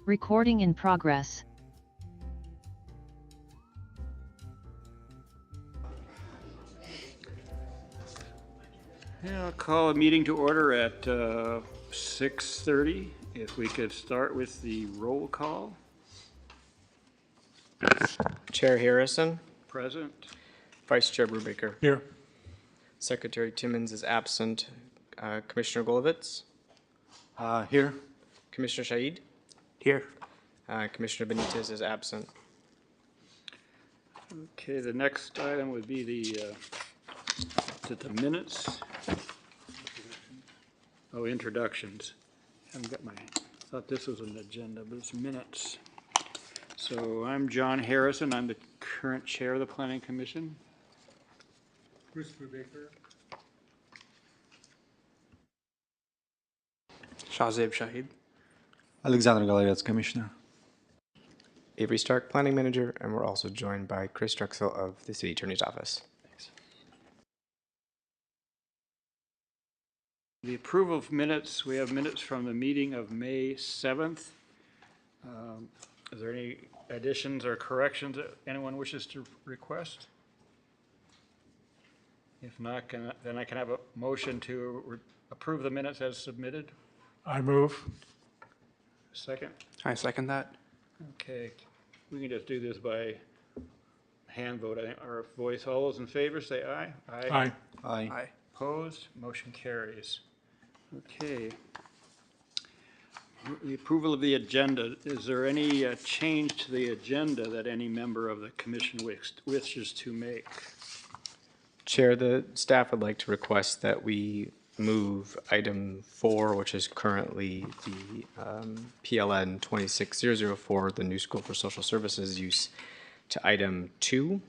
Recording in progress. Yeah, I'll call a meeting to order at 6:30. If we could start with the roll call. Chair Harrison, Present. Vice Chair Brubaker. Here. Secretary Timmons is absent. Commissioner Golovitz, Here. Commissioner Shaid, Here. Commissioner Benitez is absent. Okay, the next item would be the minutes. Oh, introductions. Haven't got thought this was an agenda, but it's minutes. So I'm John Harrison. I'm the current chair of the Planning Commission. Bruce Brubaker. Shahzeb Shahid, Alexander Golovitz, Commissioner. Avery Stark, Planning Manager, and we're also joined by Chris Drexel of the City Attorney's Office. Thanks. The approval of minutes, we have minutes from the meeting of May 7th. Is there any additions or corrections that anyone wishes to request? If not, then I can have a motion to approve the minutes as submitted. I move. Second? I second that. Okay, we can just do this by hand vote, I think, or voice. All those in favor, say aye. Aye. Aye. Opposed? Motion carries. Okay. The approval of the agenda. Is there any change to the agenda that any member of the commission wishes to make? Chair, the staff would like to request that we move item 4, which is currently the PLN 26004, the new school for social services use, to item 2,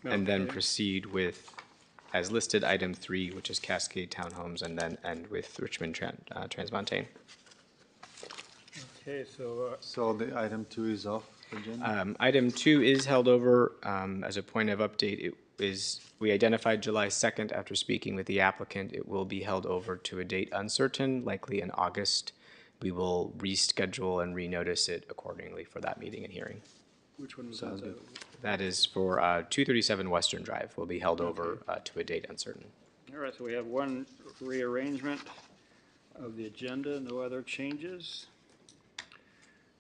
and then Okay. proceed with, as listed, item 3, which is Cascade Townhomes, and then end with Richmond Transmontane. Okay, so So the item 2 is off the agenda? Item 2 is held over. As a point of update, we identified July 2nd after speaking with the applicant. It will be held over to a date uncertain, likely in August. We will reschedule and renotice it accordingly for that meeting and hearing. which one was Sounds that? good. That is for 237 Western Drive, will be held over to a date uncertain. All right, so we have one rearrangement of the agenda, no other changes.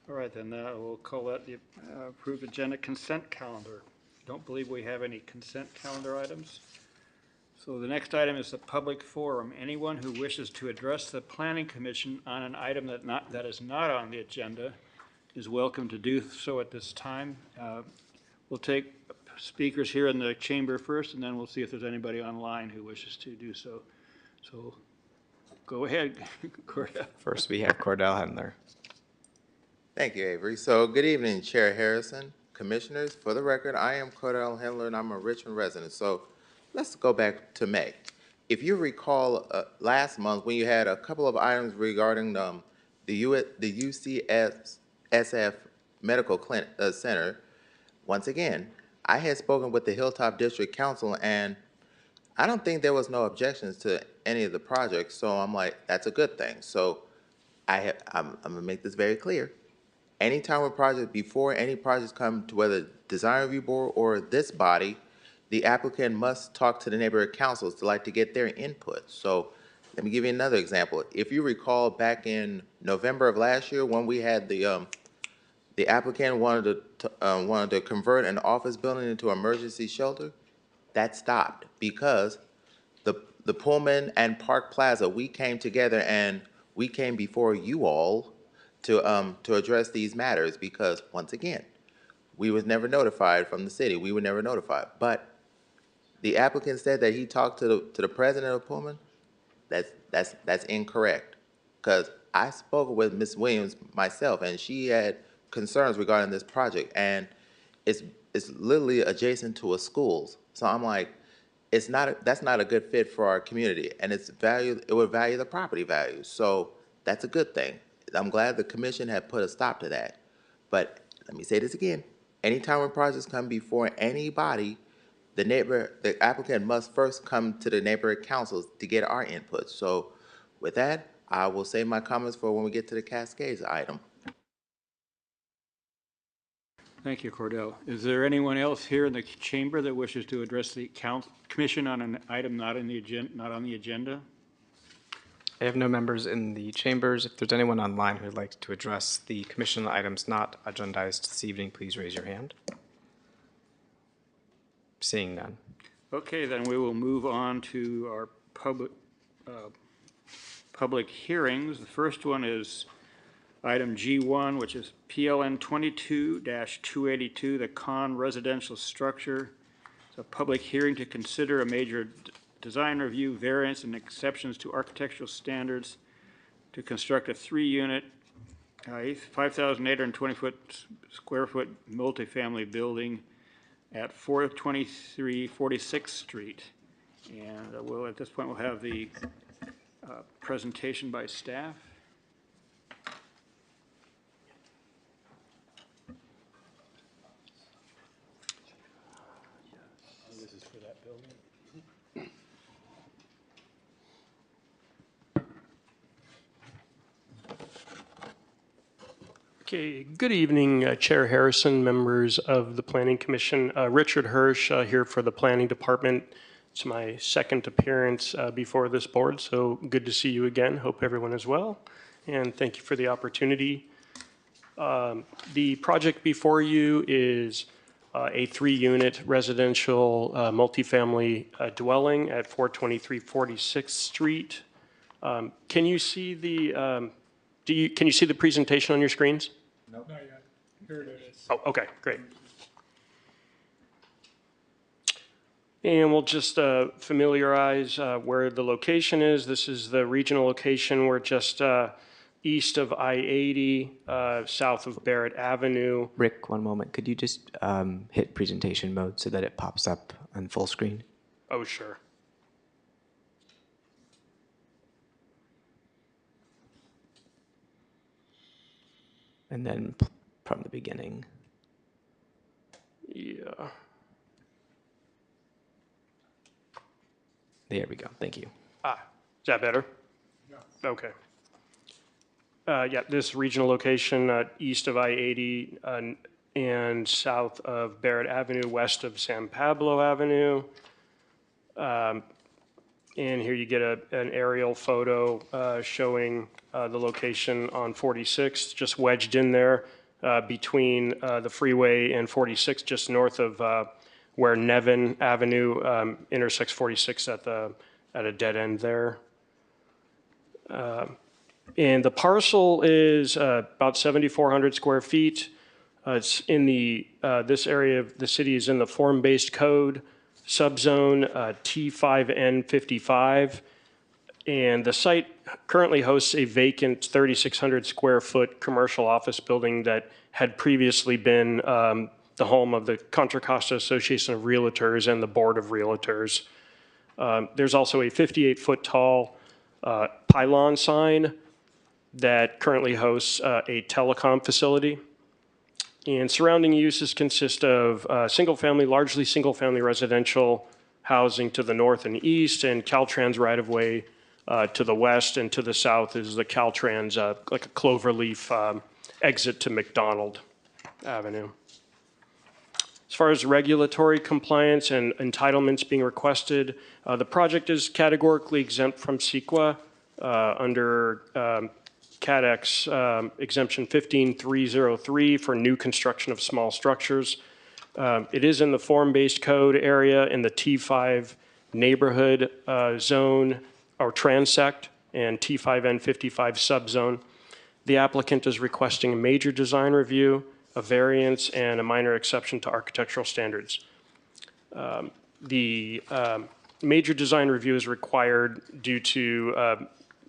All right, then we'll call that the approved agenda consent calendar. Don't believe we have any consent calendar items. So the next item is the public forum. Anyone who wishes to address the Planning Commission on an item that is not on the agenda is welcome to do so at this time. We'll take speakers here in the chamber first, and then we'll see if there's anybody online who wishes to do so. So go ahead, Cordell. First, we have Cordell Hendler. Thank you, Avery. So good evening, Chair Harrison, Commissioners. For the record, I am Cordell Hendler, and I'm a Richmond resident. So let's go back to May. If you recall, last month when you had a couple of items regarding the UCSF Medical Clinic, Center, once again, I had spoken with the Hilltop District Council, and I don't think there was no objections to any of the projects. So I'm like, that's a good thing. So I'm gonna make this very clear. Anytime a project, before any projects come to whether design review board or this body, the applicant must talk to the neighborhood councils to get their input. So let me give you another example. If you recall back in November of last year when we had the applicant wanted to convert an office building into an emergency shelter, that stopped because the Pullman and Park Plaza, we came together and we came before you all to address these matters because, once again, we was never notified from the city. We were never notified. But the applicant said that he talked to the president of Pullman. That's incorrect. Because I spoke with Ms. Williams myself, and she had concerns regarding this project, and it's literally adjacent to a schools. So I'm like, that's not a good fit for our community, and it would value the property value. So that's a good thing. I'm glad the commission had put a stop to that. But let me say this again. Anytime when projects come before anybody, the applicant must first come to the neighborhood councils to get our input. So with that, I will save my comments for when we get to the Cascades item. Thank you, Cordell. Is there anyone else here in the chamber that wishes to address the commission on an item not on the agenda? I have no members in the chambers. If there's anyone online who would like to address the commission items not agendized this evening, please raise your hand. Seeing none. Okay, then we will move on to our public hearings. The first one is item G1, which is PLN 22-282, the Con residential structure. It's a public hearing to consider a major design review, variance, and exceptions to architectural standards to construct a 3-unit, 5,820 square foot multifamily building at 423 46th Street. And at this point, we'll have the presentation by staff. This is for that building. Okay, good evening, Chair Harrison, members of the Planning Commission. Richard Hirsch here for the Planning Department. It's my second appearance before this board, so good to see you again. Hope everyone is well, and thank you for the opportunity. The project before you is a 3-unit residential multifamily dwelling at 423 46th Street. Can you see the can you see the presentation on your screens? Not yet. Here it is. Oh, okay, great. And we'll just familiarize where the location is. This is the regional location. We're just east of I-80, south of Barrett Avenue. Rick, one moment. Could you just hit presentation mode so that it pops up on full screen? Oh, sure. And then from the beginning. Yeah. There we go. Thank you. Is that better? Yeah. Okay. Yeah, this regional location east of I-80 and south of Barrett Avenue, west of San Pablo Avenue. And here you get an aerial photo showing the location on 46th, just wedged in there between the freeway and 46th, just north of where Nevin Avenue intersects 46th at a dead end there. And the parcel is about 7,400 square feet. It's in this area of the city is in the form-based code, subzone T5N55. And the site currently hosts a vacant 3,600 square foot commercial office building that had previously been the home of the Contra Costa Association of Realtors and the Board of Realtors. There's also a 58-foot tall pylon sign that currently hosts a telecom facility. And surrounding uses consist of largely single-family residential housing to the north and east, and Caltrans right-of-way to the west, and to the south is the Caltrans, like a cloverleaf exit to McDonald Avenue. As far as regulatory compliance and entitlements being requested, the project is categorically exempt from CEQA under CADEX exemption 15303 for new construction of small structures. It is in the form-based code area in the T5 neighborhood zone or transect and T5N55 subzone. The applicant is requesting a major design review, a variance, and a minor exception to architectural standards. The major design review is required due to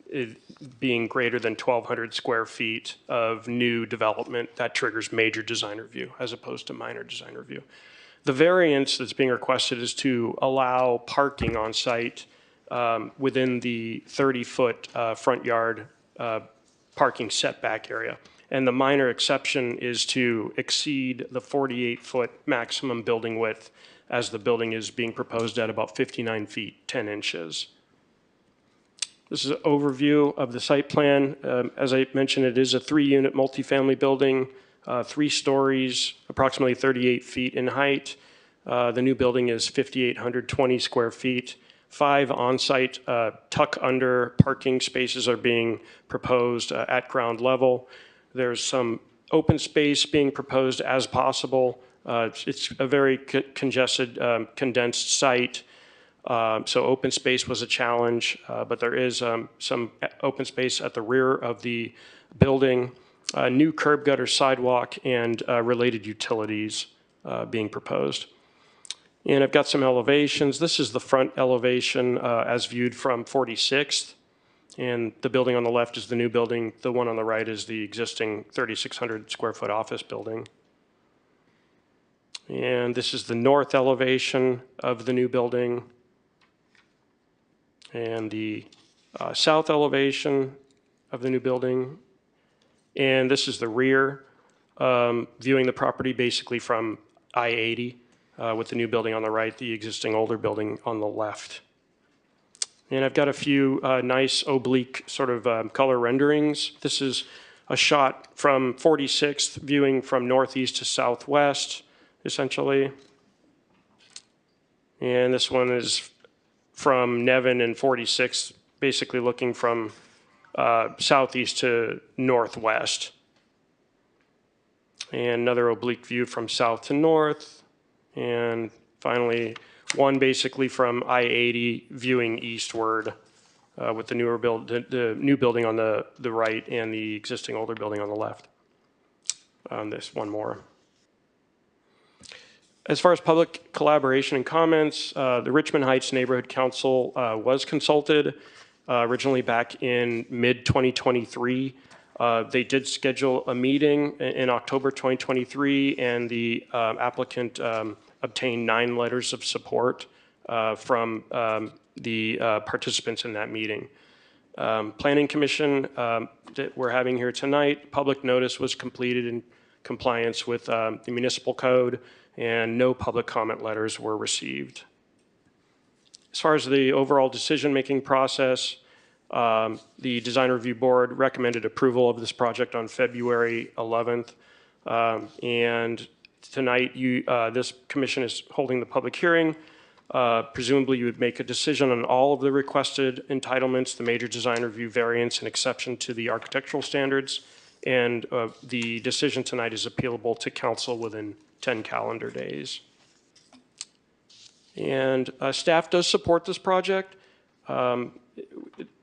it being greater than 1,200 square feet of new development. That triggers major design review as opposed to minor design review. The variance that's being requested is to allow parking on site within the 30-foot front yard parking setback area. And the minor exception is to exceed the 48-foot maximum building width as the building is being proposed at about 59 feet, 10 inches. This is an overview of the site plan. As I mentioned, it is a 3-unit multifamily building 3 stories, approximately 38 feet in height. The new building is 5,820 square feet. 5 on-site tuck-under parking spaces are being proposed at ground level. There's some open space being proposed as possible. It's a very congested, condensed site. So open space was a challenge, but there is some open space at the rear of the building, new curb gutter sidewalk, and related utilities being proposed. And I've got some elevations. This is the front elevation as viewed from 46th. And the building on the left is the new building. The one on the right is the existing 3,600 square foot office building. And this is the north elevation of the new building. And the south elevation of the new building. And this is the rear, viewing the property basically from I-80 with the new building on the right, the existing older building on the left. And I've got a few nice oblique sort of color renderings. This is a shot from 46th, viewing from northeast to southwest, essentially. And this one is from Nevin and 46th, basically looking from southeast to northwest. And another oblique view from south to north. And finally, one basically from I-80 viewing eastward with the new building on the right and the existing older building on the left. This one more. As far as public collaboration and comments, the Richmond Heights Neighborhood Council was consulted originally back in mid-2023. They did schedule a meeting in October 2023, and the applicant obtained 9 letters of support from the participants in that meeting. Planning Commission that we're having here tonight, public notice was completed in compliance with the municipal code, and no public comment letters were received. As far as the overall decision-making process, the Design Review Board recommended approval of this project on February 11th. And tonight, this commission is holding the public hearing. Presumably, you would make a decision on all of the requested entitlements, the major design review variance and exception to the architectural standards. And the decision tonight is appealable to council within 10 calendar days. And staff does support this project.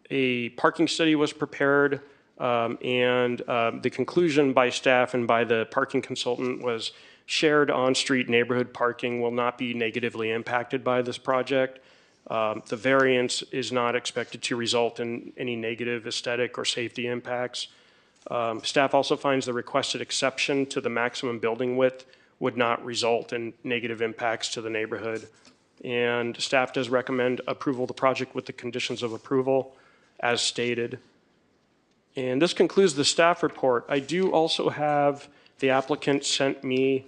A parking study was prepared, and the conclusion by staff and by the parking consultant was shared on-street neighborhood parking will not be negatively impacted by this project. The variance is not expected to result in any negative aesthetic or safety impacts. Staff also finds the requested exception to the maximum building width would not result in negative impacts to the neighborhood. And staff does recommend approval of the project with the conditions of approval as stated. And this concludes the staff report. I do also have, the applicant sent me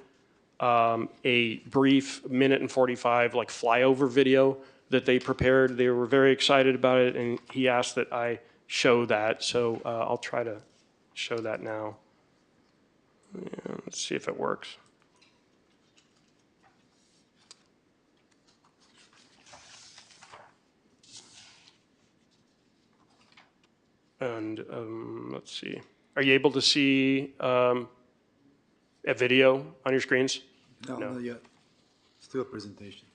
a brief 1:45 like flyover video that they prepared. They were very excited about it, and he asked that I show that. So I'll try to show that now. And let's see if it works. And let's see. Are you able to see a video on your screens? No, not yet. Still a presentation.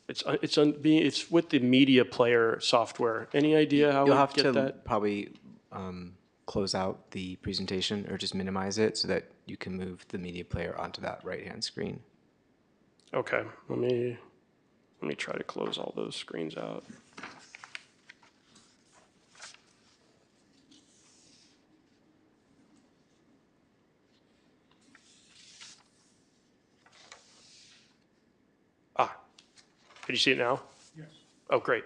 It's with the media player software. Any idea how we You'll have get to that? probably close out the presentation or just minimize it so that you can move the media player onto that right-hand screen. Okay, let me try to close all those screens out. Ah, can you see it now? Yes. Oh, great.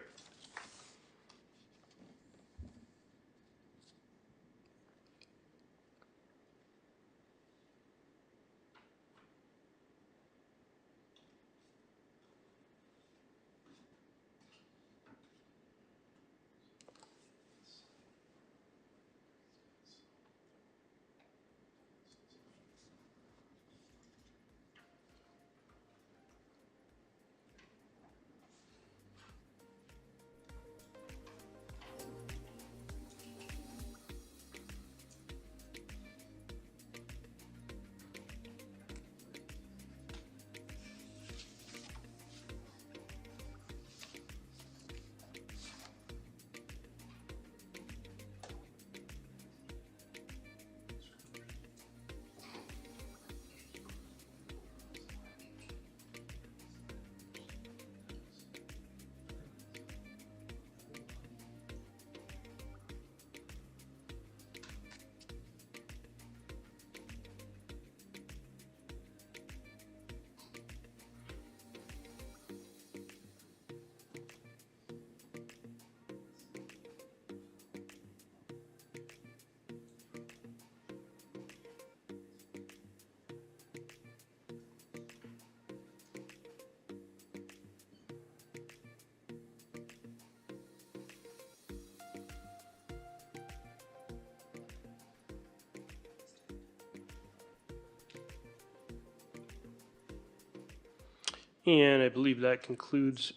And I believe that concludes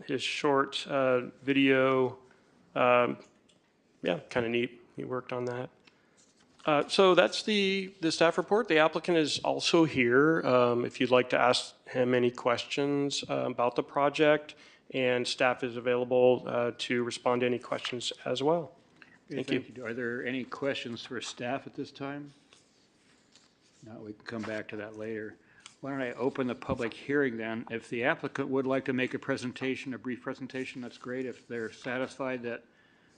his short video. Yeah, kind of neat. He worked on that. So that's the staff report. The applicant is also here if you'd like to ask him any questions about the project, and staff is available to respond to any questions as well. Okay, Thank you. Are there any questions for staff at this time? No, we can come back to that later. Why don't I open the public hearing then? If the applicant would like to make a presentation, a brief presentation, that's great. If they're satisfied that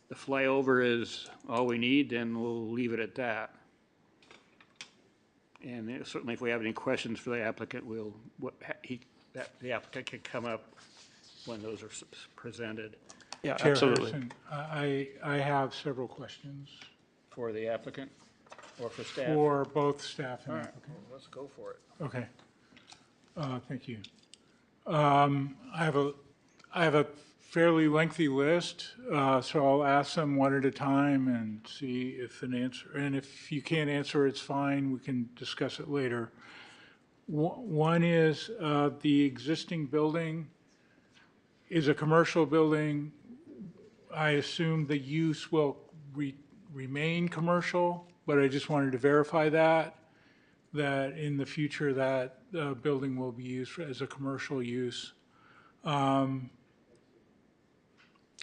the flyover is all we need, then we'll leave it at that. And certainly if we have any questions for the applicant, the applicant can come up when those are presented Yeah, Chair absolutely. Harrison, I have several questions for the applicant or for staff. for both staff All and right, applicant. well, let's go for it. Okay. Thank you. I have a fairly lengthy list, so I'll ask them one at a time and see if an answer, and if you can't answer, it's fine, we can discuss it later. One is, the existing building is a commercial building. I assume the use will remain commercial, but I just wanted to verify that in the future that building will be used as a commercial use.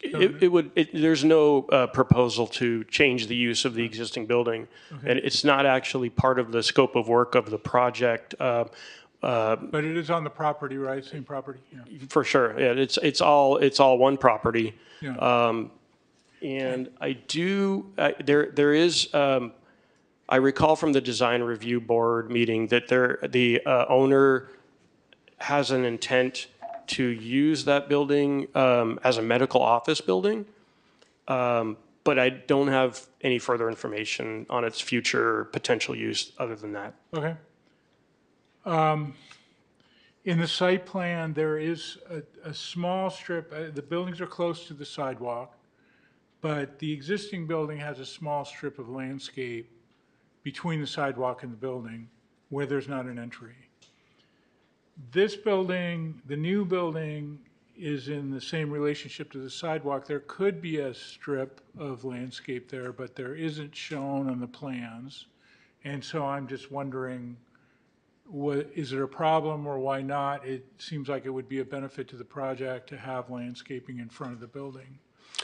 There's no proposal to change the use of the existing building. And it's not actually part of the scope of work of the project. But it is on the property, right? Same property? Yeah. For sure, yeah, it's all one property. Yeah. And there is, I recall from the design review board meeting that the owner has an intent to use that building as a medical office building. But I don't have any further information on its future potential use other than that. Okay. In the site plan, there is a small strip, the buildings are close to the sidewalk, but the existing building has a small strip of landscape between the sidewalk and the building where there's not an entry. This building, the new building, is in the same relationship to the sidewalk. There could be a strip of landscape there, but there isn't shown on the plans. And so I'm just wondering, is it a problem or why not? It seems like it would be a benefit to the project to have landscaping in front of the building,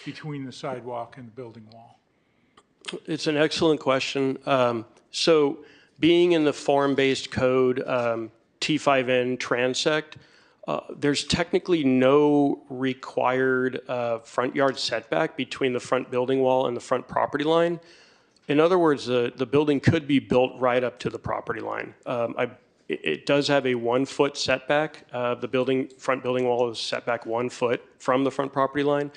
between the sidewalk and the building wall. It's an excellent question. So being in the form-based code, T5N transect, there's technically no required front yard setback between the front building wall and the front property line. In other words, the building could be built right up to the property line. It does have a 1 foot setback. The front building wall is set back 1 foot from the front property line.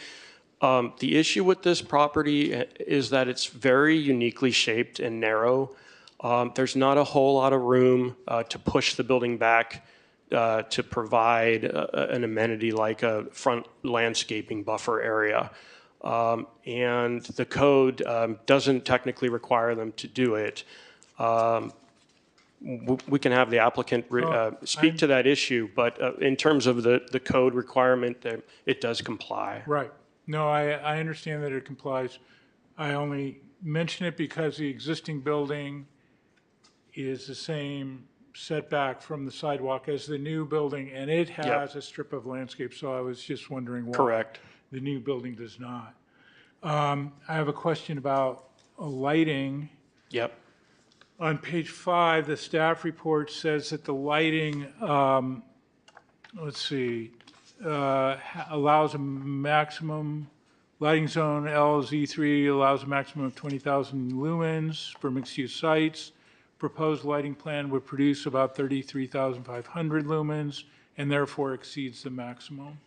The issue with this property is that it's very uniquely shaped and narrow. There's not a whole lot of room to push the building back to provide an amenity like a front landscaping buffer area. And the code doesn't technically require them to do it. We can have the applicant speak to that issue, but in terms of the code requirement, it does comply. Right. No, I understand that it complies. I only mention it because the existing building is the same setback from the sidewalk as the new building, and it has a strip of landscape, so I was just wondering why. Correct. The new building does not. I have a question about lighting. Yep. On page 5, the staff report says that the lighting, allows a maximum, lighting zone LZ3 allows a maximum of 20,000 lumens for mixed-use sites. Proposed lighting plan would produce about 33,500 lumens and therefore exceeds the maximum.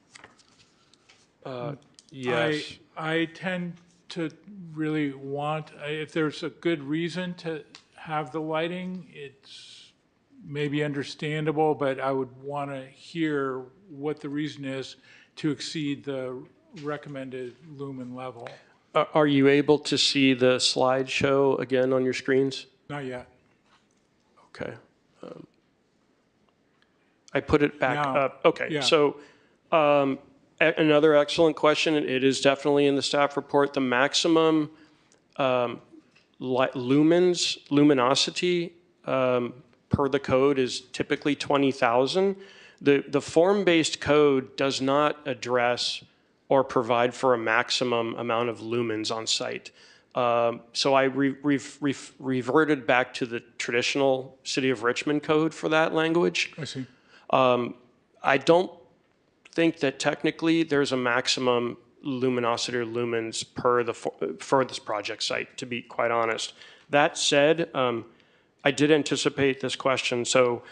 Yes. I tend to really want, if there's a good reason to have the lighting, it's maybe understandable, but I would want to hear what the reason is to exceed the recommended lumen level. Are you able to see the slideshow again on your screens? Not yet. Okay. I put it back Now, up. Okay, yeah. so another excellent question. It is definitely in the staff report. The maximum luminosity per the code is typically 20,000. The form-based code does not address or provide for a maximum amount of lumens on site. So I reverted back to the traditional City of Richmond code for that language. I see. I don't think that technically there's a maximum luminosity or lumens per the for this project site, to be quite honest. That said, I did anticipate this question, so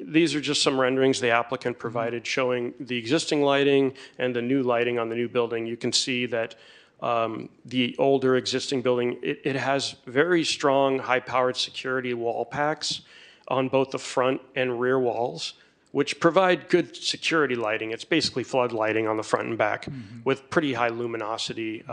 these are just some renderings the applicant provided showing the existing lighting and the new lighting on the new building. You can see that the older existing building, it has very strong high-powered security wall packs on both the front and rear walls, which provide good security lighting. It's basically flood lighting on the front and back with pretty high luminosity.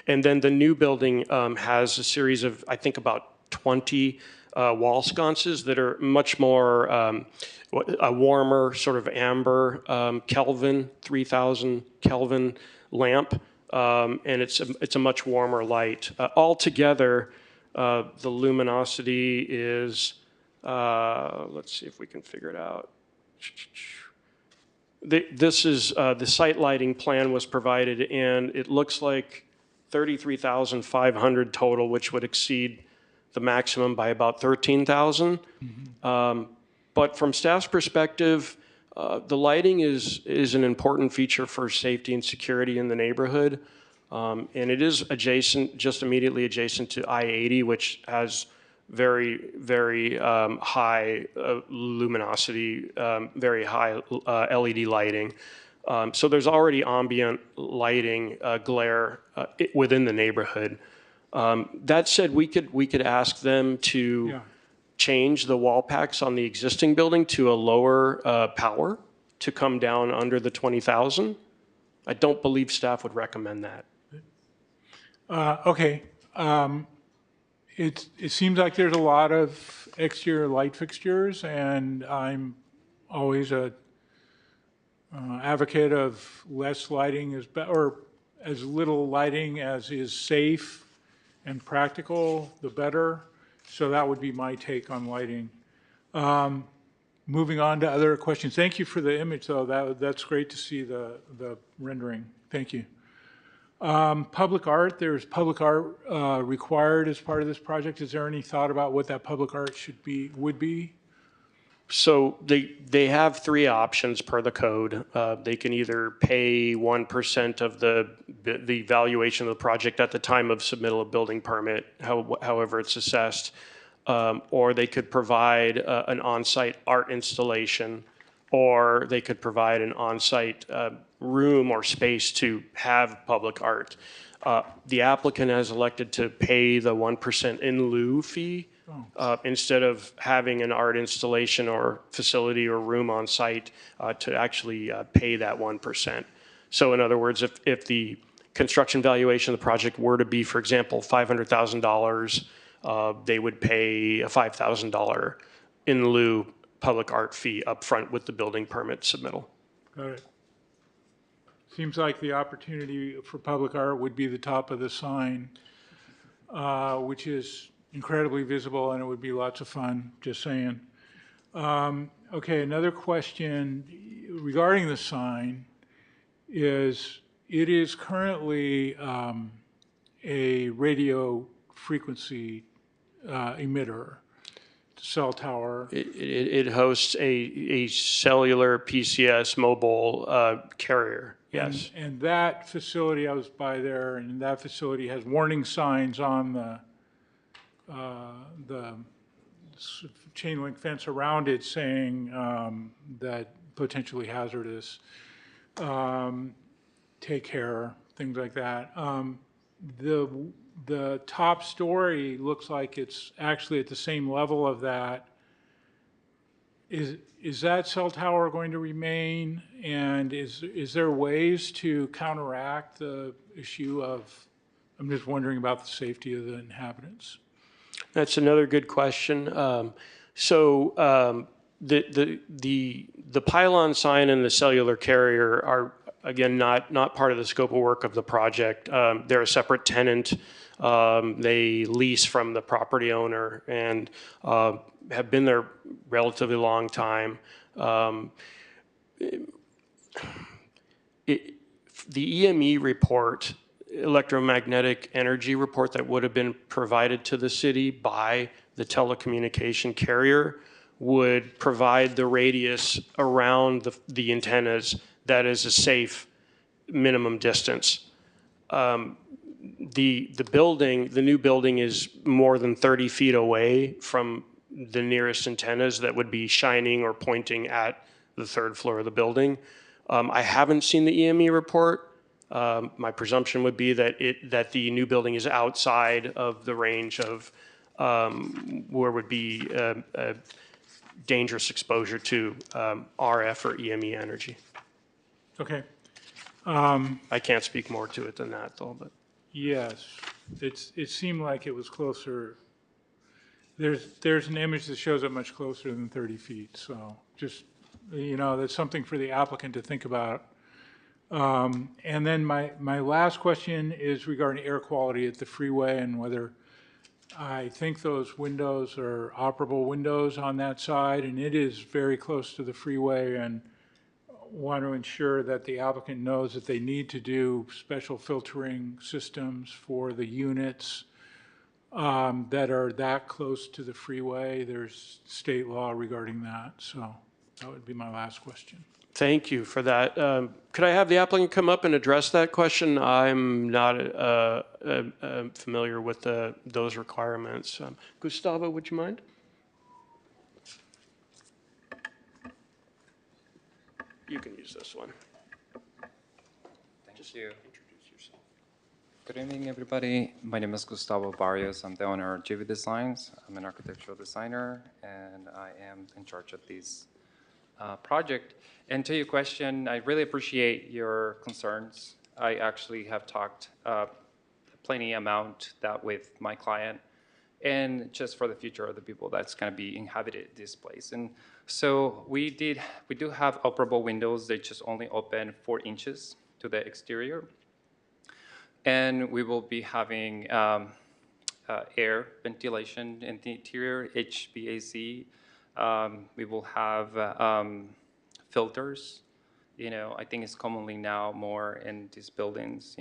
And then the new building has a series of, I think, about 20 wall sconces that are much more a warmer sort of amber Kelvin, 3000 Kelvin lamp. And it's a much warmer light. Altogether, the luminosity is, let's see if we can figure it out. This is the site lighting plan was provided, and it looks like 33,500 total, which would exceed the maximum by about 13,000. But from staff's perspective, the lighting is an important feature for safety and security in the neighborhood, and it is adjacent, just immediately adjacent to I-80, which has very, very high luminosity, very high LED lighting. So there's already ambient lighting glare within the neighborhood. That said, we could ask them to change the wall packs on the existing building to a lower power to come down under the 20,000. I don't believe staff would recommend that. Okay. It seems like there's a lot of exterior light fixtures, and I'm always a advocate of less lighting or as little lighting as is safe and practical, the better. So that would be my take on lighting. Moving on to other questions. Thank you for the image, though. That's great to see the rendering. Thank you. Public art, there's public art required as part of this project. Is there any thought about what that public art would be? So they have three options per the code. They can either pay 1% of the valuation of the project at the time of submittal of building permit, however it's assessed, or they could provide an on-site art installation, or they could provide an on-site room or space to have public art. The applicant has elected to pay the 1% in lieu fee instead of having an art installation or facility or room on site to actually pay that 1%. So in other words, if the construction valuation of the project were to be, for example, $500,000, they would pay a $5,000 in lieu public art fee upfront with the building permit submittal. Got it. Seems like the opportunity for public art would be the top of the sign, which is incredibly visible, and it would be lots of fun, just saying. Okay, another question regarding the sign is, it is currently a radio frequency emitter, cell tower. It hosts a cellular PCS mobile carrier. Yes. And that facility, I was by there, and that facility has warning signs on the chain link fence around it saying that potentially hazardous, take care, things like that. The top story looks like it's actually at the same level of that. Is that cell tower going to remain? And is there ways to counteract the issue of, I'm just wondering about the safety of the inhabitants. That's another good question. the pylon sign and the cellular carrier are, again, not part of the scope of work of the project. They're a separate tenant. They lease from the property owner and have been there relatively long time. The EME report, electromagnetic energy report, that would have been provided to the city by the telecommunication carrier would provide the radius around the antennas that is a safe minimum distance. The new building is more than 30 feet away from the nearest antennas that would be shining or pointing at the third floor of the building. I haven't seen the EME report. My presumption would be that the new building is outside of the range of where would be a dangerous exposure to RF or EME energy. Okay. I can't speak more to it than that, though. But Yes, it seemed like it was closer. There's an image that shows it much closer than 30 feet, so just, that's something for the applicant to think about. And then my last question is regarding air quality at the freeway and whether I think those windows are operable windows on that side, and it is very close to the freeway, and want to ensure that the applicant knows that they need to do special filtering systems for the units that are that close to the freeway. There's state law regarding that, so that would be my last question. thank you for that. Could I have the applicant come up and address that question? I'm not familiar with those requirements. Gustavo, would you mind? You can use this one. Thank you. Good evening, everybody. My name is Gustavo Barrios. I'm the owner of GV Designs. I'm an architectural designer, and I am in charge of this project. And to your question, I really appreciate your concerns. I actually have talked plenty amount that with my client, and just for the future of the people that's going to be inhabited this place. And so we do have operable windows. They just only open 4 inches to the exterior. And we will be having air ventilation in the interior, HVAC. We will have filters. I think it's commonly now more in these buildings,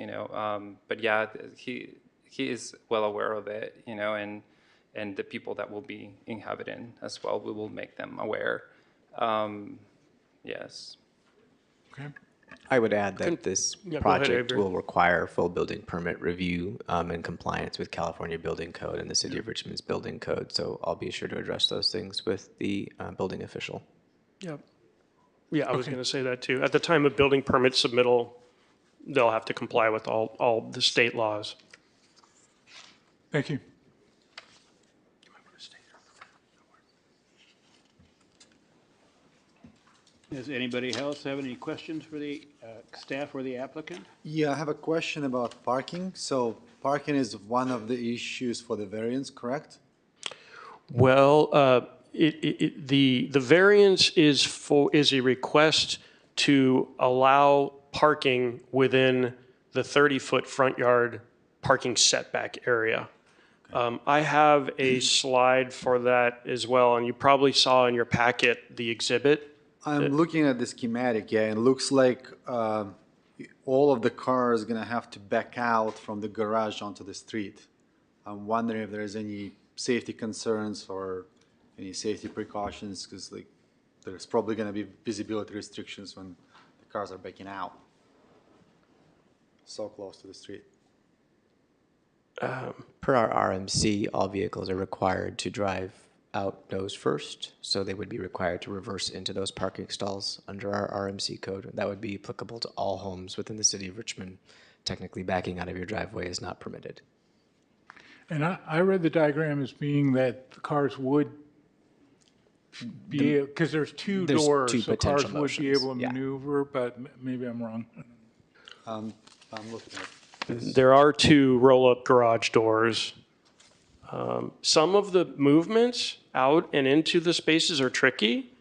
but yeah, he is well aware of it, and the people that will be inhabiting as well, we will make them aware. Yes. Okay. I would add that this project Avery. will require full building permit review in compliance with California Building Code and the City of Richmond's Building Code. So I'll be sure to address those things with the building official. Yeah. Yeah, I was going to say that too. At the time of building permit submittal, they'll have to comply with all the state laws. Thank you. Does anybody else have any questions for the staff or the applicant? Yeah, I have a question about parking. So parking is one of the issues for the variance, correct? Well, the variance is a request to allow parking within the 30-foot front yard parking setback area. I have a slide for that as well, and you probably saw in your packet the exhibit. I'm looking at the schematic, yeah, and it looks like all of the cars are gonna have to back out from the garage onto the street. I'm wondering if there's any safety concerns or any safety precautions, because there's probably gonna be visibility restrictions when the cars are backing out so close to the street. Per our RMC, all vehicles are required to drive out nose first, so they would be required to reverse into those parking stalls under our RMC code. That would be applicable to all homes within the city of Richmond. Technically, backing out of your driveway is not permitted. And I read the diagram as being that the cars would be, because there's two There's doors, two so cars potential would be motions, able to yeah. maneuver, but maybe I'm wrong. I'm looking at There are 2 roll-up garage doors. Some of the movements out and into the spaces are tricky.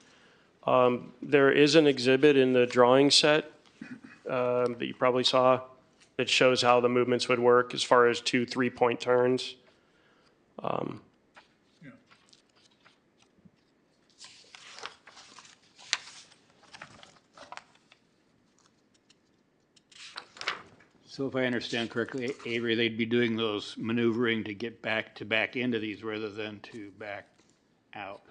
There is an exhibit in the drawing set that you probably saw that shows how the movements would work as far as 2 3-point turns. So if I understand correctly, Avery, they'd be doing those maneuvering to get back into these rather than to back out.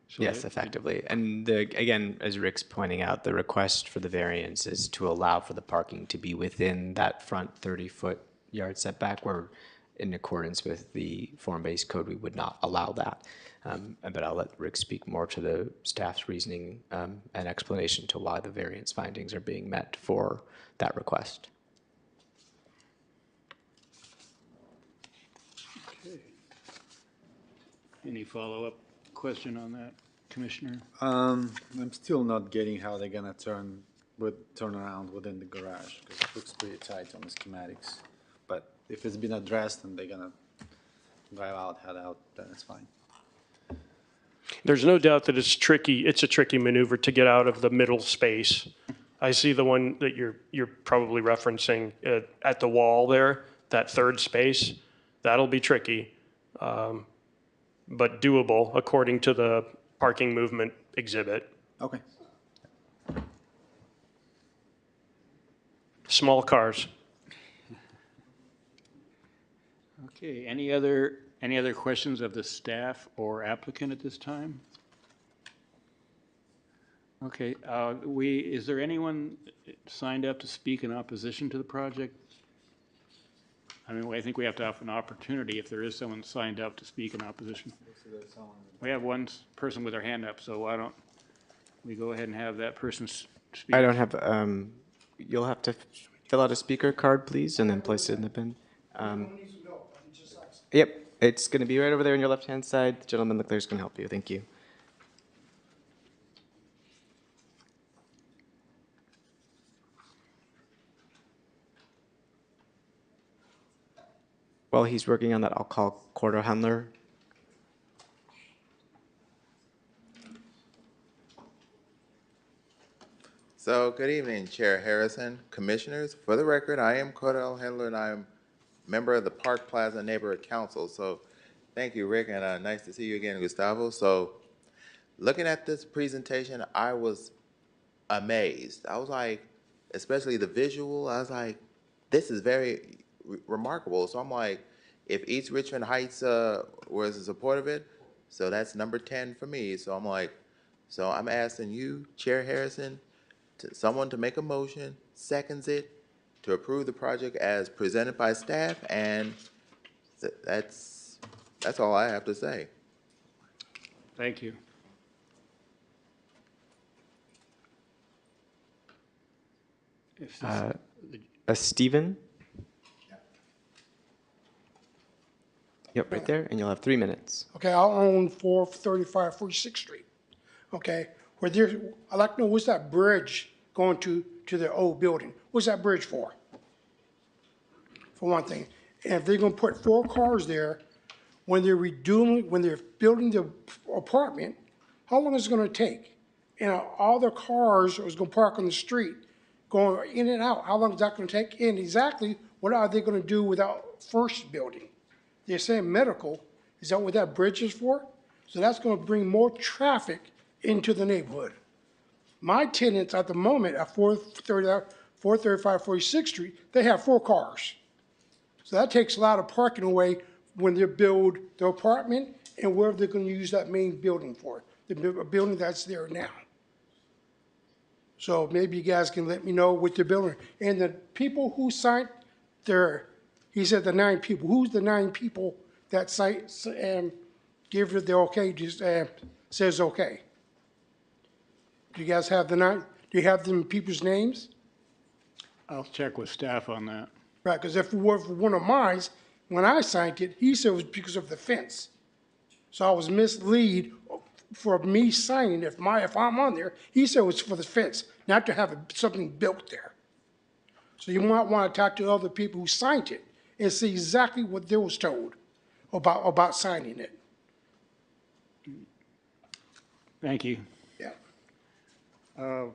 So Yes, effectively. And again, as Rick's pointing out, the request for the variance is to allow for the parking to be within that front 30-foot yard setback, where in accordance with the form-based code, we would not allow that. But I'll let Rick speak more to the staff's reasoning and explanation to why the variance findings are being met for that request. Any follow-up question on that, Commissioner? I'm still not getting how they're gonna turn around within the garage, because it looks pretty tight on the schematics. But if it's been addressed and they're gonna drive out, head out, then it's fine. There's no doubt that it's tricky. It's a tricky maneuver to get out of the middle space. I see the one that you're probably referencing at the wall there, that third space. That'll be tricky, but doable according to the parking movement exhibit. Okay. Small cars. Okay, any other questions of the staff or applicant at this time? Okay, is there anyone signed up to speak in opposition to the project? I mean, I think we have to have an opportunity if there is someone signed up to speak in opposition. We have one person with their hand up, so why don't we go ahead and have that person speak? I don't have, you'll have to fill out a speaker card, please, and then place it in the bin. Yep, it's going to be right over there on your left-hand side. The gentleman look there is going to help you. Thank you. While he's working on that, I'll call Cordo Handler. So, good evening, Chair Harrison, Commissioners. For the record, I am Cordell Handler, and I am member of the Park Plaza Neighborhood Council. So, thank you, Rick, and nice to see you again, Gustavo. So, looking at this presentation, I was amazed. I was like, especially the visual, I was like, this is very remarkable. So I'm like, if East Richmond Heights was in support of it, so that's number 10 for me. So I'm like, so I'm asking you, Chair Harrison, someone to make a motion, seconds it, to approve the project as presented by staff, and that's all I have to say. Thank you. If this- Stephen? Yep, right there, and you'll have 3 minutes. Okay, I own 435 46th Street. Okay, where there, I'd like to know, what's that bridge going to the old building? What's that bridge for? For one thing. And if they're gonna put 4 cars there, when they're building the apartment, how long is it gonna take? And all the cars was gonna park on the street, going in and out, how long is that gonna take? And exactly, what are they gonna do without first building? They're saying medical, is that what that bridge is for? So that's gonna bring more traffic into the neighborhood. My tenants at the moment at 435 46th Street, they have 4 cars. So that takes a lot of parking away when they build the apartment and wherever they're gonna use that main building for, the building that's there now. So maybe you guys can let me know what they're building. And the people who signed he said the 9 people. Who's the 9 people that give it the okay, just says okay? Do you guys have the 9? Do you have them people's names? I'll check with staff on that. Right, because if it were for one of mine, when I signed it, he said it was because of the fence. So I was misled for me signing. If I'm on there, he said it was for the fence, not to have something built there. So you might want to talk to other people who signed it and see exactly what they was told about signing it. Thank you. Yeah. I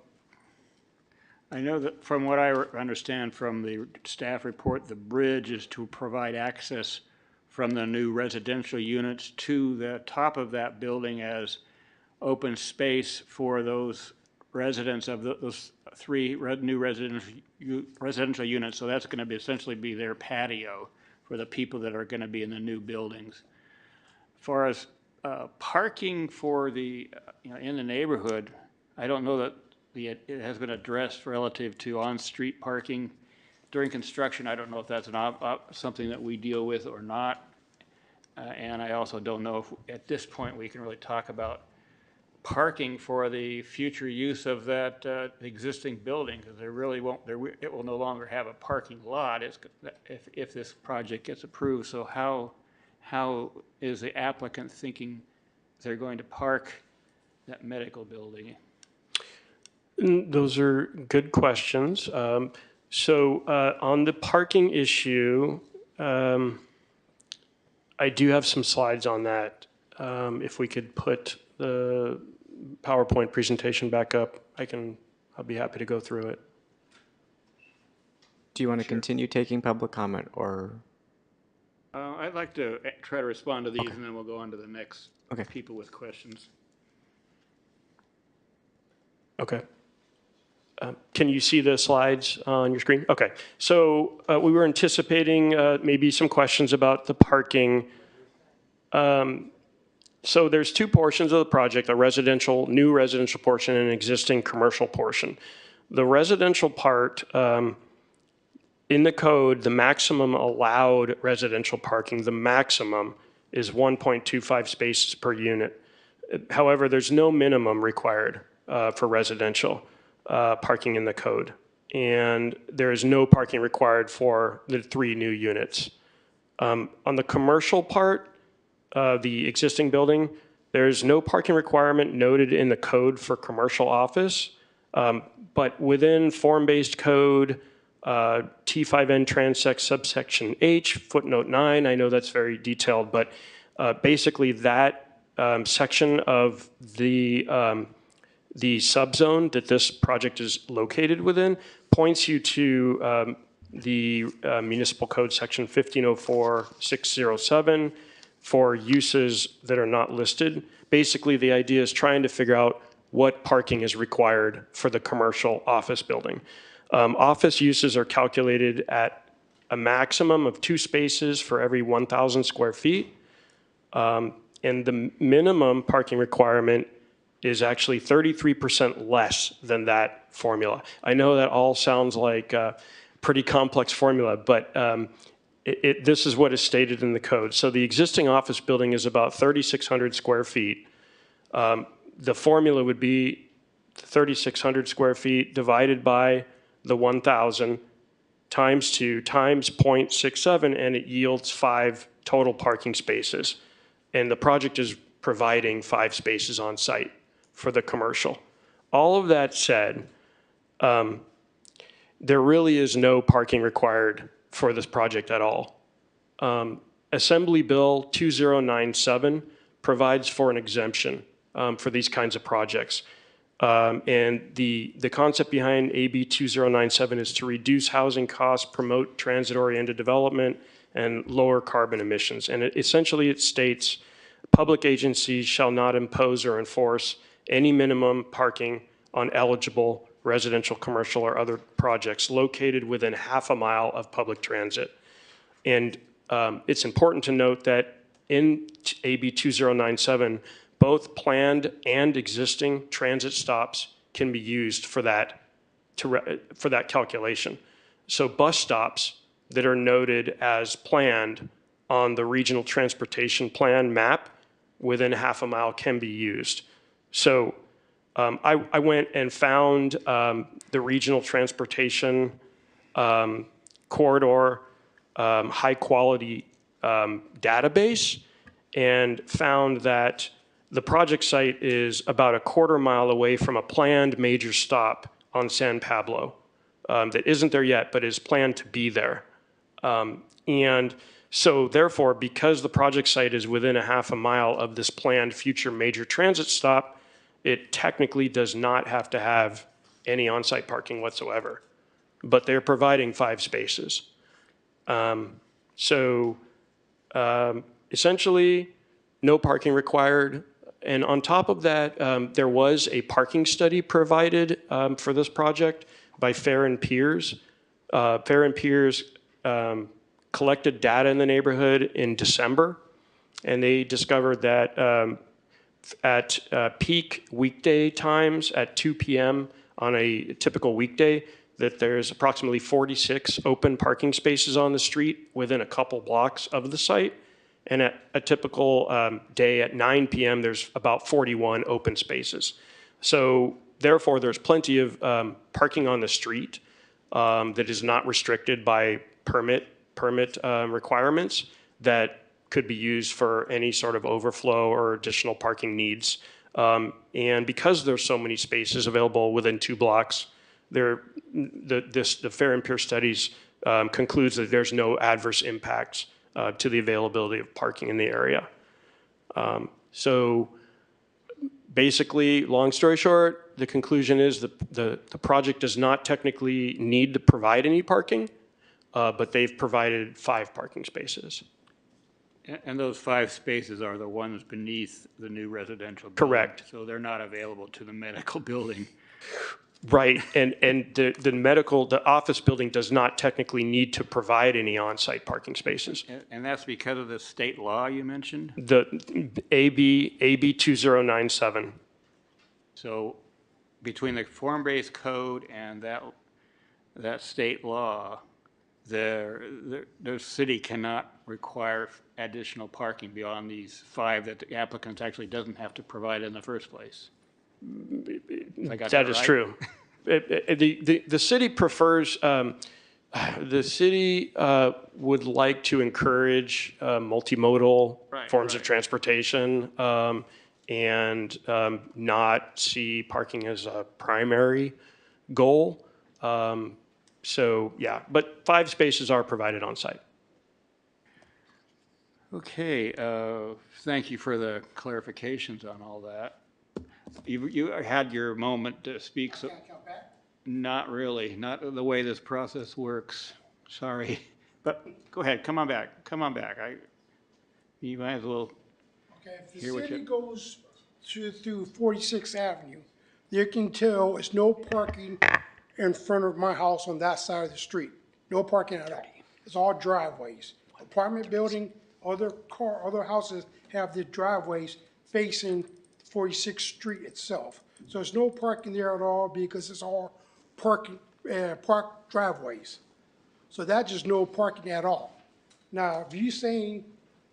know that from what I understand from the staff report, the bridge is to provide access from the new residential units to the top of that building as open space for those residents of those three new residential units. So that's going to be essentially be their patio for the people that are going to be in the new buildings. As far as parking for the, in the neighborhood, I don't know that it has been addressed relative to on-street parking during construction. I don't know if that's something that we deal with or not. And I also don't know if at this point we can really talk about parking for the future use of that existing building, because there really won't, it will no longer have a parking lot if this project gets approved. So how is the applicant thinking they're going to park that medical building? Those are good questions. So on the parking issue, I do have some slides on that. If we could put the PowerPoint presentation back up, I'll be happy to go through it. Do you want to continue taking public comment, or? I'd like to try to respond to these, and then we'll go on to the next people with questions. Okay. Can you see the slides on your screen? Okay. So we were anticipating maybe some questions about the parking. So there's two portions of the project, a new residential portion and an existing commercial portion. The residential part, in the code, the maximum allowed residential parking, the maximum is 1.25 spaces per unit. However, there's no minimum required for residential parking in the code. And there is no parking required for the 3 new units. On the commercial part, the existing building, there's no parking requirement noted in the code for commercial office, but within form-based code, T5N transect subsection H, footnote 9, I know that's very detailed, but basically that section of the subzone that this project is located within points you to the municipal code section 1504-607 for uses that are not listed. Basically, the idea is trying to figure out what parking is required for the commercial office building. Office uses are calculated at a maximum of 2 spaces for every 1,000 square feet. And the minimum parking requirement is actually 33% less than that formula. I know that all sounds like a pretty complex formula, but this is what is stated in the code. So the existing office building is about 3,600 square feet. The formula would be 3,600 square feet divided by the 1,000 times 2 times 0.67, and it yields 5 total parking spaces. And the project is providing 5 spaces on site for the commercial. All of that said, there really is no parking required for this project at all. Assembly Bill 2097 provides for an exemption for these kinds of projects. And the concept behind AB 2097 is to reduce housing costs, promote transit-oriented development, and lower carbon emissions. And essentially it states, public agencies shall not impose or enforce any minimum parking on eligible residential, commercial, or other projects located within half a mile of public transit. And it's important to note that in AB 2097, both planned and existing transit stops can be used for that calculation. So bus stops that are noted as planned on the regional transportation plan map within half a mile can be used. So I went and found the regional transportation corridor high quality database and found that the project site is about a quarter mile away from a planned major stop on San Pablo that isn't there yet, but is planned to be there. And so therefore, because the project site is within a half a mile of this planned future major transit stop, it technically does not have to have any on-site parking whatsoever, but they're providing 5 spaces. So essentially, no parking required. And on top of that, there was a parking study provided for this project by Fair and Peers. Fair and Peers collected data in the neighborhood in December, and they discovered that at peak weekday times at 2 p.m. on a typical weekday, that there's approximately 46 open parking spaces on the street within a couple blocks of the site. And at a typical day at 9 p.m., there's about 41 open spaces. So therefore, there's plenty of parking on the street that is not restricted by permit requirements that could be used for any sort of overflow or additional parking needs. And because there's so many spaces available within 2 blocks, the Fair and Peer studies concludes that there's no adverse impacts to the availability of parking in the area. So basically, long story short, the conclusion is that the project does not technically need to provide any parking, but they've provided 5 parking spaces. And those 5 spaces are the ones beneath the new residential building? Correct. So they're not available to the medical building? Right, and the office building does not technically need to provide any on-site parking spaces. And that's because of the state law you mentioned? The AB 2097. So between the form-based code and that state law, the city cannot require additional parking beyond these 5 that the applicant actually doesn't have to provide in the first place. That is true. The city prefers, the city would like to encourage multimodal forms of transportation and not see parking as a primary goal. So yeah, but 5 spaces are provided on site. Okay, thank you for the clarifications on all that. You had your moment to speak, so. Not really, not the way this process works, sorry. But go ahead, come on back. You might as well. Okay, if the Hear what city you- goes through 46th Avenue, you can tell there's no parking in front of my house on that side of the street. No parking at all. It's all driveways. Apartment building, other houses have their driveways facing 46th Street itself. So there's no parking there at all because it's all parked driveways. So that's just no parking at all. Now, if you're saying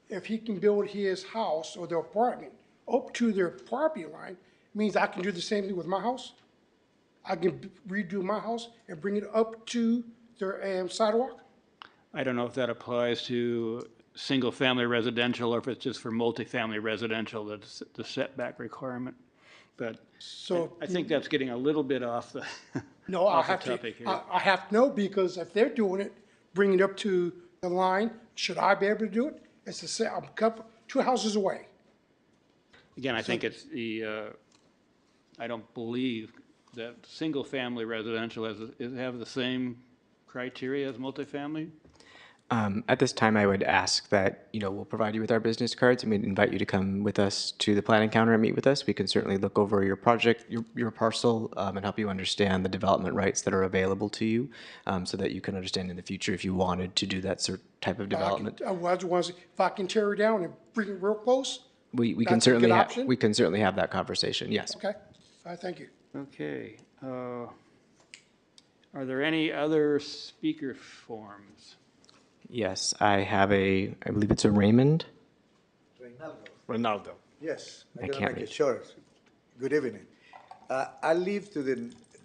if he can build his house or the apartment up to their property line, means I can do the same thing with my house? I can redo my house and bring it up to their sidewalk? I don't know if that applies to single-family residential or if it's just for multifamily residential, that's the setback requirement. But So, I think that's getting a little bit off the, no, I off the have to, topic here. I have to know because if they're doing it, bringing it up to the line, should I be able to do it? It's the same, I'm a couple, 2 houses away. Again, I think it's I don't believe that single-family residential have the same criteria as multifamily. At this time, I would ask that, we'll provide you with our business cards and we'd invite you to come with us to the planning counter and meet with us. We can certainly look over your project, your parcel, and help you understand the development rights that are available to you, so that you can understand in the future if you wanted to do that certain type of development. If I can tear it down and bring it real close, We can that's a good certainly option? we can certainly have that conversation, yes. okay, thank you. Okay. Are there any other speaker forms? Yes, I believe it's a Raymond. Ronaldo. Yes, I I'm gonna can't make read. it short. Good evening. I live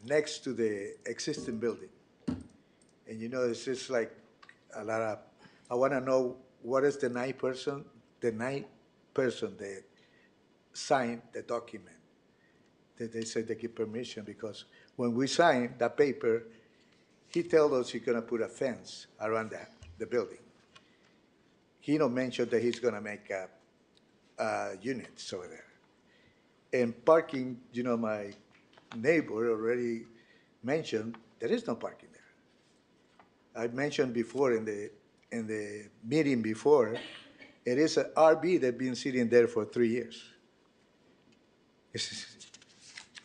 next to the existing building. And it's just like a lot of, I wanna know what is the ninth person that signed the document. That they said they give permission, because when we signed that paper, he told us he's gonna put a fence around the building. He don't mention that he's gonna make units over there. And parking, you know, my neighbor already mentioned, there is no parking there. I mentioned before in the meeting before, it is an RV that's been sitting there for 3 years.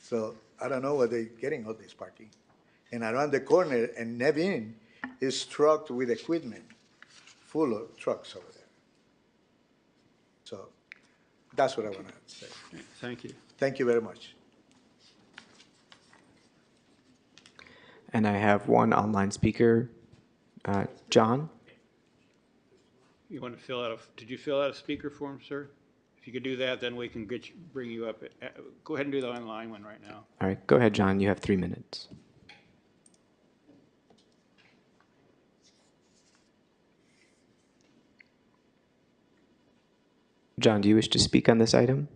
So I don't know where they're getting all this parking. And around the corner, and Nevin is trucked with equipment, full of trucks over there. So that's what I want to say. Thank you. Thank you very much. And I have one online speaker, John. You want to fill out did you fill out a speaker form, sir? If you could do that, then we can bring you up. Go ahead and do the online one right now. All right, go ahead, John. You have 3 minutes. John, do you wish to speak on this item?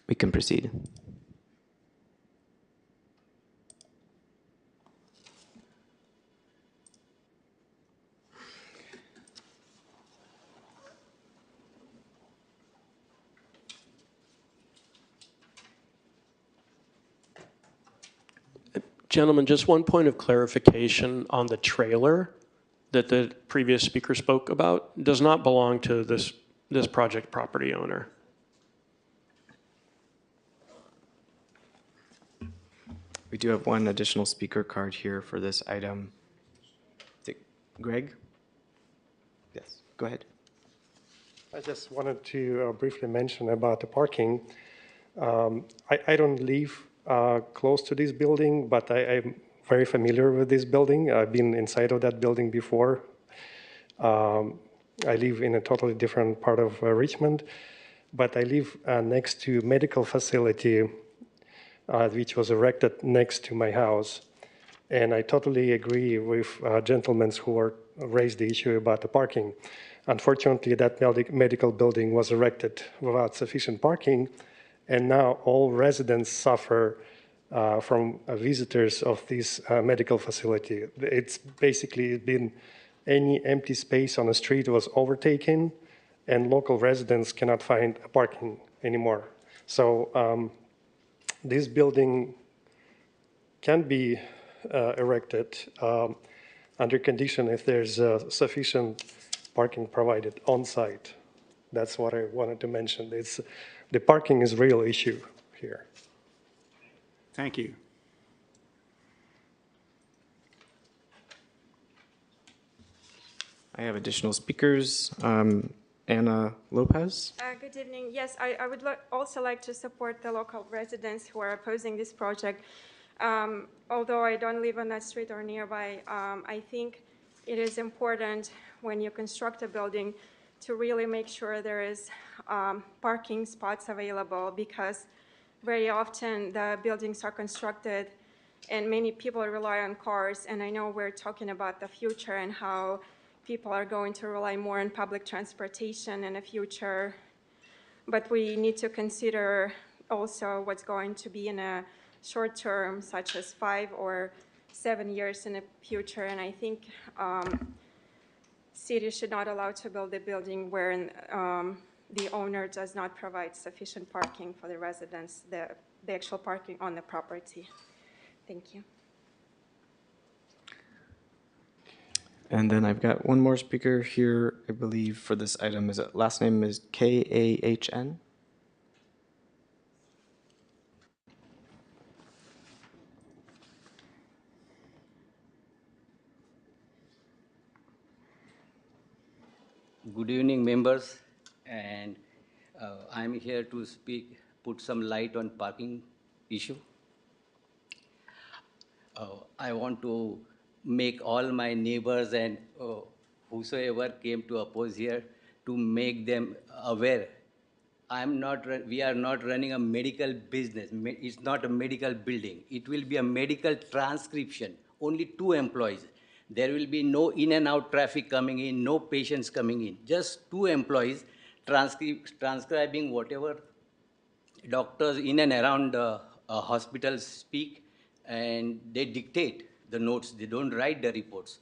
We can proceed. Gentlemen, just one point of clarification on the trailer that the previous speaker spoke about. It does not belong to this project property owner. We do have one additional speaker card here for this item. Is it Greg? Yes, go ahead. I just wanted to briefly mention about the parking. I don't live close to this building, but I'm very familiar with this building. I've been inside of that building before. I live in a totally different part of Richmond, but I live next to a medical facility which was erected next to my house. And I totally agree with gentlemen who raised the issue about the parking. Unfortunately, that medical building was erected without sufficient parking, and now all residents suffer from visitors of this medical facility. It's basically been any empty space on the street was overtaken, and local residents cannot find parking anymore. So this building can be erected under condition if there's sufficient parking provided on site. That's what I wanted to mention. The parking is a real issue here. Thank you. I have additional speakers. Anna Lopez. Good evening. Yes, I would also like to support the local residents who are opposing this project. Although I don't live on that street or nearby, I think it is important when you construct a building to really make sure there is parking spots available, because very often the buildings are constructed and many people rely on cars. And I know we're talking about the future and how people are going to rely more on public transportation in the future. But we need to consider also what's going to be in a short term, such as 5 or 7 years in the future. And I think city should not allow to build a building where the owner does not provide sufficient parking for the residents, the actual parking on the property. Thank you. And then I've got one more speaker here, I believe, for this item. Last name is Kahn? Good evening, members, and I'm here to put some light on parking issue. I want to make all my neighbors and whosoever came to oppose here to make them aware. We are not running a medical business. It's not a medical building. It will be a medical transcription. Only 2 employees. There will be no in and out traffic coming in, no patients coming in. Just 2 employees transcribing whatever doctors in and around hospitals speak, and they dictate the notes. They don't write the reports.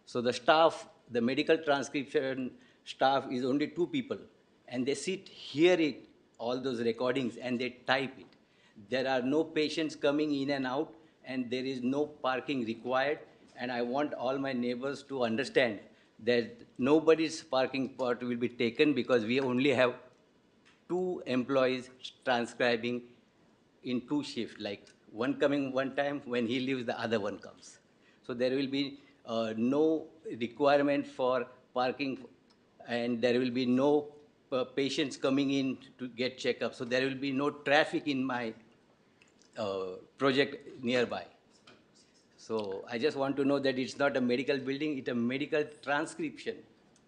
So the staff, the medical transcription staff is only 2 people, and they sit, hear it, all those recordings, and they type it. There are no patients coming in and out, and there is no parking required. And I want all my neighbors to understand that nobody's parking spot will be taken, because we only have 2 employees transcribing in 2 shifts, like one coming one time, when he leaves, the other one comes. So there will be no requirement for parking, and there will be no patients coming in to get checkup. So there will be no traffic in my project nearby. So I just want to know that it's not a medical building, it's a medical transcription.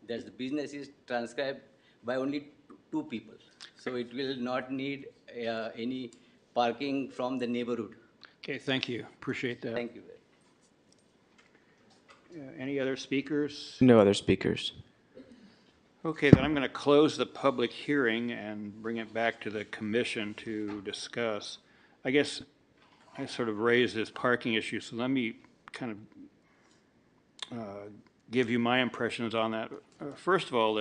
That the business is transcribed by only 2 people. So it will not need any parking from the neighborhood. Okay, thank you. Appreciate that. Thank you. Any other speakers? No other speakers. Okay, then I'm going to close the public hearing and bring it back to the commission to discuss. I guess I sort of raised this parking issue, so let me kind of give you my impressions on that. First of all,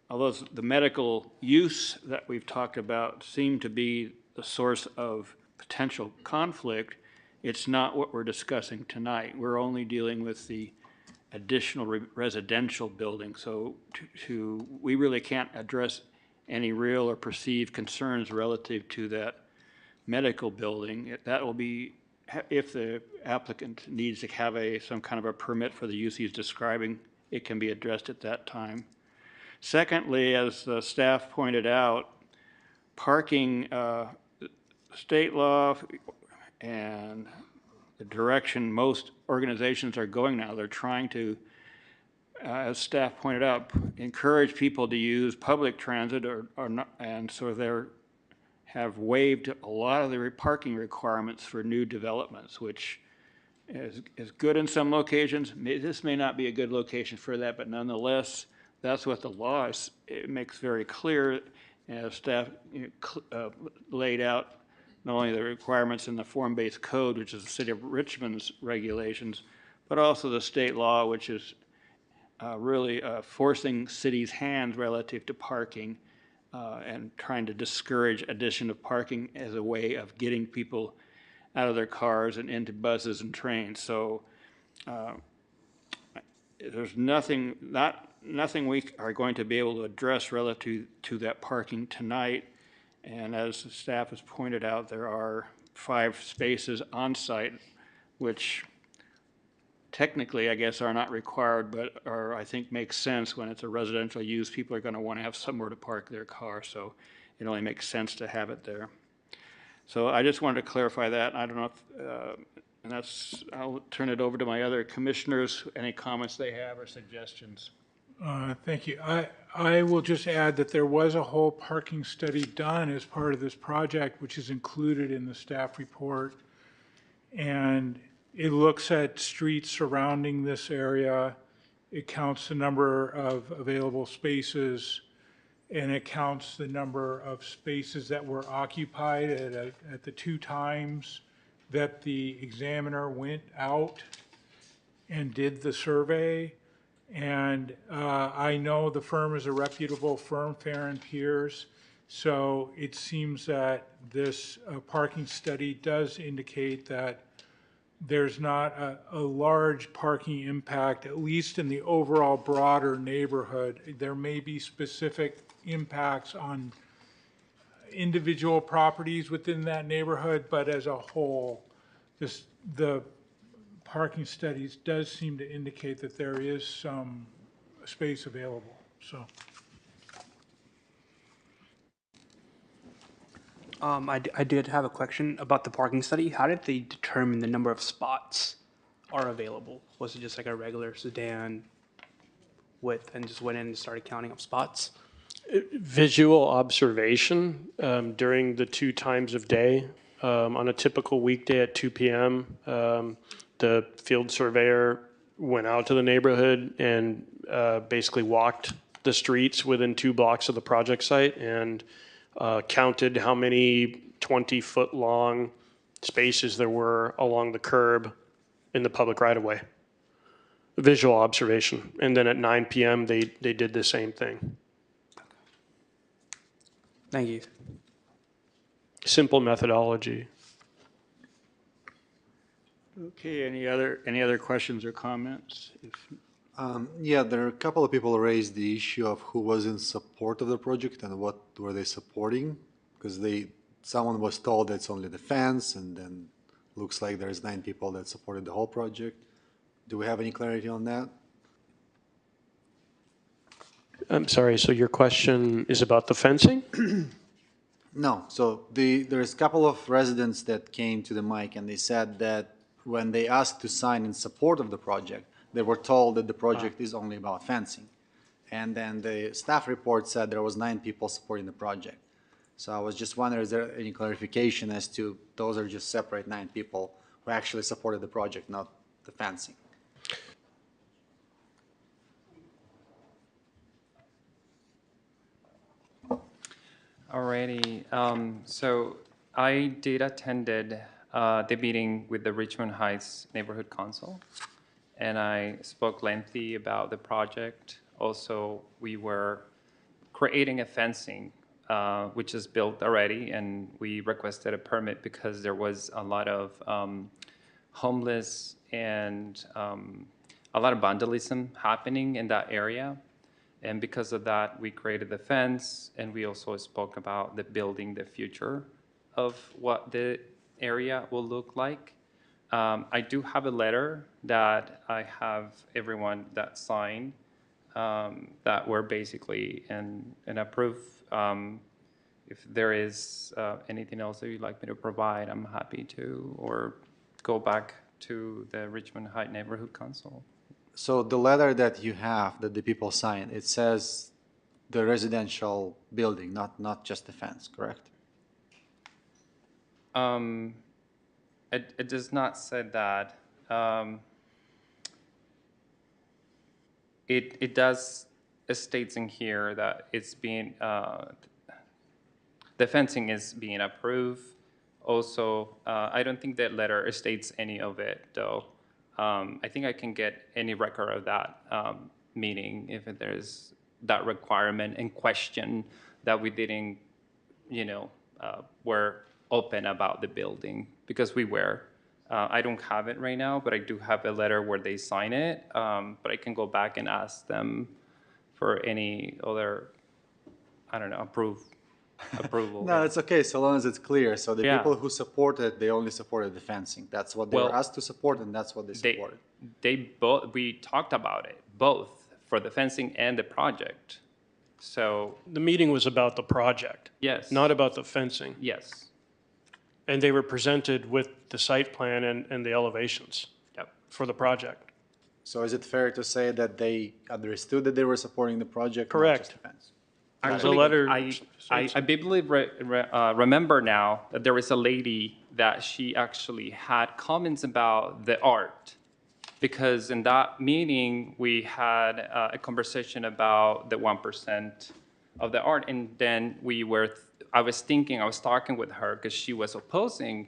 although the medical use that we've talked about seem to be the source of potential conflict, it's not what we're discussing tonight. We're only dealing with the additional residential building. So we really can't address any real or perceived concerns relative to that medical building. That will be, if the applicant needs to have some kind of a permit for the use he's describing, it can be addressed at that time. Secondly, as the staff pointed out, parking, state law and the direction most organizations are going now, they're trying to, as staff pointed out, encourage people to use public transit or not, and so they're have waived a lot of the parking requirements for new developments, which is good in some locations. This may not be a good location for that, but nonetheless, that's what the law is. It makes very clear, as staff laid out, not only the requirements in the form-based code, which is the City of Richmond's regulations, but also the state law, which is really forcing cities' hands relative to parking. And trying to discourage addition of parking as a way of getting people out of their cars and into buses and trains. So there's nothing we are going to be able to address relative to that parking tonight. And as the staff has pointed out, there are 5 spaces on site, which technically, I guess, are not required, but I think makes sense when it's a residential use. People are going to want to have somewhere to park their car, so it only makes sense to have it there. So I just wanted to clarify that. I don't know if, and I'll turn it over to my other commissioners, any comments they have or suggestions. Thank you. I will just add that there was a whole parking study done as part of this project, which is included in the staff report. And it looks at streets surrounding this area. It counts the number of available spaces, and it counts the number of spaces that were occupied at the 2 times that the examiner went out and did the survey. And I know the firm is a reputable firm, Fair and Piers, so it seems that this parking study does indicate that there's not a large parking impact, at least in the overall broader neighborhood. There may be specific impacts on individual properties within that neighborhood, but as a whole, the parking studies does seem to indicate that there is some space available, so. I did have a question about the parking study. How did they determine the number of spots are available? Was it just like a regular sedan width and just went in and started counting up spots? Visual observation during the 2 times of day. On a typical weekday at 2 p.m., the field surveyor went out to the neighborhood and basically walked the streets within 2 blocks of the project site and counted how many 20-foot long spaces there were along the curb in the public right-of-way. visual observation. And then at 9 PM, they did the same thing. Thank you. Simple methodology. Okay, any other questions or comments? Yeah, there are a couple of people raised the issue of who was in support of the project and what were they supporting, because someone was told it's only the fence, and then looks like there's 9 people that supported the whole project. Do we have any clarity on that? I'm sorry, so your question is about the fencing? No. So there's a couple of residents that came to the mic and they said that when they asked to sign in support of the project, they were told that the project is only about fencing. And then the staff report said there was 9 people supporting the project. So I was just wondering, is there any clarification as to those are just separate 9 people who actually supported the project, not the fencing? Alrighty, so I did attended the meeting with the Richmond Heights Neighborhood Council, and I spoke lengthy about the project. Also, we were creating a fencing, which is built already, and we requested a permit because there was a lot of homeless and a lot of vandalism happening in that area. And because of that, we created the fence, and we also spoke about the building, the future of what the area will look like. I do have a letter that I have everyone that signed that were basically an approve. If there is anything else that you'd like me to provide, I'm happy to, or go back to the Richmond Heights Neighborhood Council. So the letter that you have, that the people signed, it says the residential building, not just the fence, correct? It does not say that. It does, it states in here that it's being, the fencing is being approved. Also, I don't think that letter states any of it, though. I think I can get any record of that meeting if there's that requirement in question that we didn't, were open about the building, because we were. I don't have it right now, but I do have a letter where they sign it. But I can go back and ask them for any other, I don't know, approval. No, it's okay, so long as it's clear. So the Yeah. people who supported, they only supported the fencing. That's what they were Well, asked to support, and that's what they supported. We talked about it, both for the fencing and the project. So, The meeting was about the project, yes. not about the fencing. Yes. And they were presented with the site plan and the elevations Yep. for the project. So is it fair to say that they understood that they were supporting the project, not Correct. just the fence? Actually, letter I states vividly remember now that there was a lady that she actually had comments about the art. Because in that meeting, we had a conversation about the 1% of the art. And then I was talking with her because she was opposing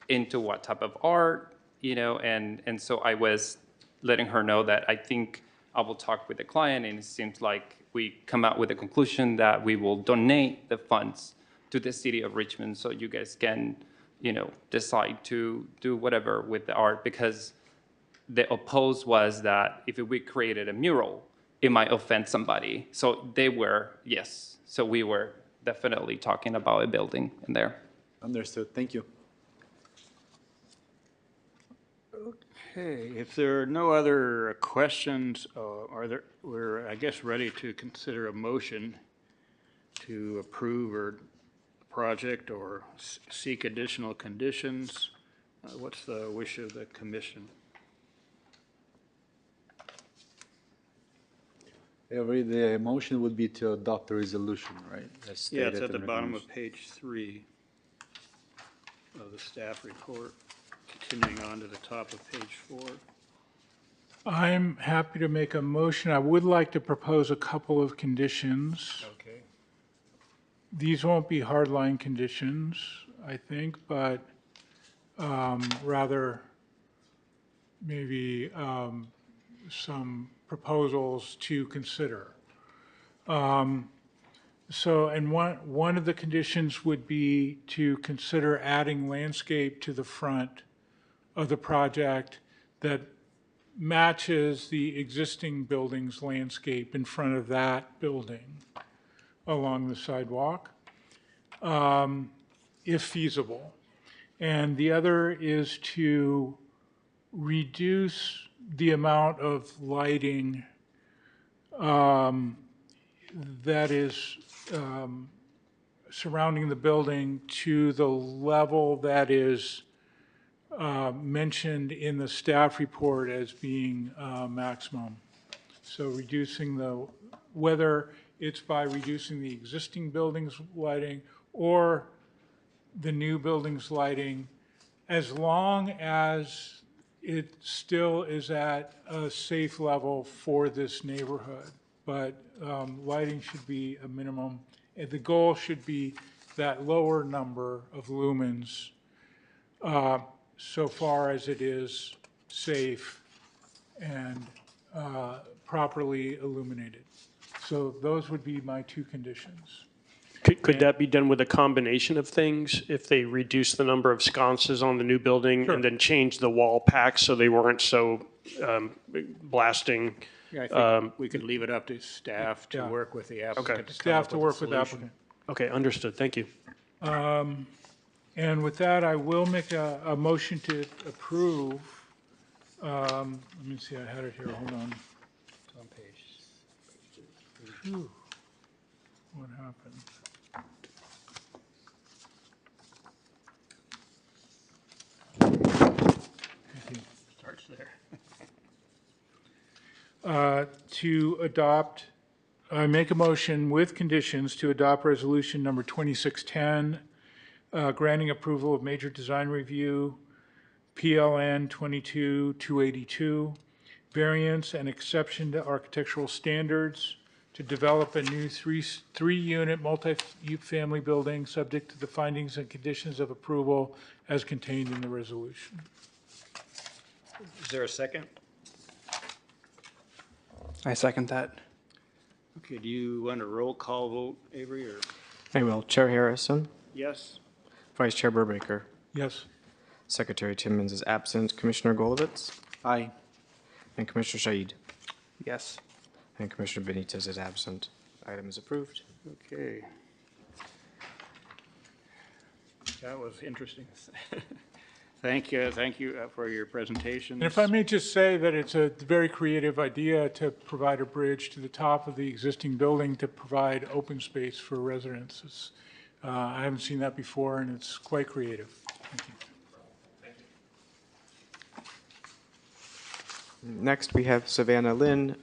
into what type of art, and so I was letting her know that I think I will talk with the client, and it seems like we come out with a conclusion that we will donate the funds to the city of Richmond so you guys can, decide to do whatever with the art, because the oppose was that if we created a mural, it might offend somebody. So yes. So we were definitely talking about a building in there. Understood, thank you. Okay, if there are no other questions, we're, I guess, ready to consider a motion to approve or project or seek additional conditions. What's the wish of the commission? The motion would be to adopt the resolution, right? As Yeah, it's stated at the in bottom of recommendation. page 3 of the staff report, continuing on to the top of page 4. I'm happy to make a motion. I would like to propose a couple of conditions. Okay. These won't be hardline conditions, I think, but rather maybe some proposals to consider. So, and one of the conditions would be to consider adding landscape to the front of the project that matches the existing building's landscape in front of that building along the sidewalk, if feasible. And the other is to reduce the amount of lighting that is surrounding the building to the level that is mentioned in the staff report as being maximum. So reducing whether it's by reducing the existing building's lighting or the new building's lighting, as long as it still is at a safe level for this neighborhood. But lighting should be a minimum. And the goal should be that lower number of lumens so far as it is safe and properly illuminated. So those would be my two conditions. Could that be done with a combination of things? If they reduce the number of sconces on the new building and then change the wall packs so they weren't so blasting? Yeah, I think we could leave it up to staff to work with the applicant. Okay. Staff to work with the applicant. Okay, understood. Thank you. And with that, I will make a motion to approve. Let me see, I had it here, hold on. It's on page. Phew. What happened? Starts there. To adopt, I make a motion with conditions to adopt resolution number 2610, granting approval of major design review, PLN 22282, variance and exception to architectural standards to develop a new three-unit multi-family building subject to the findings and conditions of approval as contained in the resolution. Is there a second? I second that. Okay, do you want a roll call vote, Avery, or I will. Chair Harrison, yes? Vice Chair Burbaker, Yes. Secretary Timmons is absent, Commissioner Golovitz, Aye. and Commissioner Shaid, Yes. and Commissioner Benitez is absent. Item is approved. Okay. That was interesting. Thank you for your presentations. And if I may just say that it's a very creative idea to provide a bridge to the top of the existing building to provide open space for residents. I haven't seen that before, and it's quite creative. Thank you. Next, we have Savannah Lynn,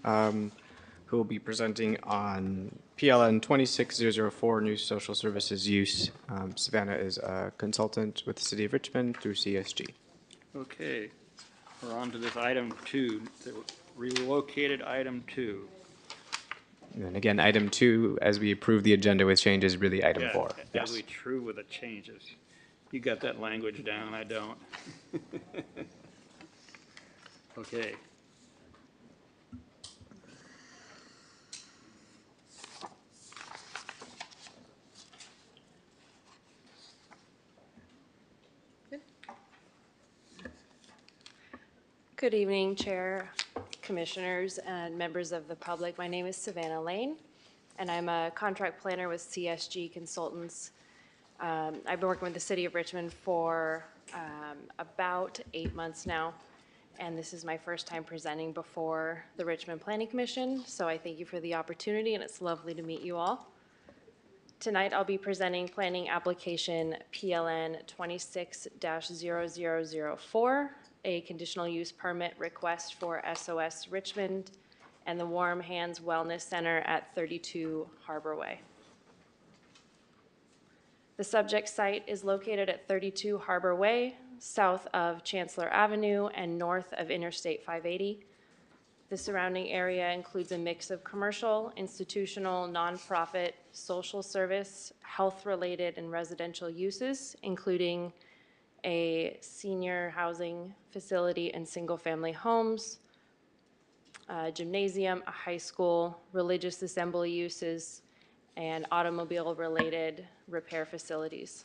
who will be presenting on PLN 26004, New Social Services Use. Savannah is a consultant with the City of Richmond through CSG. Okay, we're on to this item 2, the relocated item 2. And again, item 2, as we approve the agenda with changes, really item 4. As Yes. we true with the changes. You got that language down, I don't. Okay. Good evening, Chair, Commissioners, and members of the public. My name is Savannah Lane, and I'm a contract planner with CSG Consultants. I've been working with the City of Richmond for about 8 months now, and this is my first time presenting before the Richmond Planning Commission, so I thank you for the opportunity, and it's lovely to meet you all. Tonight, I'll be presenting planning application PLN 26-0004, a conditional use permit request for SOS Richmond and the Warm Hands Wellness Center at 32 Harbor Way. The subject site is located at 32 Harbor Way, south of Chancellor Avenue and north of Interstate 580. The surrounding area includes a mix of commercial, institutional, nonprofit, social service, health-related, and residential uses, including a senior housing facility and single-family homes, gymnasium, a high school, religious assembly uses, and automobile-related repair facilities.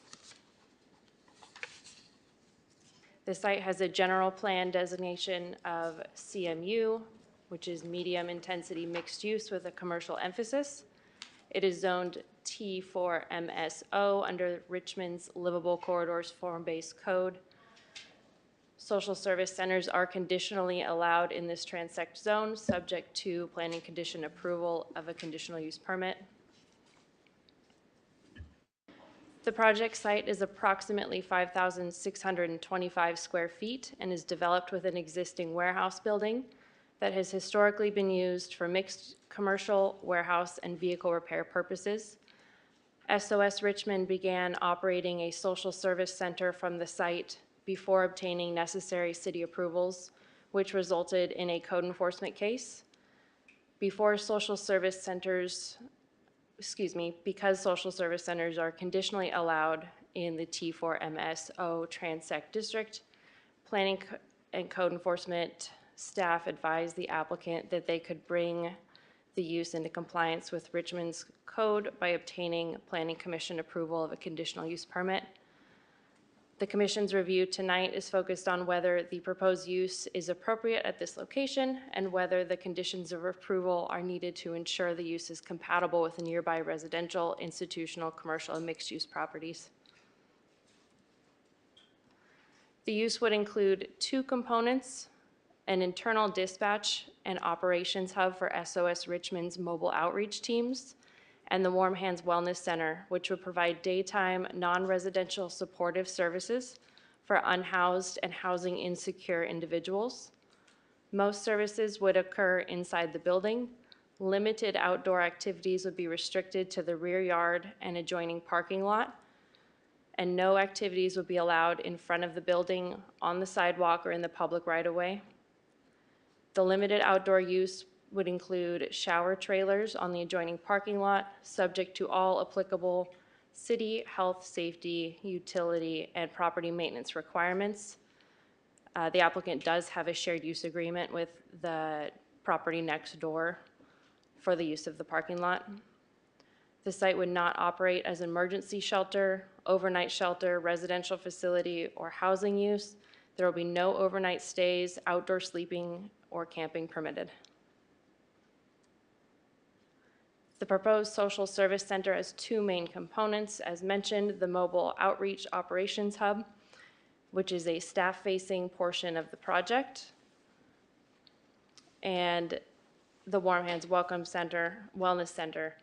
The site has a general plan designation of CMU, which is medium-intensity mixed use with a commercial emphasis. It is zoned T4 MSO under Richmond's Livable Corridors Form-Based Code. Social service centers are conditionally allowed in this transect zone, subject to planning condition approval of a conditional use permit. The project site is approximately 5,625 square feet and is developed with an existing warehouse building that has historically been used for mixed commercial, warehouse, and vehicle repair purposes. SOS Richmond began operating a social service center from the site before obtaining necessary city approvals, which resulted in a code enforcement case. Because social service centers are conditionally allowed in the T4 MSO Transect District, planning and code enforcement staff advised the applicant that they could bring the use into compliance with Richmond's code by obtaining Planning Commission approval of a conditional use permit. The Commission's review tonight is focused on whether the proposed use is appropriate at this location and whether the conditions of approval are needed to ensure the use is compatible with nearby residential, institutional, commercial, and mixed-use properties. The use would include two components: an internal dispatch and operations hub for SOS Richmond's mobile outreach teams, and the Warm Hands Wellness Center, which would provide daytime, non-residential supportive services for unhoused and housing insecure individuals. Most services would occur inside the building. Limited outdoor activities would be restricted to the rear yard and adjoining parking lot, and no activities would be allowed in front of the building, on the sidewalk, or in the public right-of-way. The limited outdoor use would include shower trailers on the adjoining parking lot, subject to all applicable city, health, safety, utility, and property maintenance requirements. The applicant does have a shared use agreement with the property next door for the use of the parking lot. The site would not operate as an emergency shelter, overnight shelter, residential facility, or housing use. There will be no overnight stays, outdoor sleeping, or camping permitted. The proposed social service center has two main components. As mentioned, the mobile outreach operations hub, which is a staff-facing portion of the project, and the Warm Hands Wellness Center,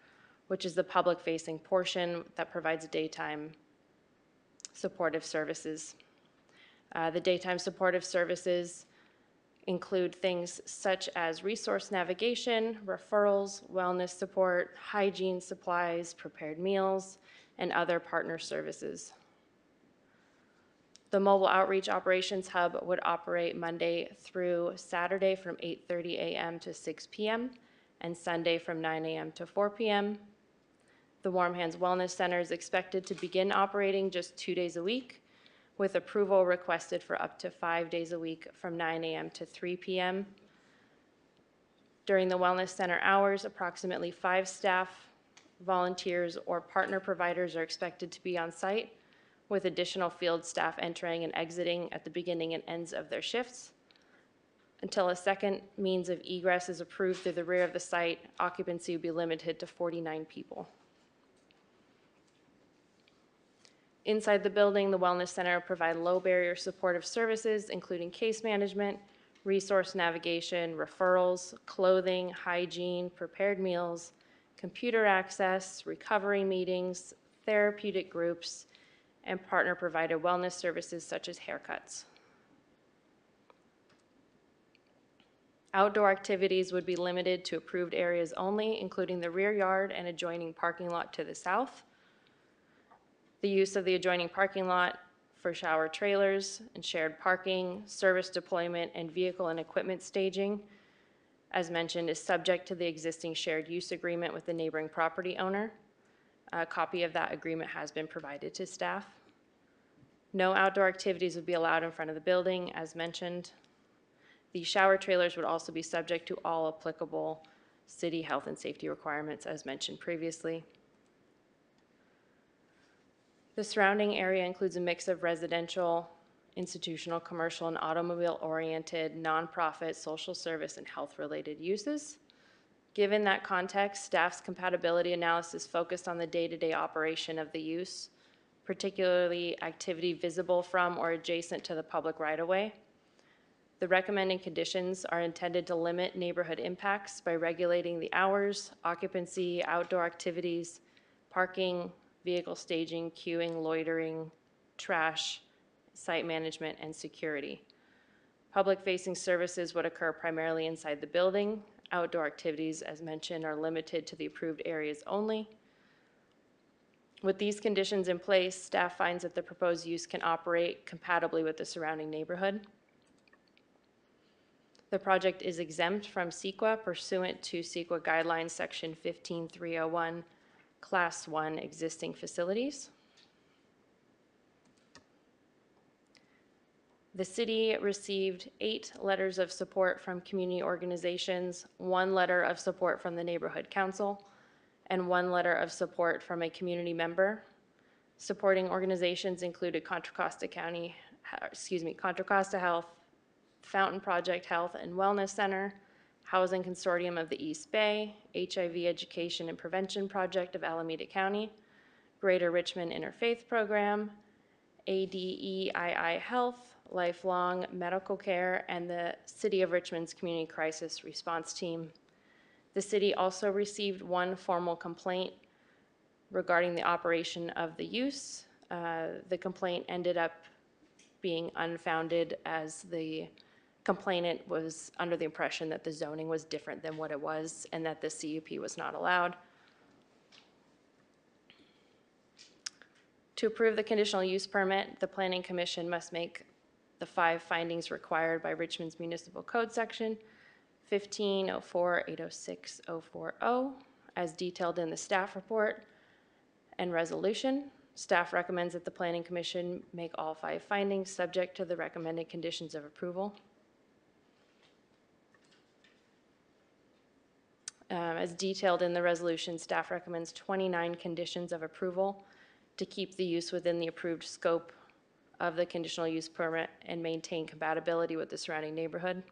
which is the public-facing portion that provides daytime supportive services. The daytime supportive services include things such as resource navigation, referrals, wellness support, hygiene supplies, prepared meals, and other partner services. The mobile outreach operations hub would operate Monday through Saturday from 8:30 a.m. to 6 p.m. and Sunday from 9 a.m. to 4 p.m. The Warm Hands Wellness Center is expected to begin operating just 2 days a week, with approval requested for up to 5 days a week from 9 a.m. to 3 p.m. During the Wellness Center hours, approximately 5 staff, volunteers, or partner providers are expected to be on site, with additional field staff entering and exiting at the beginning and ends of their shifts. Until a second means of egress is approved through the rear of the site, occupancy would be limited to 49 people. Inside the building, the Wellness Center will provide low-barrier supportive services, including case management, resource navigation, referrals, clothing, hygiene, prepared meals, computer access, recovery meetings, therapeutic groups, and partner-provided wellness services such as haircuts. Outdoor activities would be limited to approved areas only, including the rear yard and adjoining parking lot to the south. The use of the adjoining parking lot for shower trailers and shared parking, service deployment, and vehicle and equipment staging, as mentioned, is subject to the existing shared use agreement with the neighboring property owner. A copy of that agreement has been provided to staff. No outdoor activities would be allowed in front of the building, as mentioned. The shower trailers would also be subject to all applicable city health and safety requirements as mentioned previously. The surrounding area includes a mix of residential, institutional, commercial, and automobile-oriented, nonprofit, social service, and health-related uses. Given that context, staff's compatibility analysis focused on the day-to-day operation of the use, particularly activity visible from or adjacent to the public right-of-way. The recommended conditions are intended to limit neighborhood impacts by regulating the hours, occupancy, outdoor activities, parking, vehicle staging, queuing, loitering, trash, site management, and security. Public-facing services would occur primarily inside the building. Outdoor activities, as mentioned, are limited to the approved areas only. With these conditions in place, staff finds that the proposed use can operate compatibly with the surrounding neighborhood. The project is exempt from CEQA pursuant to CEQA Guidelines Section 15301, Class 1 existing facilities. The city received 8 letters of support from community organizations, 1 letter of support from the neighborhood council, and 1 letter of support from a community member. Supporting organizations included Contra Costa Health, Fountain Project Health and Wellness Center, Housing Consortium of the East Bay, HIV Education and Prevention Project of Alameda County, Greater Richmond Interfaith Program, ADEII Health, Lifelong Medical Care, and the City of Richmond's Community Crisis Response Team. The city also received 1 formal complaint regarding the operation of the use. The complaint ended up being unfounded as the complainant was under the impression that the zoning was different than what it was and that the CUP was not allowed. To approve the conditional use permit, the Planning Commission must make the 5 findings required by Richmond's Municipal Code Section 1504-806-040 as detailed in the staff report and resolution. Staff recommends that the Planning Commission make all 5 findings subject to the recommended conditions of approval. As detailed in the resolution, staff recommends 29 conditions of approval to keep the use within the approved scope of the conditional use permit and maintain compatibility with the surrounding neighborhood.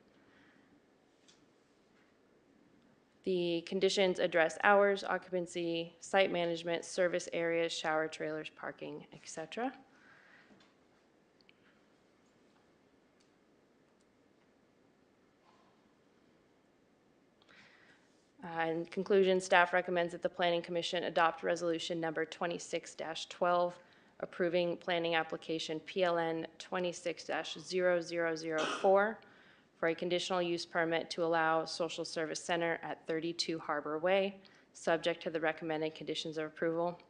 The conditions address hours, occupancy, site management, service areas, shower trailers, parking, etc. In conclusion, staff recommends that the Planning Commission adopt resolution number 26-12, approving planning application PLN 26-0004 for a conditional use permit to allow Social Service Center at 32 Harbor Way, subject to the recommended conditions of approval.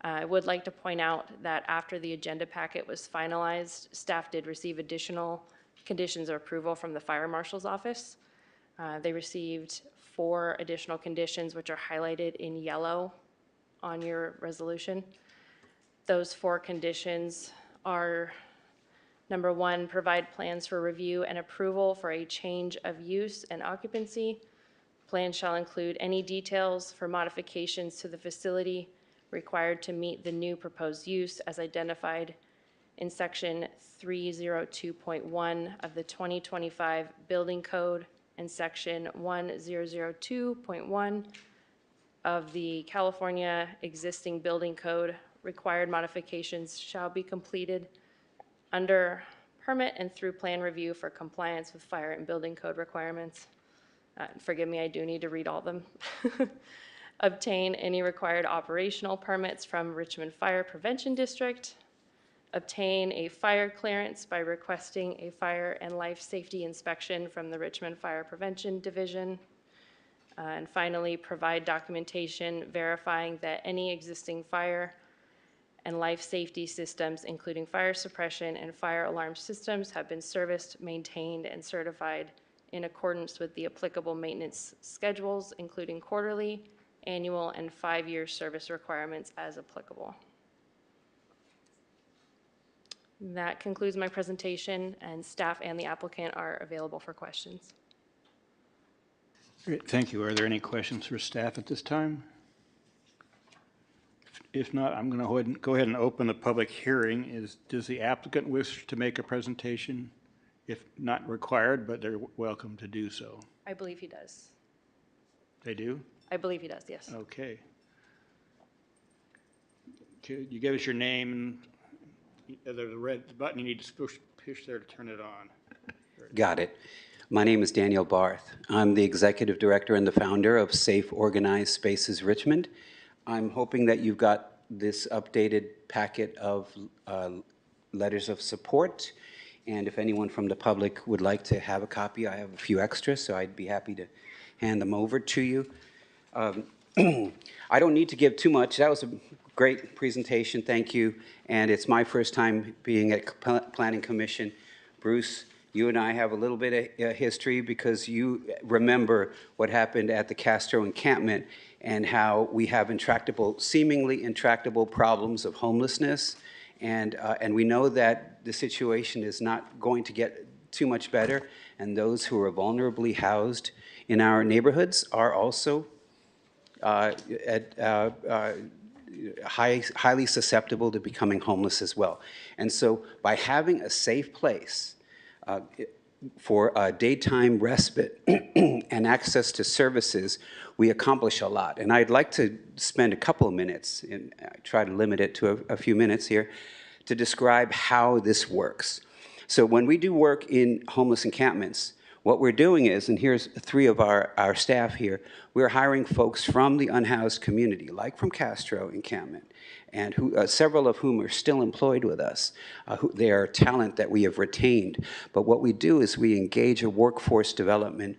I would like to point out that after the agenda packet was finalized, staff did receive additional conditions of approval from the Fire Marshal's office. They received 4 additional conditions, which are highlighted in yellow on your resolution. Those 4 conditions are, number 1, provide plans for review and approval for a change of use and occupancy. Plans shall include any details for modifications to the facility required to meet the new proposed use as identified in section 302.1 of the 2025 Building Code and section 1002.1 of the California Existing Building Code. Required modifications shall be completed under permit and through plan review for compliance with fire and building code requirements. Forgive me, I do need to read all of them. Obtain any required operational permits from Richmond Fire Prevention District. Obtain a fire clearance by requesting a fire and life safety inspection from the Richmond Fire Prevention Division. And finally, provide documentation verifying that any existing fire and life safety systems, including fire suppression and fire alarm systems, have been serviced, maintained, and certified in accordance with the applicable maintenance schedules, including quarterly, annual, and 5-year service requirements as applicable. That concludes my presentation, and staff and the applicant are available for questions. Great, thank you. Are there any questions for staff at this time? If not, I'm going to go ahead and open the public hearing. Does the applicant wish to make a presentation? If not required, but they're welcome to do so. I believe he does. They do? I believe he does, yes. Okay. Could you give us your name and there's a red button you need to push there to turn it on? Got it. My name is Daniel Barth. I'm the executive director and the founder of Safe Organized Spaces Richmond. I'm hoping that you've got this updated packet of letters of support. And if anyone from the public would like to have a copy, I have a few extras, so I'd be happy to hand them over to you. I don't need to give too much. That was a great presentation, thank you. And it's my first time being at Planning Commission. Bruce, you and I have a little bit of history because you remember what happened at the Castro encampment and how we have seemingly intractable problems of homelessness. And we know that the situation is not going to get too much better, and those who are vulnerably housed in our neighborhoods are also highly susceptible to becoming homeless as well. And so by having a safe place for daytime respite and access to services, we accomplish a lot. And I'd like to spend a couple of minutes, and try to limit it to a few minutes here, to describe how this works. So when we do work in homeless encampments, what we're doing is, and here's three of our staff here, we're hiring folks from the unhoused community, like from Castro encampment, and several of whom are still employed with us. They are talent that we have retained. But what we do is we engage a workforce development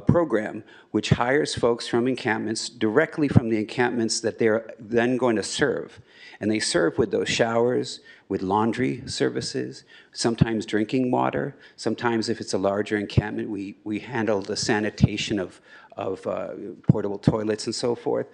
program which hires folks from encampments, directly from the encampments that they're then going to serve. And they serve with those showers, with laundry services, sometimes drinking water. Sometimes if it's a larger encampment, we handle the sanitation of portable toilets and so forth.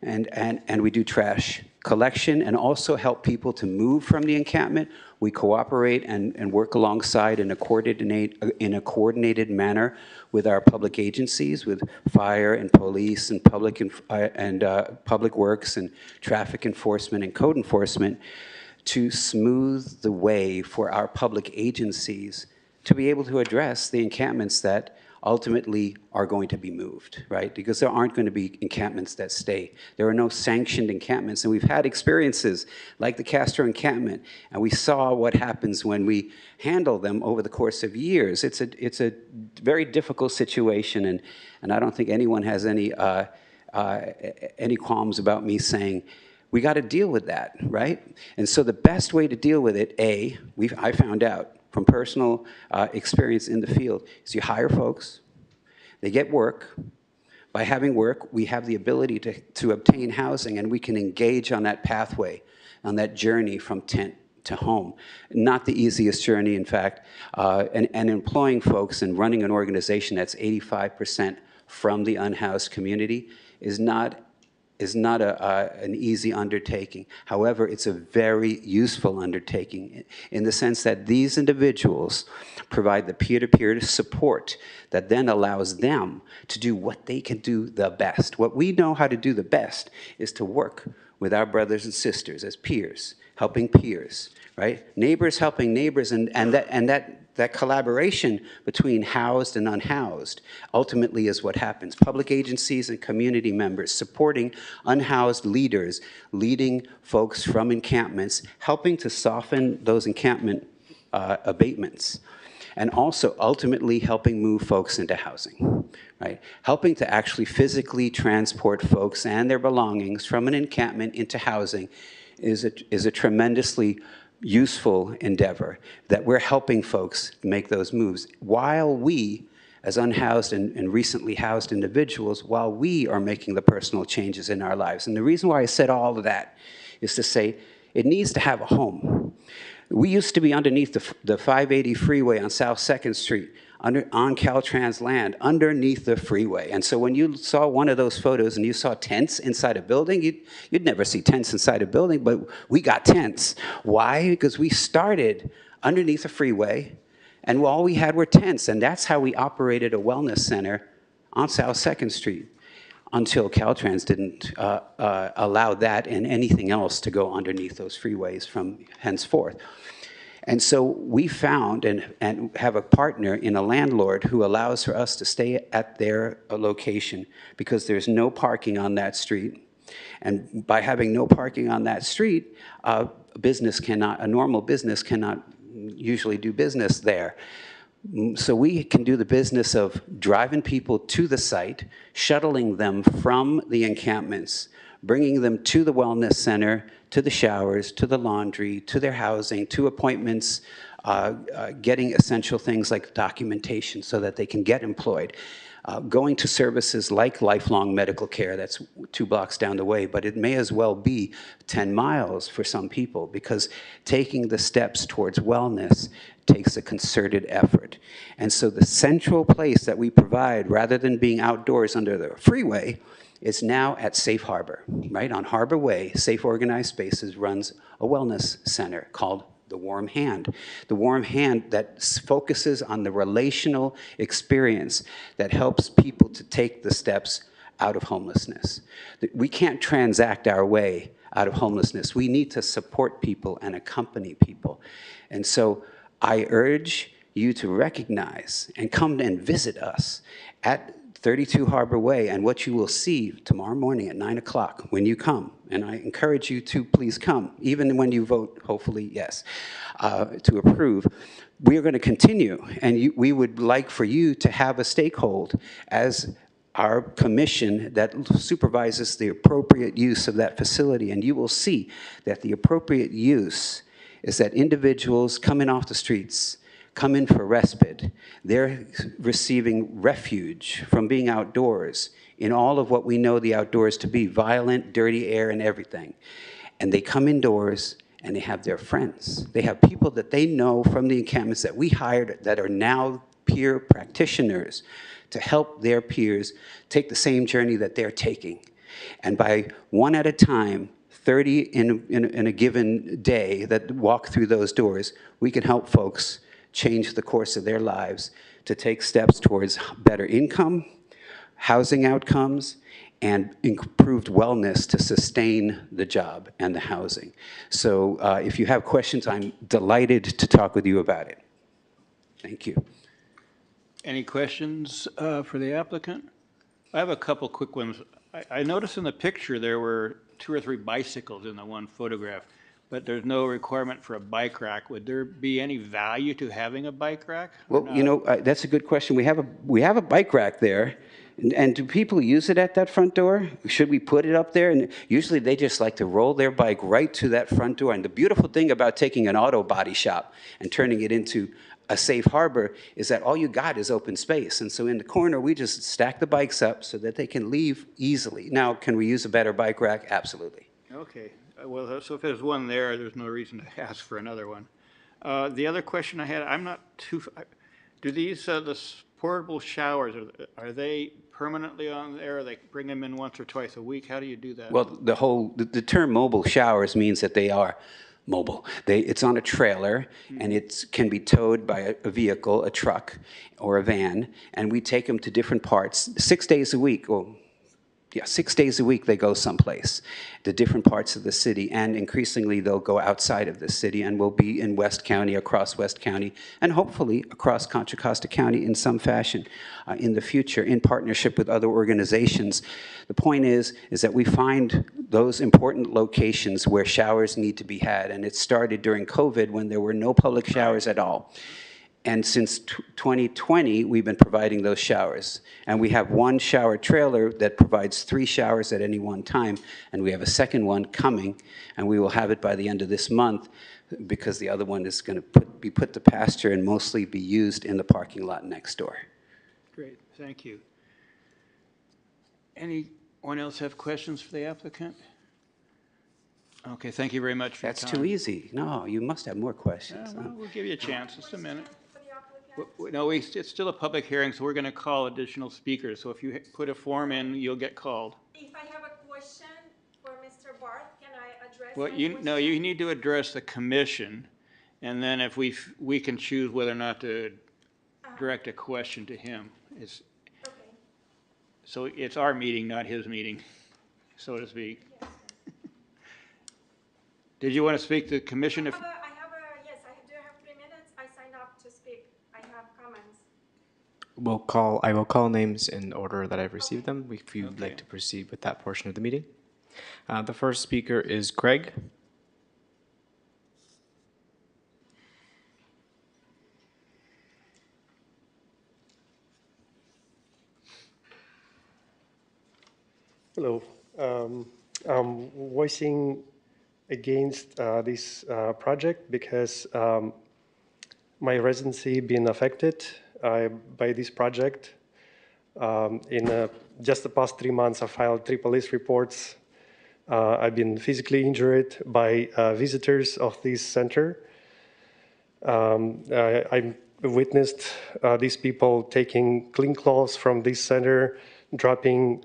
And we do trash collection and also help people to move from the encampment. We cooperate and work alongside in a coordinated manner with our public agencies, with fire and police and public works and traffic enforcement and code enforcement, to smooth the way for our public agencies to be able to address the encampments that ultimately are going to be moved, right? Because there aren't going to be encampments that stay. There are no sanctioned encampments, and we've had experiences like the Castro encampment, and we saw what happens when we handle them over the course of years. It's a very difficult situation, and I don't think anyone has any qualms about me saying, we got to deal with that, right? And so the best way to deal with it, I found out from personal experience in the field, is you hire folks, they get work. By having work, we have the ability to obtain housing, and we can engage on that pathway, on that journey from tent to home. Not the easiest journey, in fact, and employing folks and running an organization that's 85% from the unhoused community is not an easy undertaking. However, it's a very useful undertaking in the sense that these individuals provide the peer-to-peer support that then allows them to do what they can do the best. What we know how to do the best is to work with our brothers and sisters as peers, helping peers, right? Neighbors helping neighbors, and that collaboration between housed and unhoused ultimately is what happens. Public agencies and community members supporting unhoused leaders, leading folks from encampments, helping to soften those encampment abatements, and also ultimately helping move folks into housing, right? Helping to actually physically transport folks and their belongings from an encampment into housing is a tremendously useful endeavor, that we're helping folks make those moves while we, as unhoused and recently housed individuals, while we are making the personal changes in our lives. And the reason why I said all of that is to say it needs to have a home. We used to be underneath the 580 freeway on South 2nd Street on Caltrans land, underneath the freeway. And so when you saw one of those photos and you saw tents inside a building, you'd never see tents inside a building, but we got tents. Why? Because we started underneath a freeway, and all we had were tents, and that's how we operated a wellness center on South 2nd Street until Caltrans didn't allow that and anything else to go underneath those freeways from henceforth. And so we found and have a partner in a landlord who allows for us to stay at their location because there's no parking on that street. And by having no parking on that street, a normal business cannot usually do business there. So we can do the business of driving people to the site, shuttling them from the encampments, bringing them to the wellness center, to the showers, to the laundry, to their housing, to appointments, getting essential things like documentation so that they can get employed. Going to services like lifelong medical care, that's 2 blocks down the way, but it may as well be 10 miles for some people because taking the steps towards wellness takes a concerted effort. And so the central place that we provide, rather than being outdoors under the freeway, is now at Safe Harbor, right? On Harbor Way, Safe Organized Spaces runs a wellness center called The Warm Hand. The Warm Hand that focuses on the relational experience that helps people to take the steps out of homelessness. We can't transact our way out of homelessness. We need to support people and accompany people. And so I urge you to recognize and come and visit us at 32 Harbor Way, and what you will see tomorrow morning at 9 o'clock when you come, and I encourage you to please come, even when you vote, hopefully, yes, to approve. We are going to continue, and we would like for you to have a stakehold as our commission that supervises the appropriate use of that facility, and you will see that the appropriate use is that individuals coming off the streets come in for respite. They're receiving refuge from being outdoors in all of what we know the outdoors to be, violent, dirty air and everything. And they come indoors and they have their friends. They have people that they know from the encampments that we hired that are now peer practitioners to help their peers take the same journey that they're taking. And by one at a time, 30 in a given day that walk through those doors, we can help folks change the course of their lives to take steps towards better income, housing outcomes, and improved wellness to sustain the job and the housing. So if you have questions, I'm delighted to talk with you about it. Thank you. Any questions for the applicant? I have a couple quick ones. I noticed in the picture there were 2 or 3 bicycles in the one photograph, but there's no requirement for a bike rack. Would there be any value to having a bike rack? Well, you know, that's a good question. We have a bike rack there, and do people use it at that front door? Should we put it up there? And usually they just like to roll their bike right to that front door. And the beautiful thing about taking an auto body shop and turning it into a safe harbor is that all you got is open space. And so in the corner, we just stack the bikes up so that they can leave easily. Now, can we use a better bike rack? Absolutely. Okay. Well, so if there's one there, there's no reason to ask for another one. The other question I had, I'm not too, do these, the portable showers, are they permanently on there? Or they bring them in once or twice a week? How do you do that? Well, the term mobile showers means that they are mobile. It's on a trailer, and it can be towed by a vehicle, a truck, or a van, and we take them to different parts 6 days a week. Well, yeah, 6 days a week they go someplace, to different parts of the city, and increasingly they'll go outside of the city and will be in West County, across West County, and hopefully across Contra Costa County in some fashion in the future in partnership with other organizations. The point is that we find those important locations where showers need to be had, and it started during COVID when there were no public showers at all. And since 2020, we've been providing those showers. And we have one shower trailer that provides 3 showers at any one time. And we have a second one coming, and we will have it by the end of this month because the other one is going to be put to pasture and mostly be used in the parking lot next door. Great, thank you. Anyone else have questions for the applicant? Okay, thank you very much for your time. That's too easy. No, you must have more questions. Well, we'll give you a chance, just a minute. No, it's still a public hearing, so we're going to call additional speakers. So if you put a form in, you'll get called. If I have a question for Mr. Barth, can I address Well, my you, question? no, you need to address the commission, and then if we can choose whether or not to direct a question to him. It's, Okay. so it's our meeting, not his meeting, so to speak. Yes. Did you want to speak to the commission? If Yes, I do have 3 minutes. I signed up to speak. I have comments. I will call names in order that I've received them, if you'd like to proceed with that portion of the meeting. The first speaker is Greg. Hello. I'm voicing against this project because my residency been affected by this project. In just the past 3 months, I filed 3 police reports. I've been physically injured by visitors of this center. I witnessed these people taking clean clothes from this center, dropping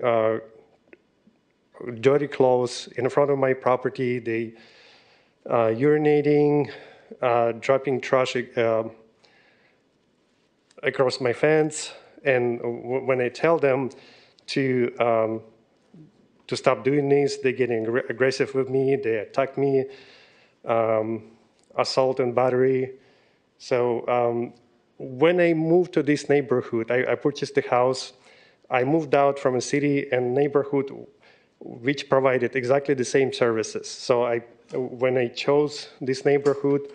dirty clothes in front of my property. They urinating, dropping trash across my fence. And when I tell them to stop doing this, they're getting aggressive with me. They attack me, assault and battery. So when I moved to this neighborhood, I purchased the house. I moved out from a city and neighborhood which provided exactly the same services. So when I chose this neighborhood,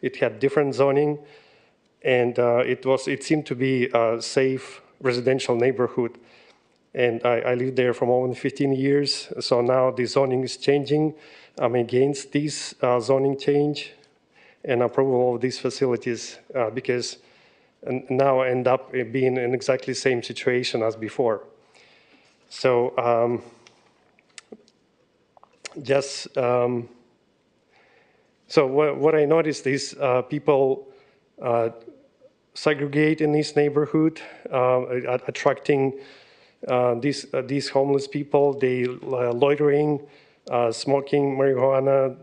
it had different zoning, and it seemed to be a safe residential neighborhood. And I lived there for more than 15 years. So now the zoning is changing. I'm against this zoning change and approval of these facilities because now I end up being in exactly the same situation as before. So so what I noticed is people segregate in this neighborhood, attracting these homeless people. They loitering, smoking marijuana,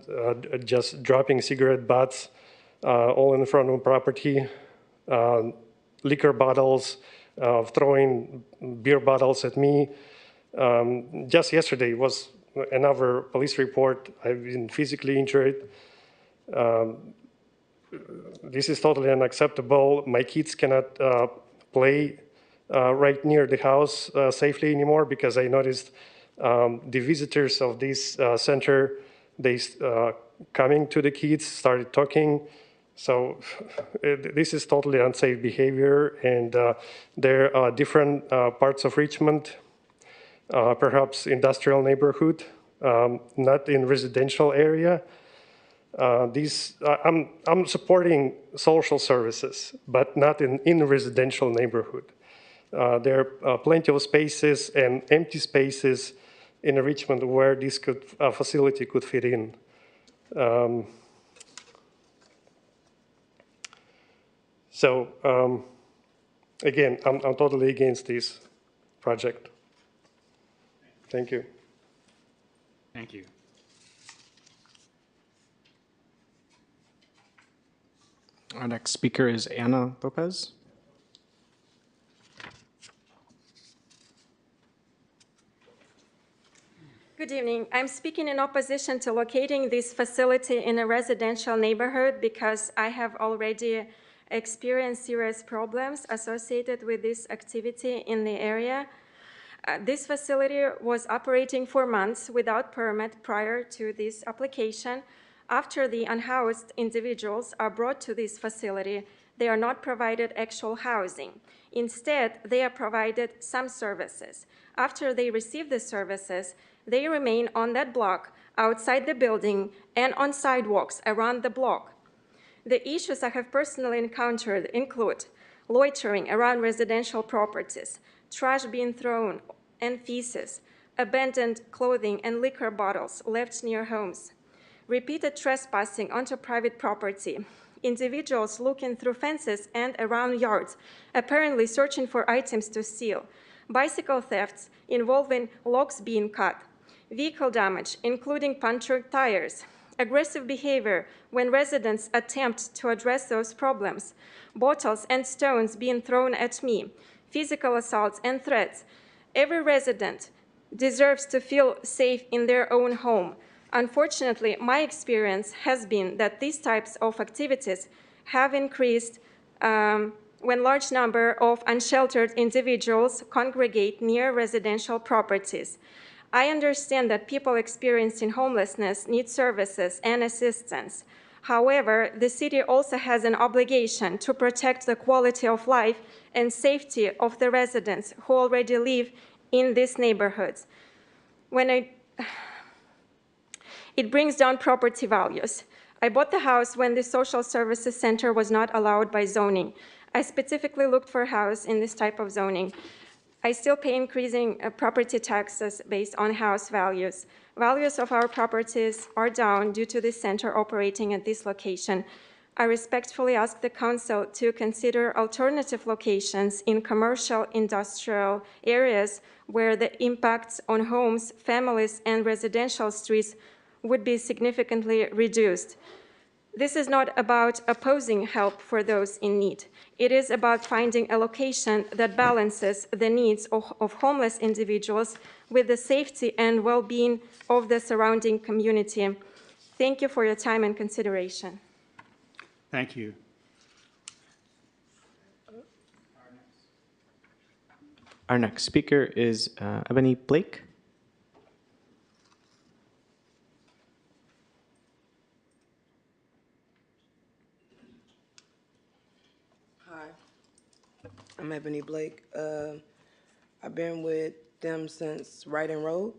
just dropping cigarette butts all in front of property, liquor bottles, throwing beer bottles at me. Just yesterday was another police report. I've been physically injured. This is totally unacceptable. My kids cannot play right near the house safely anymore because I noticed the visitors of this center, they coming to the kids, started talking. So this is totally unsafe behavior, and there are different parts of Richmond, perhaps industrial neighborhood, not in residential area. I'm supporting social services, but not in residential neighborhood. There are plenty of spaces and empty spaces in Richmond where this facility could fit in. Again, I'm totally against this project. Thank you. Thank you. Our next speaker is Anna Lopez. Good evening. I'm speaking in opposition to locating this facility in a residential neighborhood because I have already experienced serious problems associated with this activity in the area. This facility was operating for months without permit prior to this application. After the unhoused individuals are brought to this facility, they are not provided actual housing. Instead, they are provided some services. After they receive the services, they remain on that block, outside the building, and on sidewalks around the block. The issues I have personally encountered include loitering around residential properties, trash being thrown, and feces, abandoned clothing and liquor bottles left near homes, repeated trespassing onto private property, individuals looking through fences and around yards, apparently searching for items to steal, bicycle thefts involving locks being cut, vehicle damage, including punctured tires, aggressive behavior when residents attempt to address those problems, bottles and stones being thrown at me, physical assaults and threats. Every resident deserves to feel safe in their own home. Unfortunately, my experience has been that these types of activities have increased when large number of unsheltered individuals congregate near residential properties. I understand that people experiencing homelessness need services and assistance. However, the city also has an obligation to protect the quality of life and safety of the residents who already live in these neighborhoods. It brings down property values. I bought the house when the social services center was not allowed by zoning. I specifically looked for a house in this type of zoning. I still pay increasing property taxes based on house values. Values of our properties are down due to this center operating at this location. I respectfully ask the council to consider alternative locations in commercial, industrial areas where the impacts on homes, families, and residential streets would be significantly reduced. This is not about opposing help for those in need. It is about finding a location that balances the needs of homeless individuals with the safety and well-being of the surrounding community. Thank you for your time and consideration. Thank you. Our next speaker is Ebony Blake. Hi, I'm Ebony Blake. I've been with them since Wrighton Road.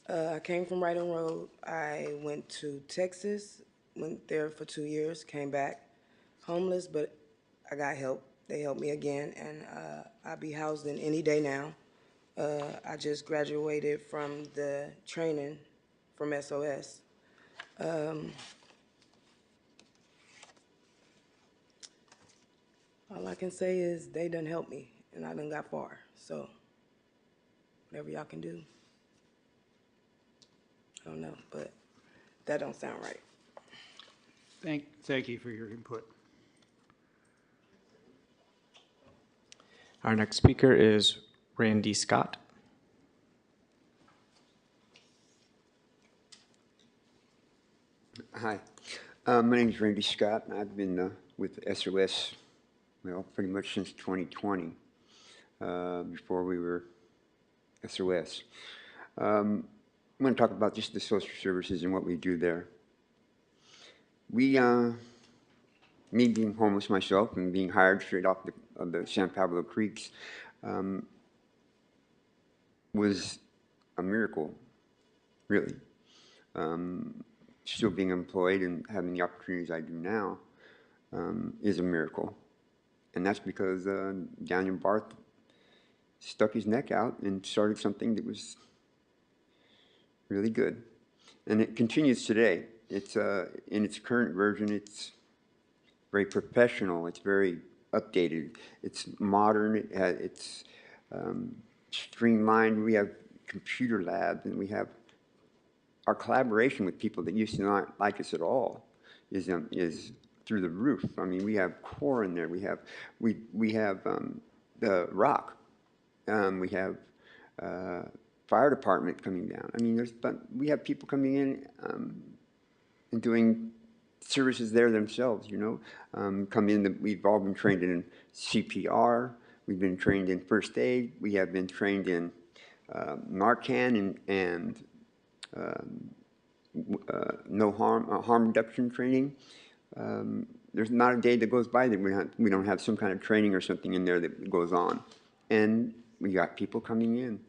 I came from Wrighton Road. I went to Texas, went there for 2 years, came back homeless, but I got help. They helped me again, and I'll be housed in any day now. I just graduated from the training from SOS. All I can say is they done helped me, and I done got far. So, whatever y'all can do. I don't know, but that don't sound right. Thank you for your input. Our next speaker is Randy Scott. Hi, my name is Randy Scott, and I've been with SOS, well, pretty much since 2020, before we were SOS. I'm going to talk about just the social services and what we do there. Me being homeless myself and being hired straight off of the San Pablo Creeks was a miracle, really. Still being employed and having the opportunities I do now is a miracle. And that's because Daniel Barth stuck his neck out and started something that was really good. And it continues today. It's in its current version, it's very professional, it's very updated, it's modern, it's streamlined. We have computer labs, and we have our collaboration with people that used to not like us at all is through the roof. I mean, we have CORE in there. We have the ROC. We have fire department coming down. I mean, we have people coming in and doing services there themselves. You know, come in. We've all been trained in CPR. We've been trained in first aid. We have been trained in Narcan and no harm reduction training. There's not a day that goes by that we don't have some kind of training or something in there that goes on. And we got people coming in.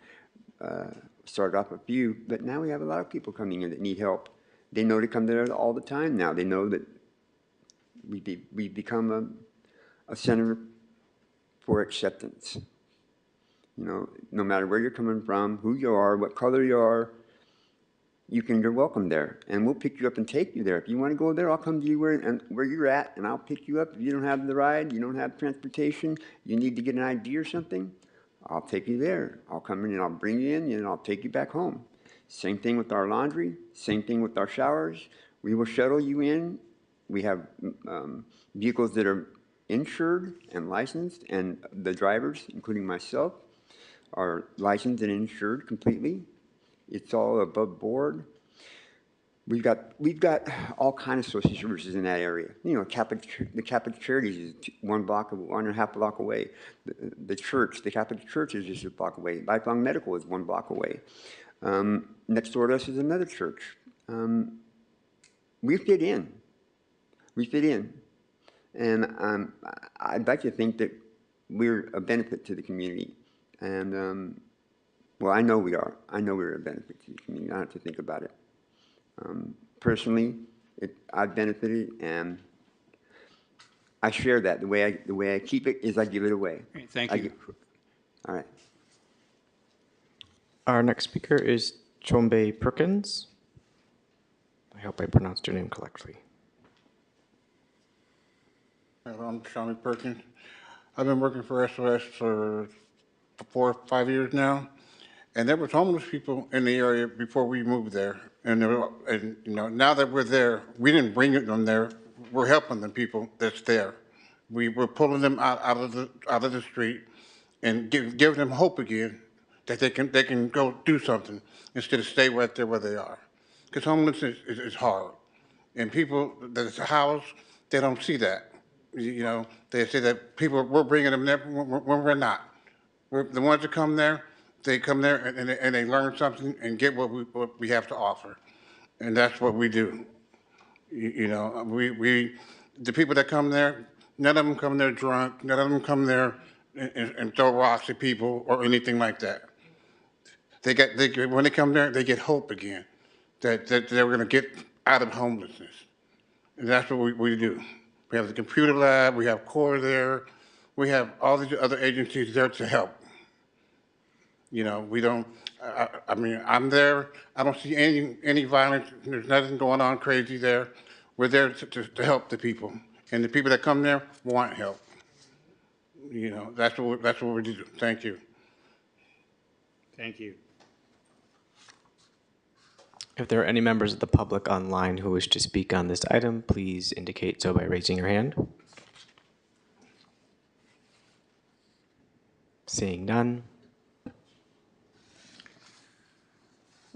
Started off a few, but now we have a lot of people coming in that need help. They know to come there all the time now. They know that we become a center for acceptance. You know, no matter where you're coming from, who you are, what color you are, you're welcome there, and we'll pick you up and take you there. If you want to go there, I'll come to you where you're at, and I'll pick you up. If you don't have the ride, you don't have transportation, you need to get an ID or something, I'll take you there. I'll come in and I'll bring you in, and I'll take you back home. Same thing with our laundry, same thing with our showers. We will shuttle you in. We have vehicles that are insured and licensed, and the drivers, including myself, are licensed and insured completely. It's all above board. We've got all kinds of social services in that area. You know, the Catholic Charities is 1.5 block away. The Catholic Church is just a block away. Lifelong Medical is 1 block away. Next door to us is another church. We fit in. We fit in. And I'd like to think that we're a benefit to the community. And, well, I know we are. I know we're a benefit to the community. I don't have to think about it. Personally, I've benefited, and I share that. The way I keep it is I give it away. Great, thank you. All right. Our next speaker is Chombe Perkins. I hope I pronounced your name correctly. Hello, I'm Tommy Perkins. I've been working for SOS for 4 or 5 years now, and there was homeless people in the area before we moved there. And you know, now that we're there, we didn't bring them there. We're helping the people that's there. We're pulling them out of the street and giving them hope again that they can go do something instead of stay right there where they are. Because homelessness is hard, and people that's housed, they don't see that. You know, they say that we're bringing them there when we're not. The ones that come there, they come there and they learn something and get what we have to offer, and that's what we do. You know, the people that come there, none of them come there drunk, none of them come there and throw rocks at people or anything like that. When they come there, they get hope again, that they're going to get out of homelessness, and that's what we do. We have the computer lab, we have CORE there, we have all these other agencies there to help. You know, we don't, I mean, I'm there, I don't see any violence, there's nothing going on crazy there. We're there to help the people, and the people that come there want help. You know, that's what we do. Thank you. Thank you. If there are any members of the public online who wish to speak on this item, please indicate so by raising your hand. Seeing none.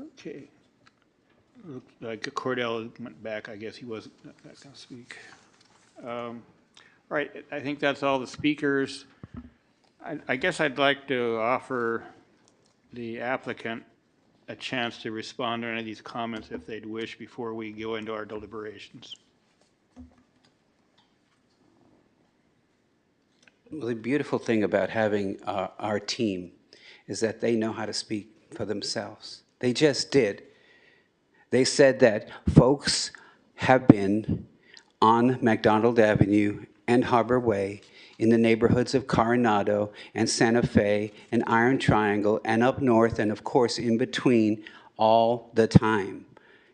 Okay. Looks like Cordell went back. I guess he wasn't going to speak. All right. I think that's all the speakers. I guess I'd like to offer the applicant a chance to respond to any of these comments if they'd wish before we go into our deliberations. Well, the beautiful thing about having our team is that they know how to speak for themselves. They just did. They said that folks have been on McDonald Avenue and Harbor Way in the neighborhoods of Coronado and Santa Fe and Iron Triangle and up north and, of course, in between all the time.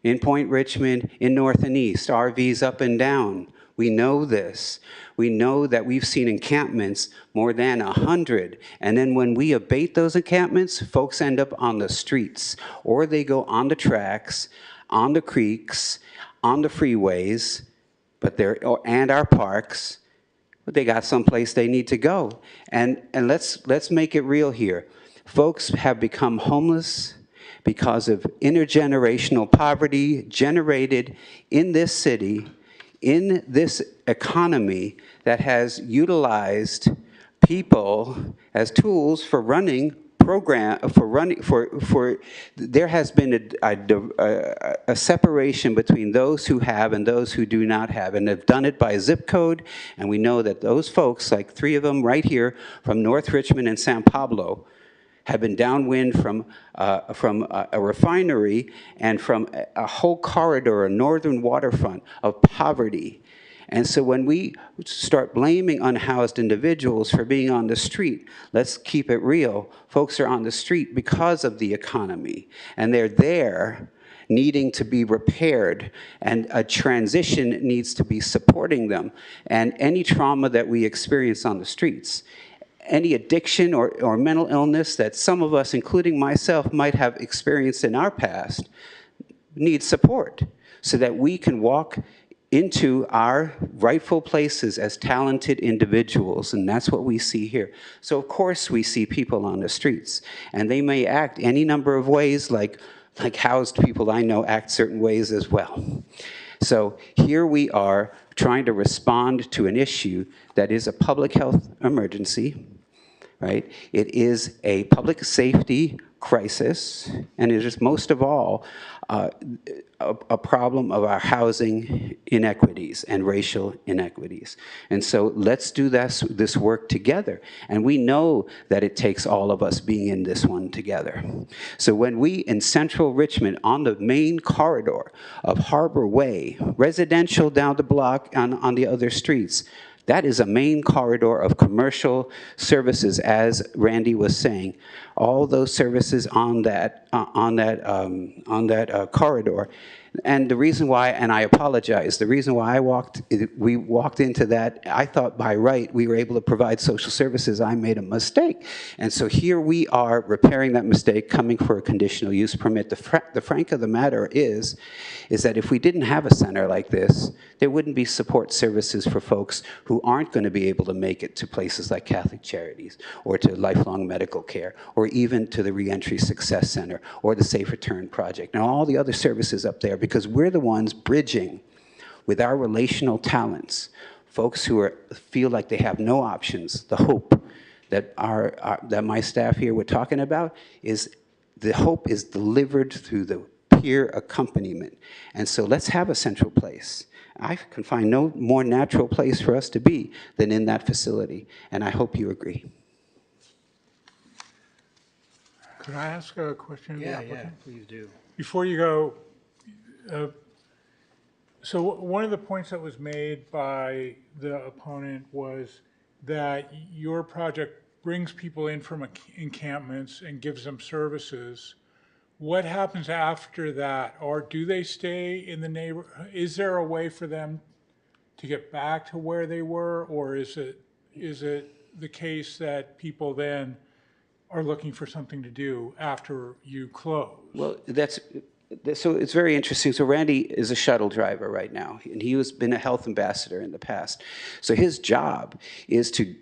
In Point Richmond, in north and east, RVs up and down. We know this. We know that we've seen encampments more than 100. And then when we abate those encampments, folks end up on the streets, or they go on the tracks, on the creeks, on the freeways, and our parks. But they got someplace they need to go. And let's make it real here. Folks have become homeless because of intergenerational poverty generated in this city, in this economy that has utilized people as tools for running there has been a separation between those who have and those who do not have, and they've done it by zip code, and we know that those folks, like 3 of them right here from North Richmond and San Pablo, have been downwind from a refinery and from a whole corridor, a northern waterfront of poverty. And so when we start blaming unhoused individuals for being on the street, let's keep it real. Folks are on the street because of the economy. And they're there needing to be repaired, and a transition needs to be supporting them. And any trauma that we experience on the streets, any addiction or mental illness that some of us, including myself, might have experienced in our past, needs support so that we can walk into our rightful places as talented individuals, and that's what we see here. So of course we see people on the streets, and they may act any number of ways, like housed people I know act certain ways as well. So here we are trying to respond to an issue that is a public health emergency, right? It is a public safety crisis, and it is most of all a problem of our housing inequities and racial inequities. And so let's do this work together. And we know that it takes all of us being in this one together. So when we in central Richmond, on the main corridor of Harbor Way, residential down the block on the other streets, that is a main corridor of commercial services, as Randy was saying. All those services on that corridor. And the reason why, and I apologize, the reason why we walked into that, I thought by right we were able to provide social services. I made a mistake. And so here we are repairing that mistake, coming for a conditional use permit. The frank of the matter is that if we didn't have a center like this, there wouldn't be support services for folks who aren't going to be able to make it to places like Catholic Charities, or to lifelong medical care, or even to the Reentry Success Center, or the Safe Return Project, and all the other services up there, because we're the ones bridging with our relational talents, folks who feel like they have no options. The hope that that my staff here were talking about is, the hope is delivered through the peer accompaniment. And so let's have a central place. I can find no more natural place for us to be than in that facility, and I hope you agree. Could I ask a question of the Yeah, applicant? please do. Before you go, so one of the points that was made by the opponent was that your project brings people in from encampments and gives them services. What happens after that? Or do they stay in the neighborhood? Is there a way for them to get back to where they were? Or is it the case that people then are looking for something to do after you close? Well, so it's very interesting. So Randy is a shuttle driver right now, and he has been a health ambassador in the past. So his job is to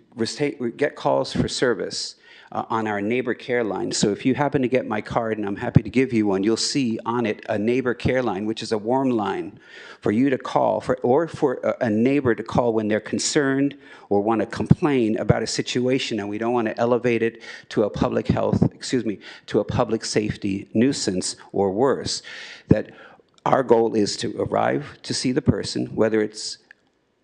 get calls for service on our neighbor care line. So if you happen to get my card, and I'm happy to give you one, you'll see on it a neighbor care line, which is a warm line for you to call, or for a neighbor to call when they're concerned or want to complain about a situation, and we don't want to elevate it to a public safety nuisance or worse. That our goal is to arrive to see the person, whether it's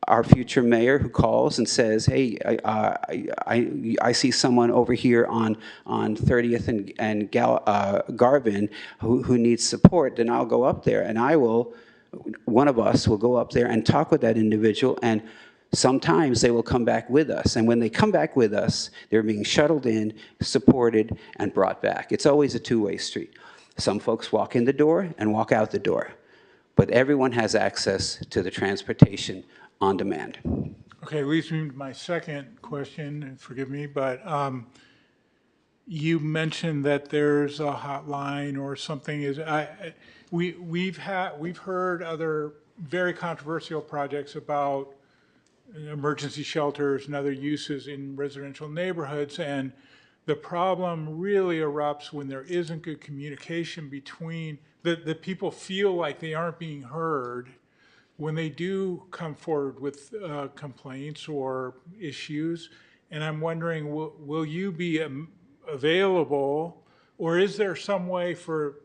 our future mayor who calls and says, hey, I see someone over here on 30th and Garvin who needs support, then I'll go up there, and one of us will go up there and talk with that individual, and sometimes they will come back with us. And when they come back with us, they're being shuttled in, supported, and brought back. It's always a two-way street. Some folks walk in the door and walk out the door, but everyone has access to the transportation on demand. Okay, leads me to my second question, and forgive me, but you mentioned that there's a hotline or something. We've heard other very controversial projects about emergency shelters and other uses in residential neighborhoods, and the problem really erupts when there isn't good communication between the people feel like they aren't being heard when they do come forward with complaints or issues. And I'm wondering, will you be available, or is there some way for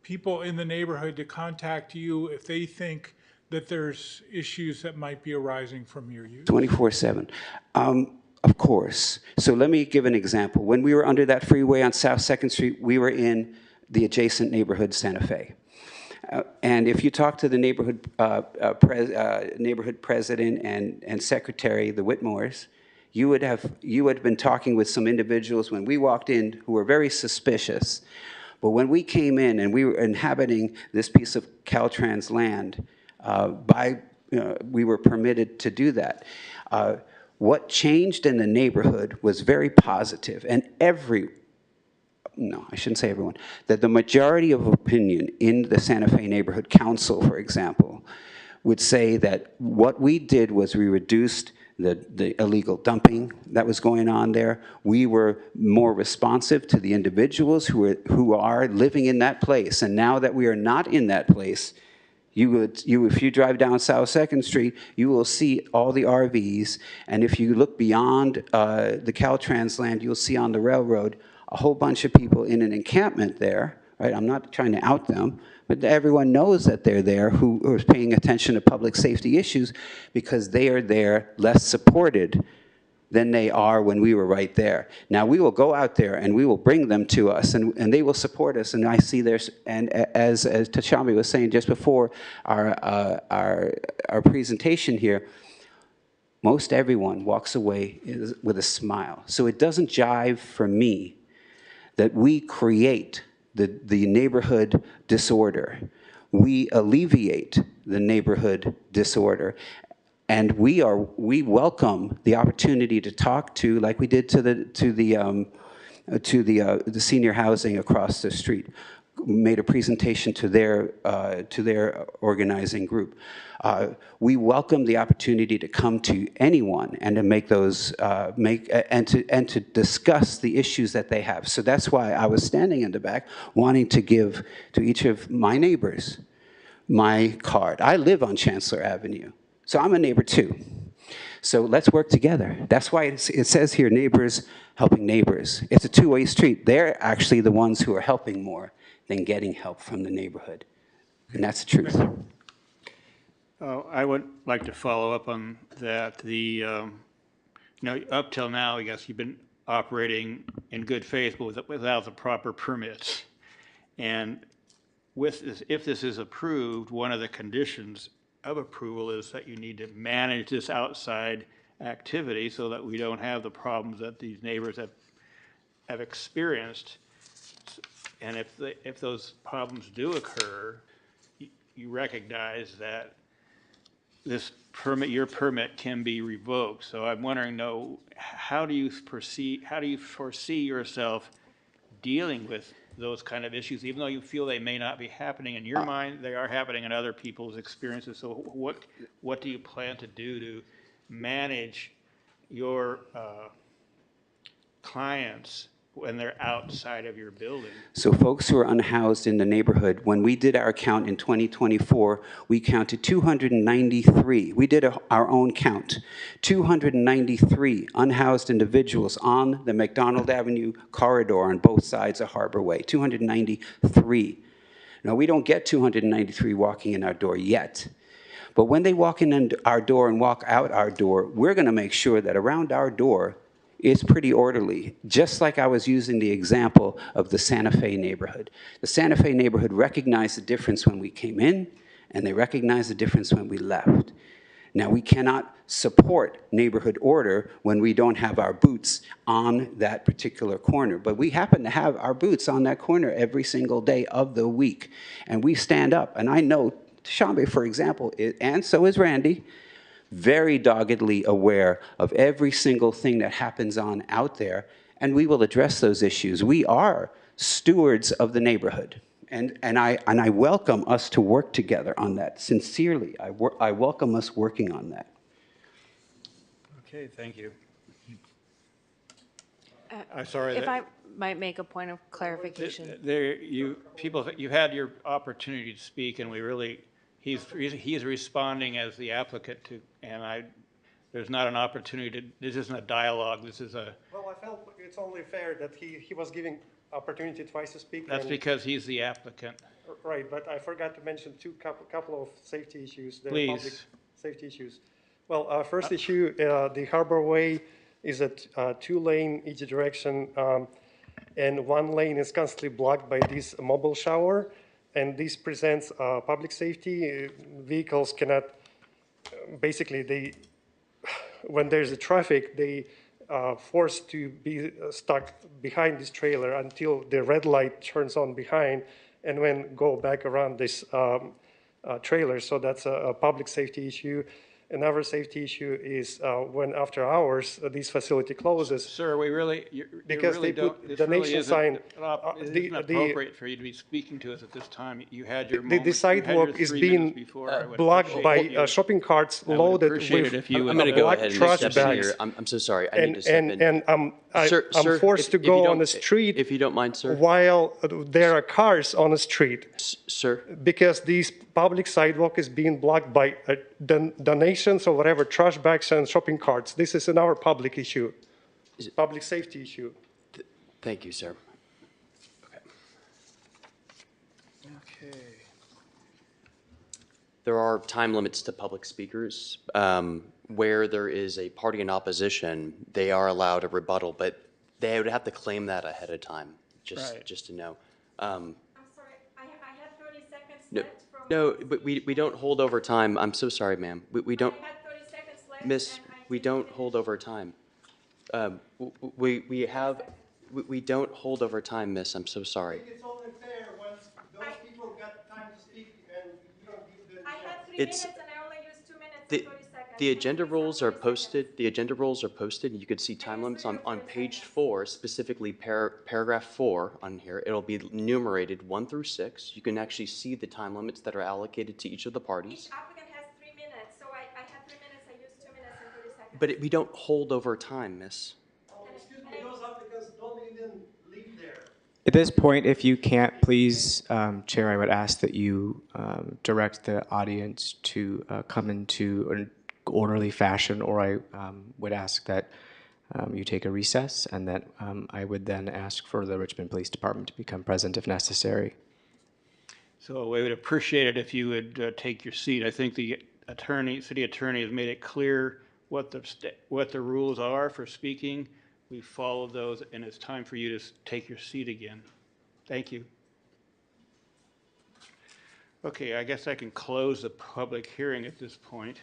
people in the neighborhood to contact you if they think that there's issues that might be arising from your use? 24/7. Of course. So let me give an example. When we were under that freeway on South 2nd Street, we were in the adjacent neighborhood, Santa Fe. And if you talk to the neighborhood president and secretary, the Whitmores, you would have been talking with some individuals when we walked in who were very suspicious. But when we came in and we were inhabiting this piece of Caltrans land, we were permitted to do that. What changed in the neighborhood was very positive, and no, I shouldn't say everyone, that the majority of opinion in the Santa Fe Neighborhood Council, for example, would say that what we did was we reduced the illegal dumping that was going on there. We were more responsive to the individuals who are living in that place. And now that we are not in that place, if you drive down South 2nd Street, you will see all the RVs. And if you look beyond the Caltrans land, you'll see on the railroad a whole bunch of people in an encampment there, right? I'm not trying to out them, but everyone knows that they're there who are paying attention to public safety issues because they are there less supported than they are when we were right there. Now, we will go out there and we will bring them to us and they will support us. And I see there's, and as Tashami was saying just before our presentation here, most everyone walks away with a smile. So it doesn't jive for me that we create the neighborhood disorder. We alleviate the neighborhood disorder. And we welcome the opportunity to talk to, like we did to the senior housing across the street. Made a presentation to their organizing group. We welcome the opportunity to come to anyone and to make those and to discuss the issues that they have. So that's why I was standing in the back, wanting to give to each of my neighbors my card. I live on Chancellor Avenue, so I'm a neighbor too. So let's work together. That's why it says here, neighbors helping neighbors. It's a two-way street. They're actually the ones who are helping more than getting help from the neighborhood. And that's the truth. I would like to follow up on that. Up till now, I guess you've been operating in good faith, but without the proper permits. And if this is approved, one of the conditions of approval is that you need to manage this outside activity so that we don't have the problems that these neighbors have experienced. And if those problems do occur, you recognize that your permit can be revoked. So I'm wondering, how do you foresee yourself dealing with those kind of issues, even though you feel they may not be happening in your mind, they are happening in other people's experiences. So what do you plan to do to manage your clients when they're outside of your building? So folks who are unhoused in the neighborhood, when we did our count in 2024, we counted 293. We did our own count. 293 unhoused individuals on the McDonald Avenue corridor on both sides of Harbor Way. 293. Now, we don't get 293 walking in our door yet. But when they walk in our door and walk out our door, we're going to make sure that around our door is pretty orderly, just like I was using the example of the Santa Fe neighborhood. The Santa Fe neighborhood recognized the difference when we came in, and they recognized the difference when we left. Now, we cannot support neighborhood order when we don't have our boots on that particular corner, but we happen to have our boots on that corner every single day of the week, and we stand up. And I know Shambe, for example, and so is Randy, very doggedly aware of every single thing that happens on out there, and we will address those issues. We are stewards of the neighborhood, and I welcome us to work together on that. Sincerely, I welcome us working on that. Okay, thank you. I'm sorry. If I might make a point of clarification. You've had your opportunity to speak, and he's responding as the applicant to, and there's not an opportunity this isn't a dialogue, this is a. Well, I felt it's only fair that he was giving opportunity twice to speak. That's because he's the applicant. Right, but I forgot to mention couple of safety issues. Please. Public safety issues. Well, first issue, the Harbor Way is a 2-lane each direction, and 1 lane is constantly blocked by this mobile shower. And this presents public safety. Vehicles cannot, basically, when there's a traffic, they forced to be stuck behind this trailer until the red light turns on behind and then go back around this trailer. So that's a public safety issue. Another safety issue is when after hours this facility closes. Sir, we really, you Because really they put don't, this the really nation isn't, sign, it isn't appropriate for you to be speaking to us at this time. You had your the moment, you had sidewalk your is 3 being minutes before. I would blocked appreciate by you- shopping carts I would loaded appreciate with it if you I'm would, going to go black ahead and trash step in bags. here. I'm so sorry. I need to step in. And I'm Sir, forced to if you go on don't- the street If you don't mind, sir. while there are cars on the street. Sir. Because this public sidewalk is being blocked by donations or whatever, trash bags and shopping carts. This is another public issue, public safety issue. Thank you, sir. Okay. There are time limits to public speakers. Where there is a party in opposition, they are allowed a rebuttal, but they would have to claim that ahead of time, Right. just to know. I'm sorry, I had 30 seconds No, left from. no, but we don't hold over time. I'm so sorry, ma'am. We don't, I had 30 seconds left. miss, and I we didn't don't finish. hold over time. We don't hold over time, miss. I'm so sorry. It's only fair when those people got time to speak and you don't give them. I had 3 It's- minutes and I only used 2 minutes The, and 30 seconds. the agenda rules are posted, and you could see time limits on page 4, specifically paragraph 4 on here. It'll be enumerated 1 through 6. You can actually see the time limits that are allocated to each of the parties. Each applicant has 3 minutes, so I had 3 minutes, I used 2 minutes and 30 seconds. But we don't hold over time, miss. Oh, excuse me, those applicants don't even live there. At this point, if you can't, please, Chair, I would ask that you direct the audience to come into an orderly fashion, or I would ask that you take a recess, and that I would then ask for the Richmond Police Department to become present if necessary. So we would appreciate it if you would take your seat. I think the city attorney has made it clear what the rules are for speaking. We followed those, and it's time for you to take your seat again. Thank you. Okay, I guess I can close the public hearing at this point.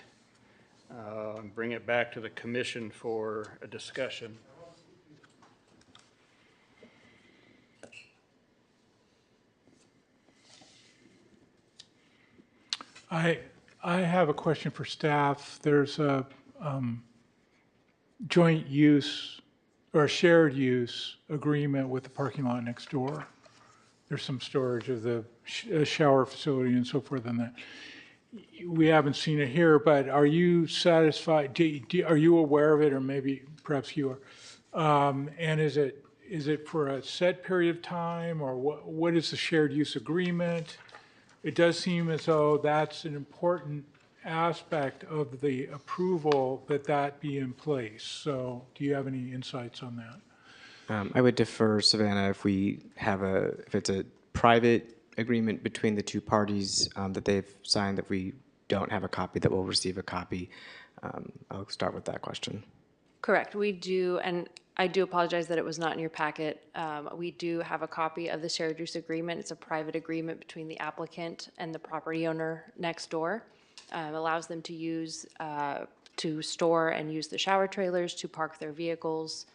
And bring it back to the commission for a discussion. I have a question for staff. There's a joint use or a shared use agreement with the parking lot next door. There's some storage of the shower facility and so forth on that. We haven't seen it here, but are you satisfied? Are you aware of it, or maybe perhaps you are? And is it for a set period of time, or what is the shared use agreement? It does seem as though that's an important aspect of the approval, that be in place. So do you have any insights on that? I would defer, Savannah, if it's a private agreement between the two parties that they've signed, that we don't have a copy, that we'll receive a copy. I'll start with that question. Correct, we do, and I do apologize that it was not in your packet. We do have a copy of the shared use agreement. It's a private agreement between the applicant and the property owner next door. Allows them to use, to store and use the shower trailers, to park their vehicles,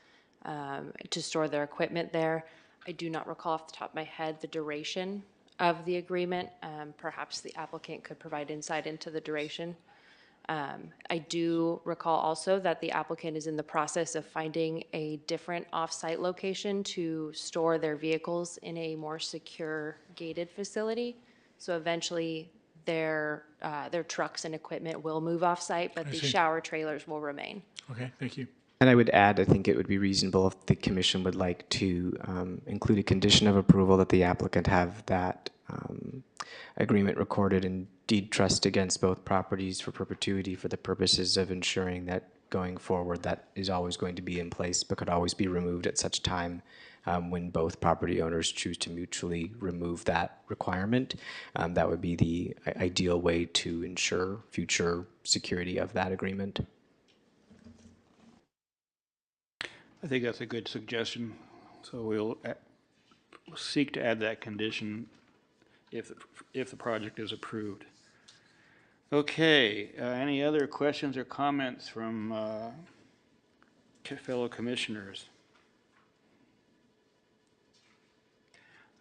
to store their equipment there. I do not recall off the top of my head the duration of the agreement. Perhaps the applicant could provide insight into the duration. I do recall also that the applicant is in the process of finding a different off-site location to store their vehicles in a more secure gated facility. So eventually their trucks and equipment will move off-site, but the shower trailers will remain. Okay, thank you. And I would add, I think it would be reasonable if the commission would like to include a condition of approval that the applicant have that agreement recorded in deed trust against both properties for perpetuity, for the purposes of ensuring that going forward that is always going to be in place, but could always be removed at such time when both property owners choose to mutually remove that requirement. That would be the ideal way to ensure future security of that agreement. I think that's a good suggestion. So we'll seek to add that condition if the project is approved. Okay, any other questions or comments from fellow commissioners.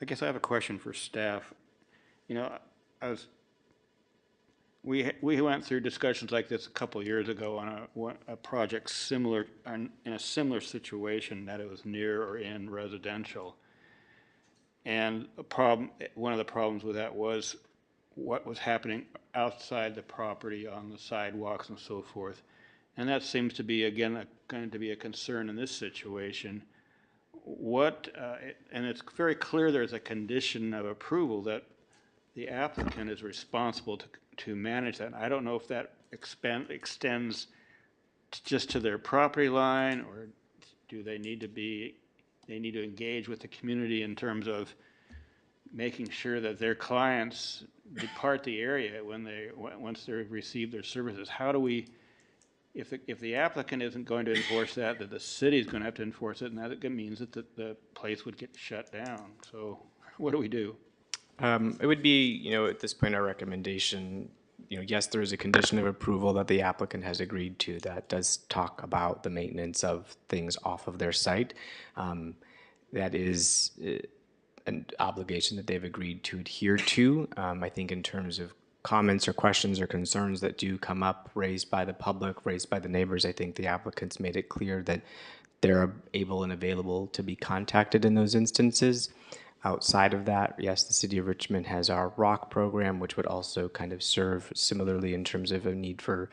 I guess I have a question for staff. You know, we went through discussions like this a couple of years ago on a project similar, in a similar situation, that it was near or in residential. And one of the problems with that was what was happening outside the property on the sidewalks and so forth. And that seems to be, again, going to be a concern in this situation. And it's very clear there's a condition of approval that the applicant is responsible to manage that. I don't know if that extends just to their property line, or do they need to engage with the community in terms of making sure that their clients depart the area once they've received their services. How do we, if the applicant isn't going to enforce that the city's going to have to enforce it, and that means that the place would get shut down. So what do we do? It would be, at this point, our recommendation, yes, there is a condition of approval that the applicant has agreed to that does talk about the maintenance of things off of their site. That is an obligation that they've agreed to adhere to. I think in terms of comments or questions or concerns that do come up, raised by the public, raised by the neighbors, I think the applicants made it clear that they're able and available to be contacted in those instances. Outside of that, yes, the City of Richmond has our ROC program, which would also kind of serve similarly in terms of a need for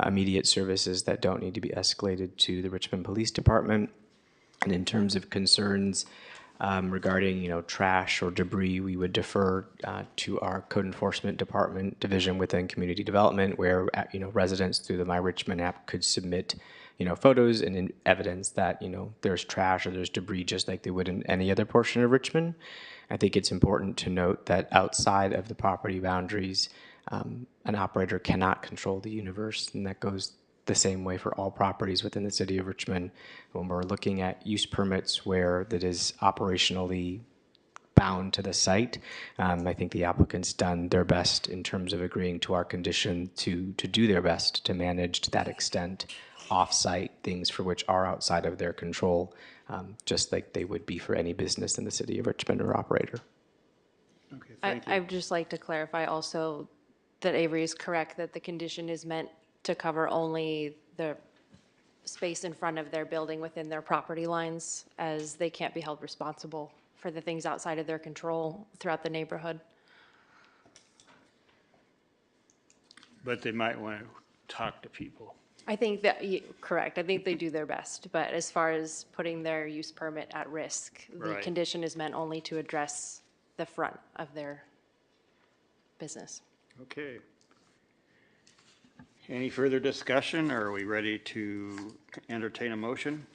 immediate services that don't need to be escalated to the Richmond Police Department. And in terms of concerns regarding, trash or debris, we would defer to our Code Enforcement Department division within Community Development, where, residents through the My Richmond app could submit photos and evidence that, there's trash or there's debris just like they would in any other portion of Richmond. I think it's important to note that outside of the property boundaries, an operator cannot control the universe, and that goes the same way for all properties within the City of Richmond. When we're looking at use permits where that is operationally bound to the site, I think the applicant's done their best in terms of agreeing to our condition to do their best to manage to that extent off-site things for which are outside of their control, just like they would be for any business in the City of Richmond or operator. Okay, thank you. I'd just like to clarify also that Avery is correct that the condition is meant to cover only the space in front of their building within their property lines, as they can't be held responsible for the things outside of their control throughout the neighborhood. But they might want to talk to people. I think that, correct, I think they do their best, but as far as putting their use permit at risk, the Right. condition is meant only to address the front of their business. Okay. Any further discussion, or are we ready to entertain a motion?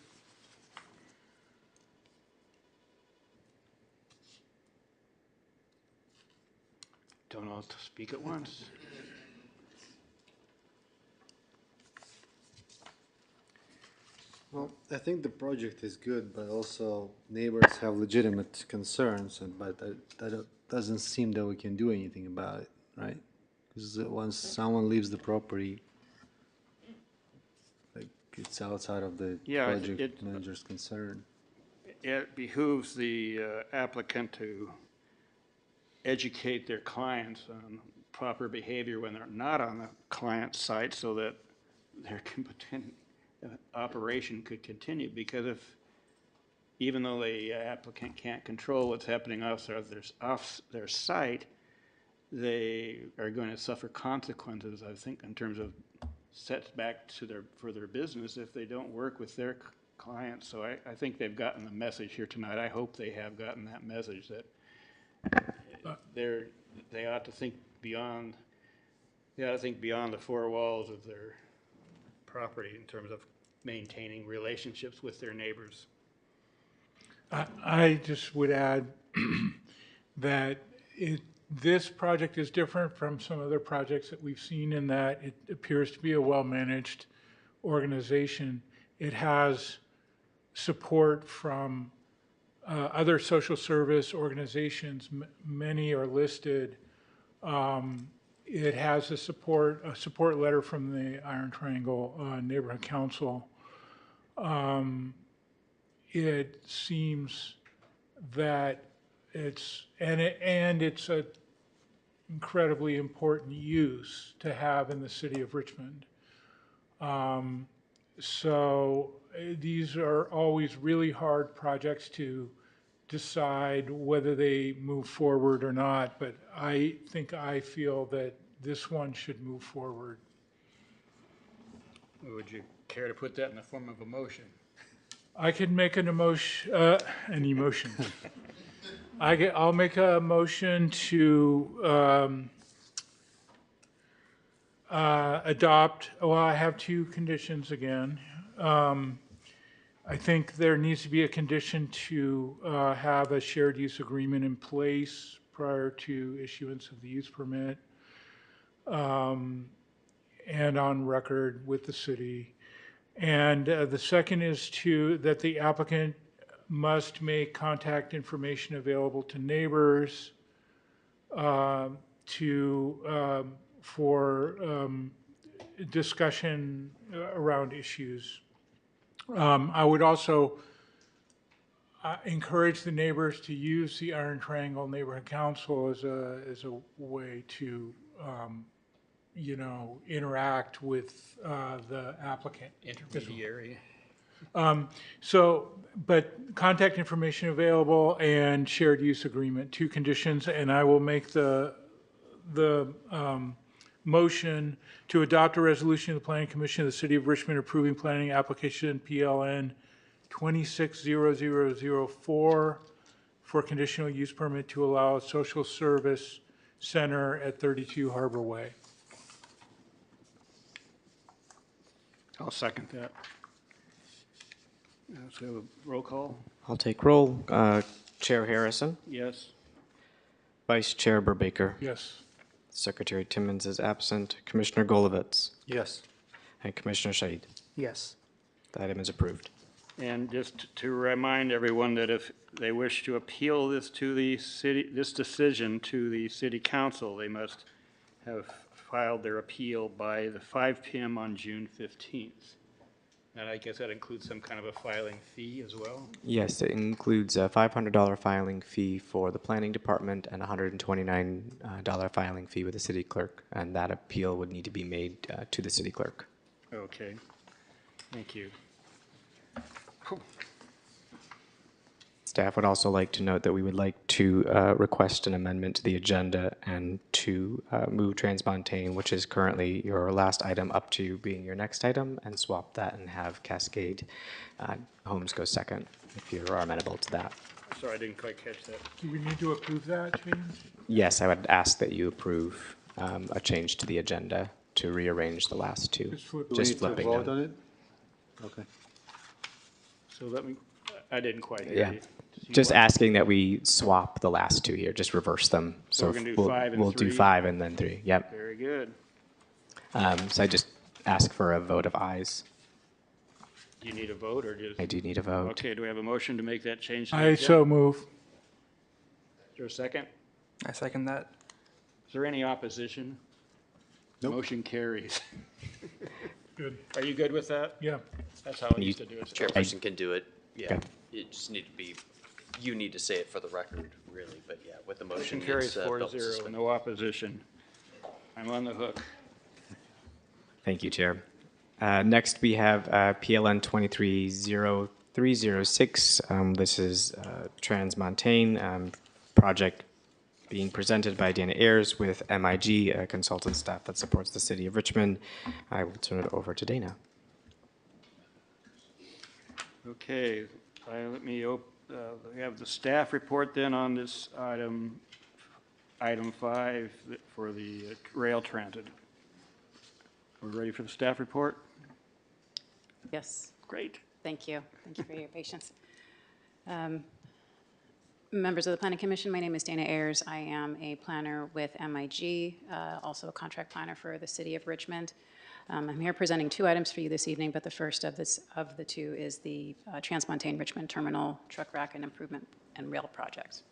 Don't all speak at once. Well, I think the project is good, but also neighbors have legitimate concerns, but that doesn't seem that we can do anything about it, right? Because once someone leaves the property, like, it's outside of the Yeah, project manager's concern. It behooves the applicant to educate their clients on proper behavior when they're not on the client site, so that their operation could continue. Because if, even though the applicant can't control what's happening off their site, they are going to suffer consequences, I think, in terms of setbacks for their business if they don't work with their clients. So I think they've gotten the message here tonight. I hope they have gotten that message that they ought to think beyond the four walls of their property in terms of maintaining relationships with their neighbors. I just would add that this project is different from some other projects that we've seen in that it appears to be a well-managed organization. It has support from other social service organizations. Many are listed. It has a support letter from the Iron Triangle Neighborhood Council. it seems that it's, and it's a incredibly important use to have in the city of Richmond. So these are always really hard projects to decide whether they move forward or not, but I feel that this one should move forward. Would you care to put that in the form of a motion? I can make an emotion. I'll make a motion to adopt, well, I have two conditions again. I think there needs to be a condition to have a shared use agreement in place prior to issuance of the use permit, and on record with the city. And the second is that the applicant must make contact information available to neighbors for discussion around issues. I would also encourage the neighbors to use the Iron Triangle Neighborhood Council as a way to, interact with the applicant. Intermediary. But contact information available and shared use agreement, two conditions, and I will make the motion to adopt a resolution of the Planning Commission of the City of Richmond approving planning application PLN 260004 for conditional use permit to allow a social service center at 32 Harbor Way. I'll second that. So roll call? I'll take roll. Chair Harrison, Yes. Vice Chair Burbaker, Yes. Secretary Timmons is absent, Commissioner Golovitz, Yes. and Commissioner Shahid. Yes. The item is approved. And just to remind everyone that if they wish to appeal this to the city, this decision to the city council, they must have filed their appeal by the 5 p.m. on June 15th. And I guess that includes some kind of a filing fee as well? Yes, it includes a $500 filing fee for the planning department and a $129 filing fee with the city clerk, and that appeal would need to be made to the city clerk. Okay, thank you. Staff would also like to note that we would like to request an amendment to the agenda and to move Transmontane, which is currently your last item, up to being your next item, and swap that and have Cascade Homes go second, if you are amenable to that. Sorry, I didn't quite catch that. Do we need to approve that change? Yes, I would ask that you approve a change to the agenda to rearrange the last two. Just flipping vote them. on it? Okay. So let me, I didn't quite hear Yeah. you. Just asking that we swap the last two here, just reverse them. So we're gonna do 5 and we'll do 3? 5 and then 3, yep. Very good. So I just ask for a vote of ayes. Do you need a vote or just? I do need a vote. Okay, do we have a motion to make that change? to the I agenda? so move. Is there a second? I second that. Is there any opposition? Nope. Motion carries. Good. Are you good with that? Yeah. That's how we used to do it. Chairperson can do it, yeah. Okay. It just need to be, you need to say it for the record, really, but yeah, with the motion. Motion carries it's, 4-0, belt suspended. no opposition. I'm on the hook. Thank you, Chair. Next, we have PLN 230306. This is Transmontane project being presented by Dana Ayers with MIG, a consultant staff that supports the city of Richmond. I will turn it over to Dana. Okay, we have the staff report then on this item 5 for the rail transit. We're ready for the staff report? Yes. Great. Thank you. Thank you for your patience. Members of the Planning Commission, my name is Dana Ayers. I am a planner with MIG, also a contract planner for the city of Richmond. I'm here presenting 2 items for you this evening, but the first of the 2 is the Transmontane Richmond Terminal Truck Rack and Improvement and Rail Projects.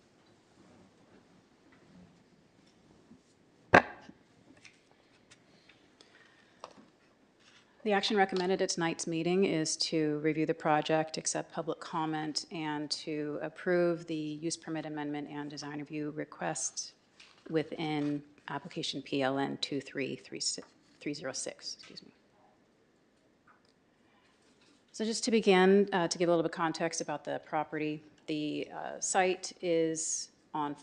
The action recommended at tonight's meeting is to review the project, accept public comment, and to approve the use permit amendment and design review request within application PLN 23306, excuse me. So just to begin, to give a little bit of context about the property, the site is on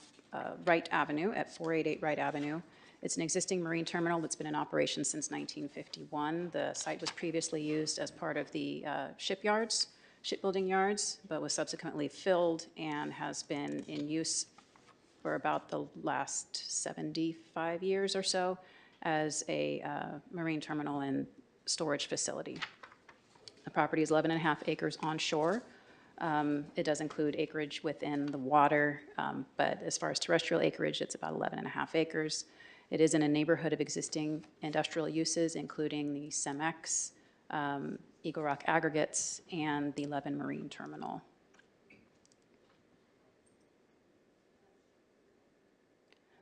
Wright Avenue at 488 Wright Avenue. It's an existing marine terminal that's been in operation since 1951. The site was previously used as part of the shipbuilding yards, but was subsequently filled and has been in use for about the last 75 years or so as a marine terminal and storage facility. The property is 11.5 acres onshore. It does include acreage within the water, but as far as terrestrial acreage, it's about 11.5 acres. It is in a neighborhood of existing industrial uses, including the CEMEX, Eagle Rock Aggregates, and the Levin Marine Terminal.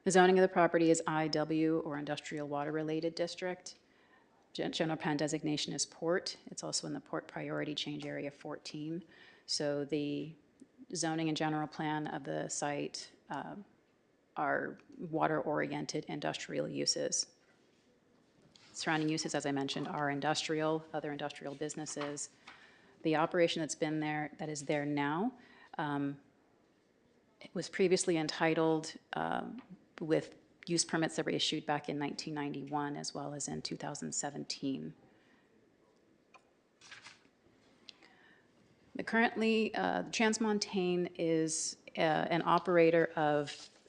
The zoning of the property is IW, or Industrial Water Related District. General plan designation is port. It's also in the port priority change area 14. So the zoning and general plan of the site are water-oriented industrial uses. Surrounding uses, as I mentioned, are industrial, other industrial businesses. The operation that's been there, that is there now, it was previously entitled with use permits that were issued back in 1991 as well as in 2017. Currently, Transmontane is an operator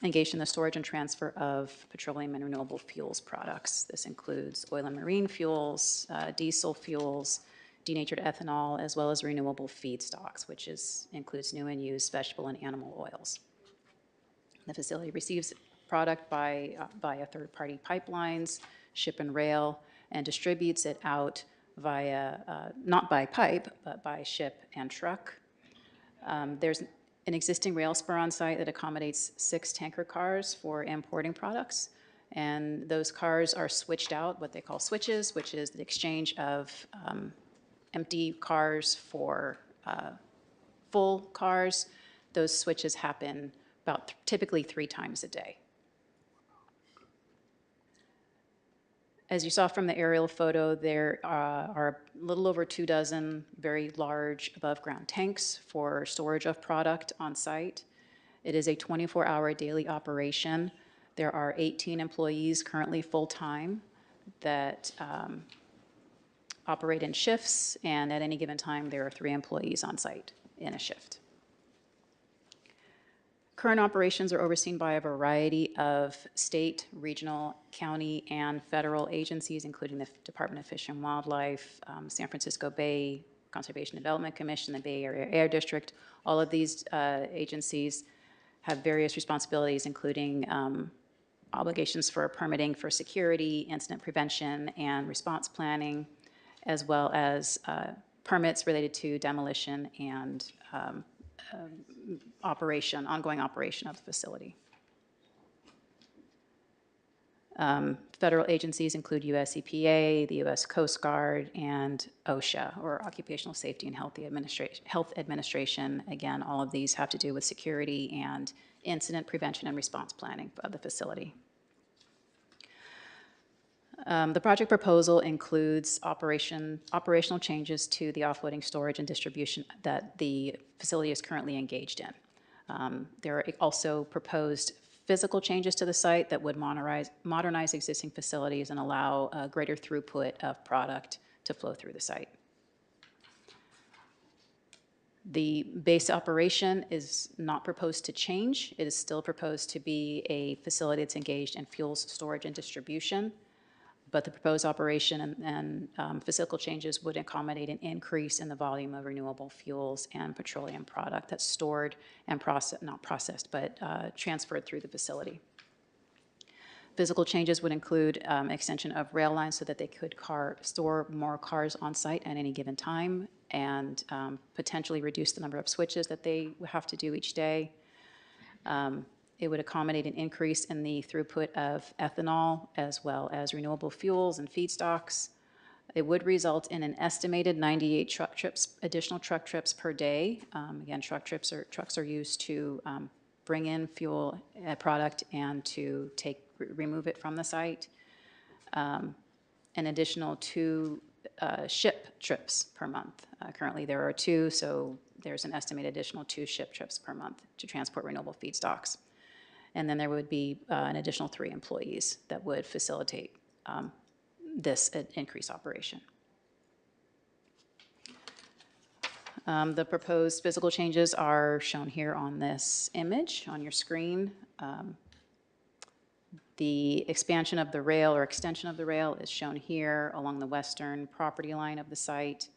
engaged in the storage and transfer of petroleum and renewable fuels products. This includes oil and marine fuels, diesel fuels, denatured ethanol, as well as renewable feedstocks, which includes new and used vegetable and animal oils. The facility receives product via third-party pipelines, ship and rail, and distributes it out via, not by pipe, but by ship and truck. There's an existing rail spur on site that accommodates 6 tanker cars for importing products, and those cars are switched out, what they call switches, which is the exchange of empty cars for full cars. Those switches happen about typically 3 times a day. As you saw from the aerial photo, there are a little over 24 very large above-ground tanks for storage of product on site. It is a 24-hour daily operation. There are 18 employees currently full-time that operate in shifts, and at any given time, there are 3 employees on site in a shift. Current operations are overseen by a variety of state, regional, county, and federal agencies, including the Department of Fish and Wildlife, San Francisco Bay Conservation Development Commission, the Bay Area Air District. All of these agencies have various responsibilities, including obligations for permitting for security, incident prevention, and response planning, as well as permits related to demolition and ongoing operation of the facility. Federal agencies include US EPA, the US Coast Guard, and OSHA, or Occupational Safety and Health Administration. Again, all of these have to do with security and incident prevention and response planning of the facility. The project proposal includes operational changes to the offloading, storage, and distribution that the facility is currently engaged in. There are also proposed physical changes to the site that would modernize existing facilities and allow a greater throughput of product to flow through the site. The base operation is not proposed to change. It is still proposed to be a facility that's engaged in fuels storage and distribution. But the proposed operation and physical changes would accommodate an increase in the volume of renewable fuels and petroleum product that's stored and transferred through the facility. Physical changes would include extension of rail lines so that they could store more cars on site at any given time, and potentially reduce the number of switches that they would have to do each day. It would accommodate an increase in the throughput of ethanol as well as renewable fuels and feedstocks, It would result in an estimated 98 truck trips, additional truck trips per day. Again, trucks are used to bring in fuel product and to remove it from the site. An additional 2 ship trips per month. Currently, there are 2, so there's an estimated additional 2 ship trips per month to transport renewable feedstocks. And then there would be an additional 3 employees that would facilitate this increased operation. The proposed physical changes are shown here on this image on your screen. The expansion of the rail or extension of the rail is shown here along the western property line of the site.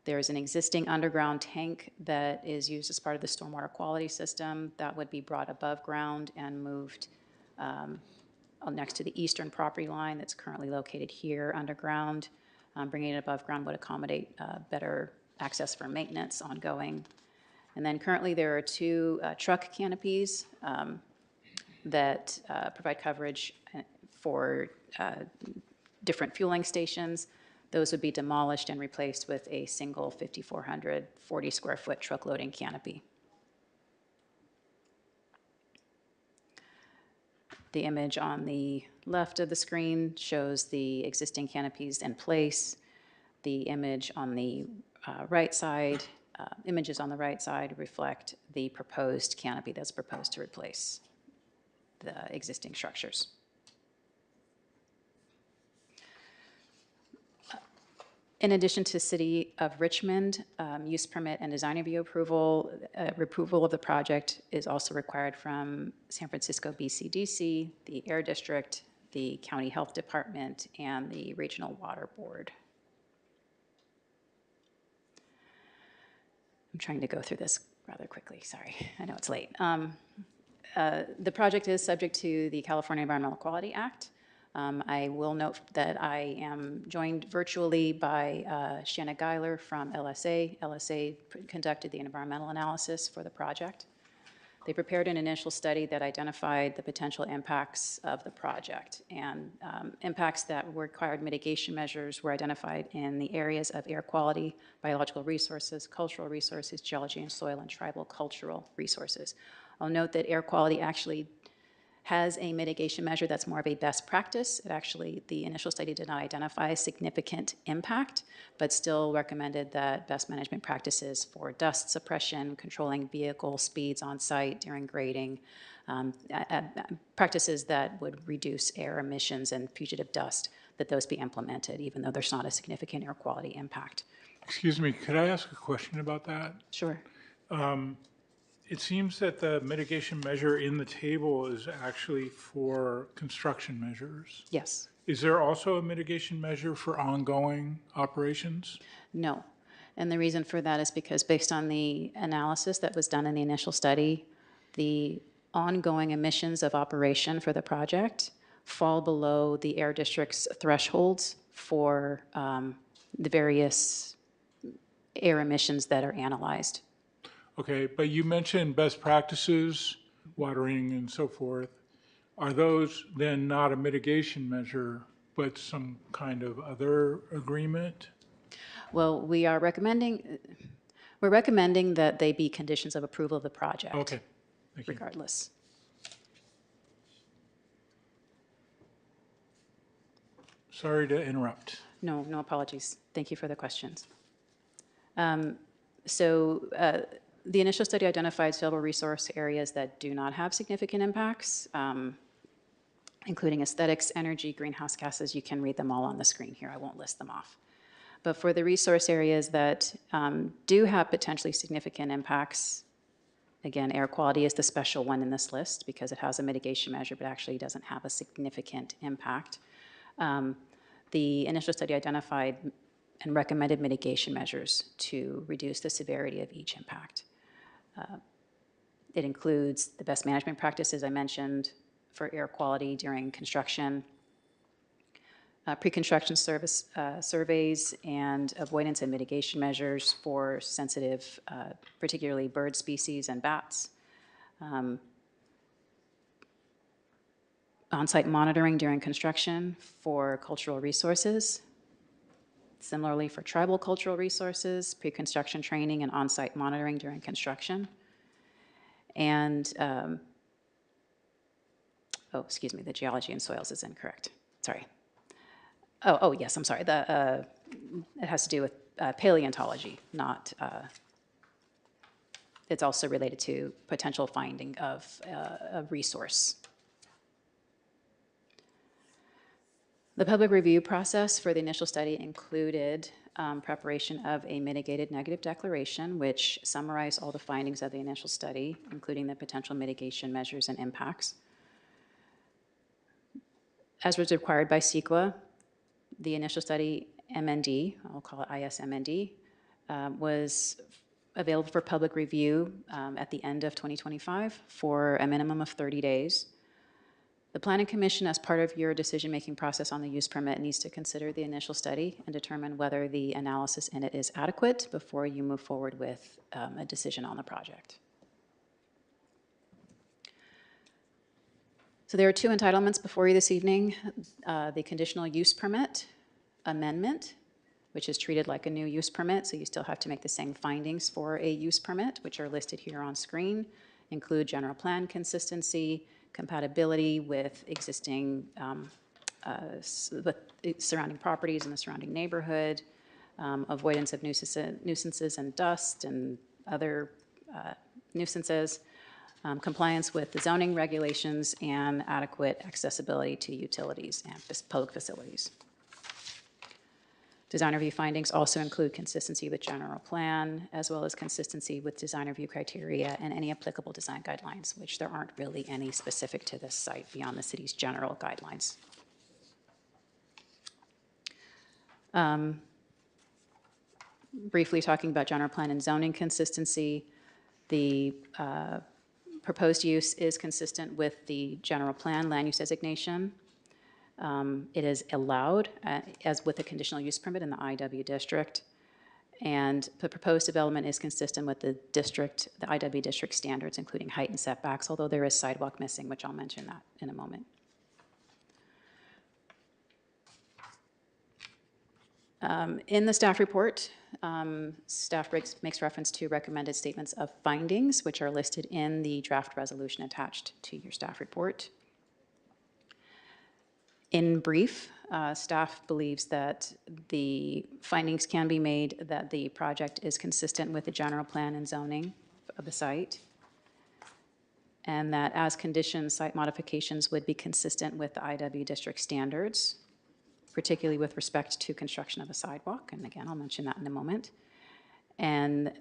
There is an existing underground tank that is used as part of the stormwater quality system that would be brought above ground and moved next to the eastern property line that's currently located here underground. Bringing it above ground would accommodate better access for maintenance ongoing. And then currently there are 2 truck canopies that provide coverage for different fueling stations. Those would be demolished and replaced with a single 5,440 square foot truck loading canopy. The image on the left of the screen shows the existing canopies in place. The image on the right side, images on the right side reflect the proposed canopy that's proposed to replace the existing structures. In addition to City of Richmond, use permit and design review approval of the project is also required from San Francisco BCDC, the Air District, the County Health Department, and the Regional Water Board. I'm trying to go through this rather quickly, sorry, I know it's late. The project is subject to the California Environmental Quality Act. I will note that I am joined virtually by Shanna Geiler from LSA. LSA conducted the environmental analysis for the project. They prepared an initial study that identified the potential impacts of the project, and impacts that required mitigation measures were identified in the areas of air quality, biological resources, cultural resources, geology and soil, and tribal cultural resources. I'll note that air quality actually has a mitigation measure that's more of a best practice. The initial study did not identify a significant impact, but still recommended that best management practices for dust suppression, controlling vehicle speeds on site during grading, practices that would reduce air emissions and fugitive dust, that those be implemented, even though there's not a significant air quality impact. Excuse me, could I ask a question about that? Sure. It seems that the mitigation measure in the table is actually for construction measures. Yes. Is there also a mitigation measure for ongoing operations? No. And the reason for that is because based on the analysis that was done in the initial study, the ongoing emissions of operation for the project fall below the Air District's thresholds for the various air emissions that are analyzed. Okay, but you mentioned best practices, watering and so forth. Are those then not a mitigation measure, but some kind of other agreement? Well, we're recommending that they be conditions of approval of the project. Okay, thank you. Regardless. Sorry to interrupt. No apologies. Thank you for the questions. The initial study identified several resource areas that do not have significant impacts, including aesthetics, energy, greenhouse gases. You can read them all on the screen here. I won't list them off. But for the resource areas that do have potentially significant impacts, again, air quality is the special one in this list because it has a mitigation measure but actually doesn't have a significant impact. The initial study identified and recommended mitigation measures to reduce the severity of each impact. It includes the best management practices I mentioned for air quality during construction, pre-construction surveys, and avoidance and mitigation measures for sensitive, particularly bird species and bats. On-site monitoring during construction for cultural resources, Similarly, for tribal cultural resources, pre-construction training and on-site monitoring during construction. And, oh, excuse me, the geology and soils is incorrect. Sorry. Oh, yes, I'm sorry. It has to do with paleontology, not, it's also related to potential finding of a resource. The public review process for the initial study included preparation of a mitigated negative declaration, which summarized all the findings of the initial study, including the potential mitigation measures and impacts. As was required by CEQA, the initial study MND, I'll call it ISMND, was available for public review at the end of 2025 for a minimum of 30 days. The Planning Commission, as part of your decision-making process on the use permit, needs to consider the initial study and determine whether the analysis in it is adequate before you move forward with a decision on the project. So there are two entitlements before you this evening. The conditional use permit amendment, which is treated like a new use permit, so you still have to make the same findings for a use permit, which are listed here on screen, include general plan consistency, compatibility with existing with surrounding properties in the surrounding neighborhood, avoidance of nuisances and dust and other nuisances, compliance with the zoning regulations, and adequate accessibility to utilities and public facilities. Design review findings also include consistency with general plan, as well as consistency with design review criteria and any applicable design guidelines, which there aren't really any specific to this site beyond the city's general guidelines. Briefly talking about general plan and zoning consistency, the proposed use is consistent with the general plan land use designation. It is allowed as with a conditional use permit in the IW district, and the proposed development is consistent with the district, the IW district standards, including height and setbacks, although there is sidewalk missing, which I'll mention that in a moment. In the staff report, staff makes reference to recommended statements of findings, which are listed in the draft resolution attached to your staff report. In brief, staff believes that the findings can be made that the project is consistent with the general plan and zoning of the site, and that as conditions, site modifications would be consistent with the IW district standards, particularly with respect to construction of a sidewalk, and again, I'll mention that in a moment, and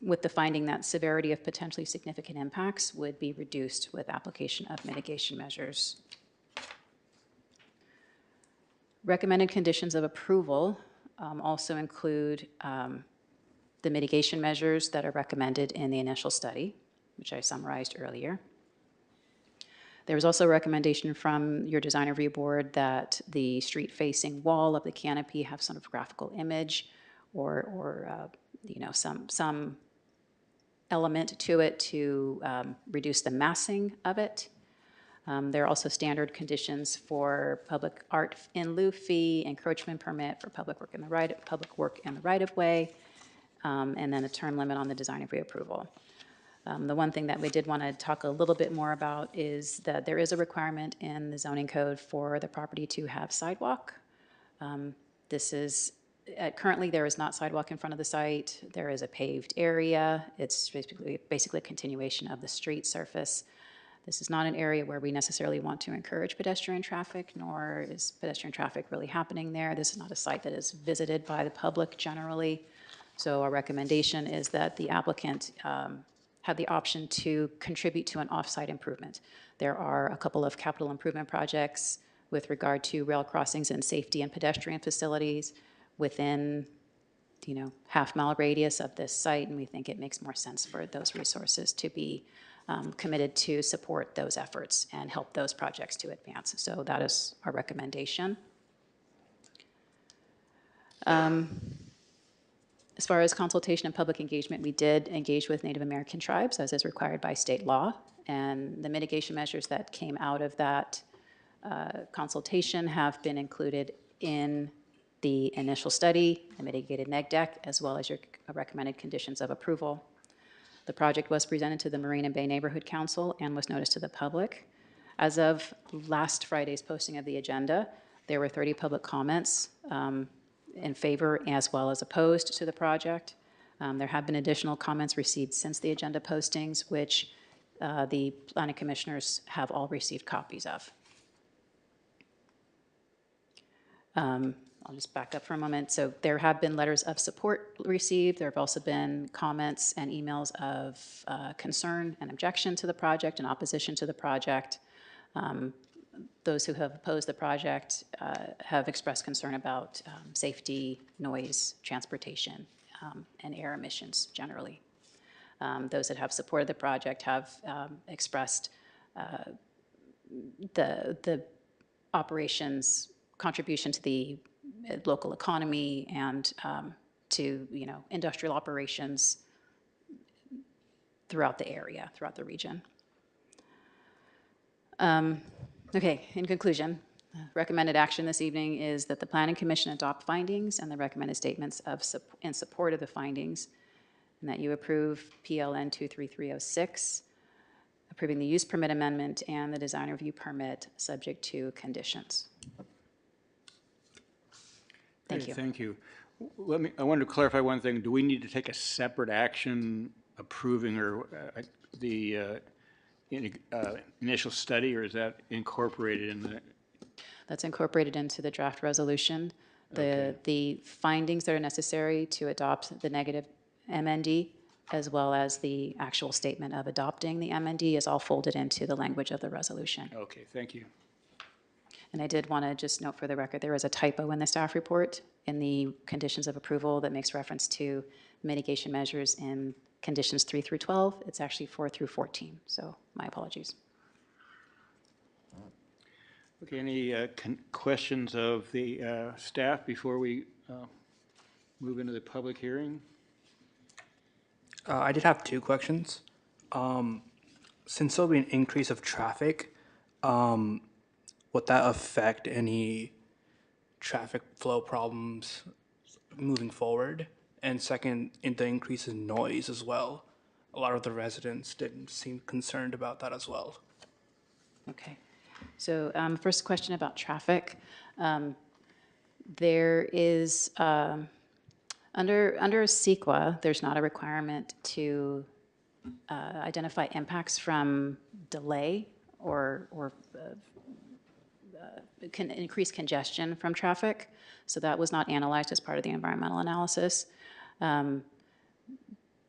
with the finding that severity of potentially significant impacts would be reduced with application of mitigation measures. Recommended conditions of approval also include the mitigation measures that are recommended in the initial study, which I summarized earlier. There was also a recommendation from your design review board that the street-facing wall of the canopy have some sort of graphical image or you know, some element to it to reduce the massing of it. There are also standard conditions for public art in lieu fee, encroachment permit for public work in the right of way, and then a term limit on the design review approval. The one thing that we did want to talk a little bit more about is that there is a requirement in the zoning code for the property to have sidewalk. This is currently there is not sidewalk in front of the site. There is a paved area. It's basically a continuation of the street surface. This is not an area where we necessarily want to encourage pedestrian traffic, nor is pedestrian traffic really happening there. This is not a site that is visited by the public generally. So our recommendation is that the applicant have the option to contribute to an off-site improvement. There are a couple of capital improvement projects with regard to rail crossings and safety and pedestrian facilities within, you know, half-mile radius of this site, and we think it makes more sense for those resources to be committed to support those efforts and help those projects to advance. So that is our recommendation. As far as consultation and public engagement, we did engage with Native American tribes, as is required by state law, and the mitigation measures that came out of that consultation have been included in the initial study, the mitigated neg deck, as well as your recommended conditions of approval. The project was presented to the Marina Bay Neighborhood Council and was noticed to the public. As of last Friday's posting of the agenda, there were 30 public comments in favor as well as opposed to the project. There have been additional comments received since the agenda postings, which the planning commissioners have all received copies of. I'll just back up for a moment. So there have been letters of support received. There have also been comments and emails of concern and objection to the project and opposition to the project. Those who have opposed the project have expressed concern about safety, noise, transportation, and air emissions generally. Those that have supported the project have expressed the operations contribution to the local economy and to industrial operations throughout the area, throughout the region. Okay, in conclusion, recommended action this evening is that the Planning Commission adopt findings and the recommended statements in support of the findings, and that you approve PLN 23306, approving the use permit amendment and the design review permit subject to conditions. Thank you. Thank you. I wanted to clarify one thing. Do we need to take a separate action approving or the initial study, or is that incorporated in the? That's incorporated into the draft resolution. The findings that are necessary to adopt the negative MND, as well as the actual statement of adopting the MND, is all folded into the language of the resolution. Okay, thank you. And I did want to just note for the record, there is a typo in the staff report in the conditions of approval that makes reference to mitigation measures in conditions 3 through 12. It's actually 4 through 14, so my apologies. Okay, any questions of the staff before we move into the public hearing? I did have two questions. Since there'll be an increase of traffic, would that affect any traffic flow problems moving forward? And second, in the increase in noise as well. A lot of the residents didn't seem concerned about that as well. Okay. So first question about traffic. There is, under CEQA, there's not a requirement to identify impacts from delay or can increase congestion from traffic. So that was not analyzed as part of the environmental analysis.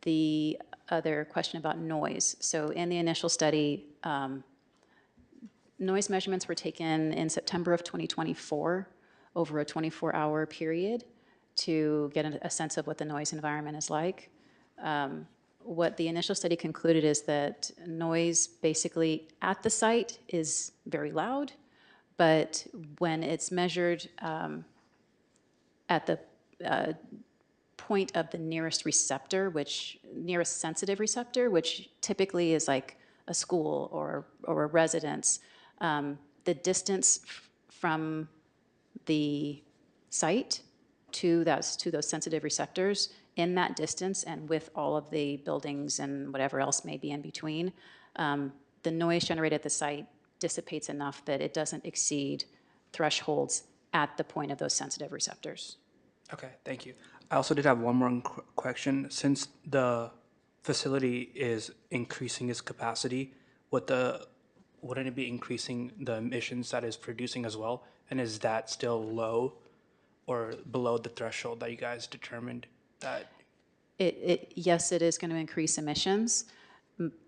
The other question about noise. So in the initial study, noise measurements were taken in September of 2024 over a 24-hour period to get a sense of what the noise environment is like. What the initial study concluded is that noise basically at the site is very loud, but when it's measured at the point of the nearest receptor, nearest sensitive receptor, which typically is like a school or a residence, the distance from the site to those sensitive receptors, in that distance and with all of the buildings and whatever else may be in between, the noise generated at the site dissipates enough that it doesn't exceed thresholds at the point of those sensitive receptors. Okay, thank you. I also did have one more question. Since the facility is increasing its capacity, wouldn't it be increasing the emissions that it's producing as well? And is that still low or below the threshold that you guys determined that? Yes, it is going to increase emissions.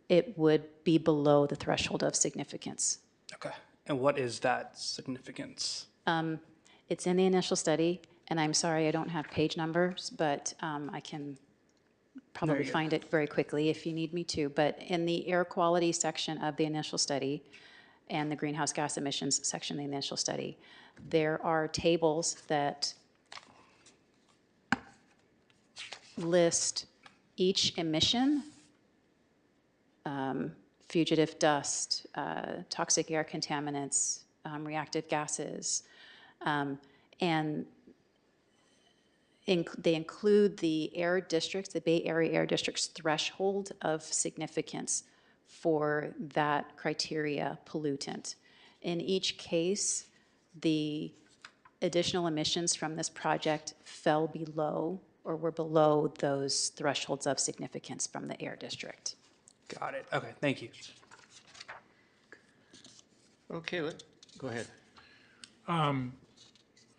It would be below the threshold of significance. Okay. And what is that significance? It's in the initial study, and I'm sorry I don't have page numbers, but I can probably find it very quickly if you need me to. But in the air quality section of the initial study and the greenhouse gas emissions section of the initial study, there are tables that list each emission, fugitive dust, toxic air contaminants, reactive gases, and they include the air districts, the Bay Area Air District's threshold of significance for that criteria pollutant. In each case, the additional emissions from this project fell below or were below those thresholds of significance from the air district. Got it. Okay, thank you. Okay, go ahead.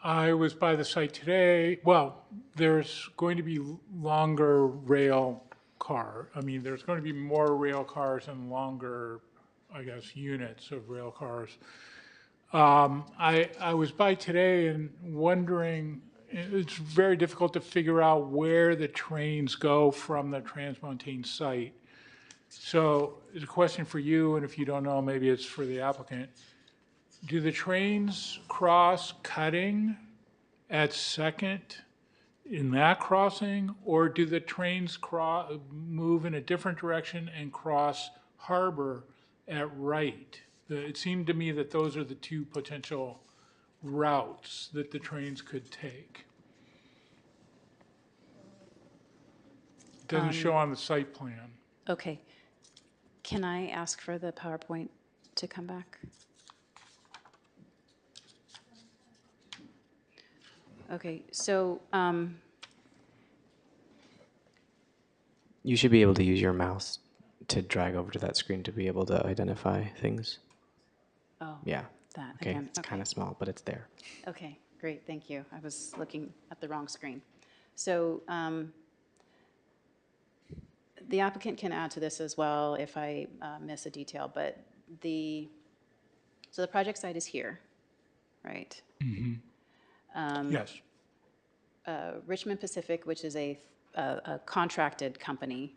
I was by the site today. Well, there's going to be longer rail car. I mean, there's going to be more rail cars and longer, I guess, units of rail cars. I was by today and wondering, it's very difficult to figure out where the trains go from the Transmontane site. So it's a question for you, and if you don't know, maybe it's for the applicant. Do the trains cross Cutting at Second in that crossing, or do the trains move in a different direction and cross Harbor at Wright? It seemed to me that those are the two potential routes that the trains could take. It doesn't show on the site plan. Okay. Can I ask for the PowerPoint to come back? Okay, so You should be able to use your mouse to drag over to that screen to be able to identify things. oh, Yeah. that Okay. again. It's kind of small, but it's there. Okay, great, thank you. I was looking at the wrong screen. So the applicant can add to this as well if I miss a detail, but so the project site is here, right? Yes. Richmond Pacific, which is a contracted company,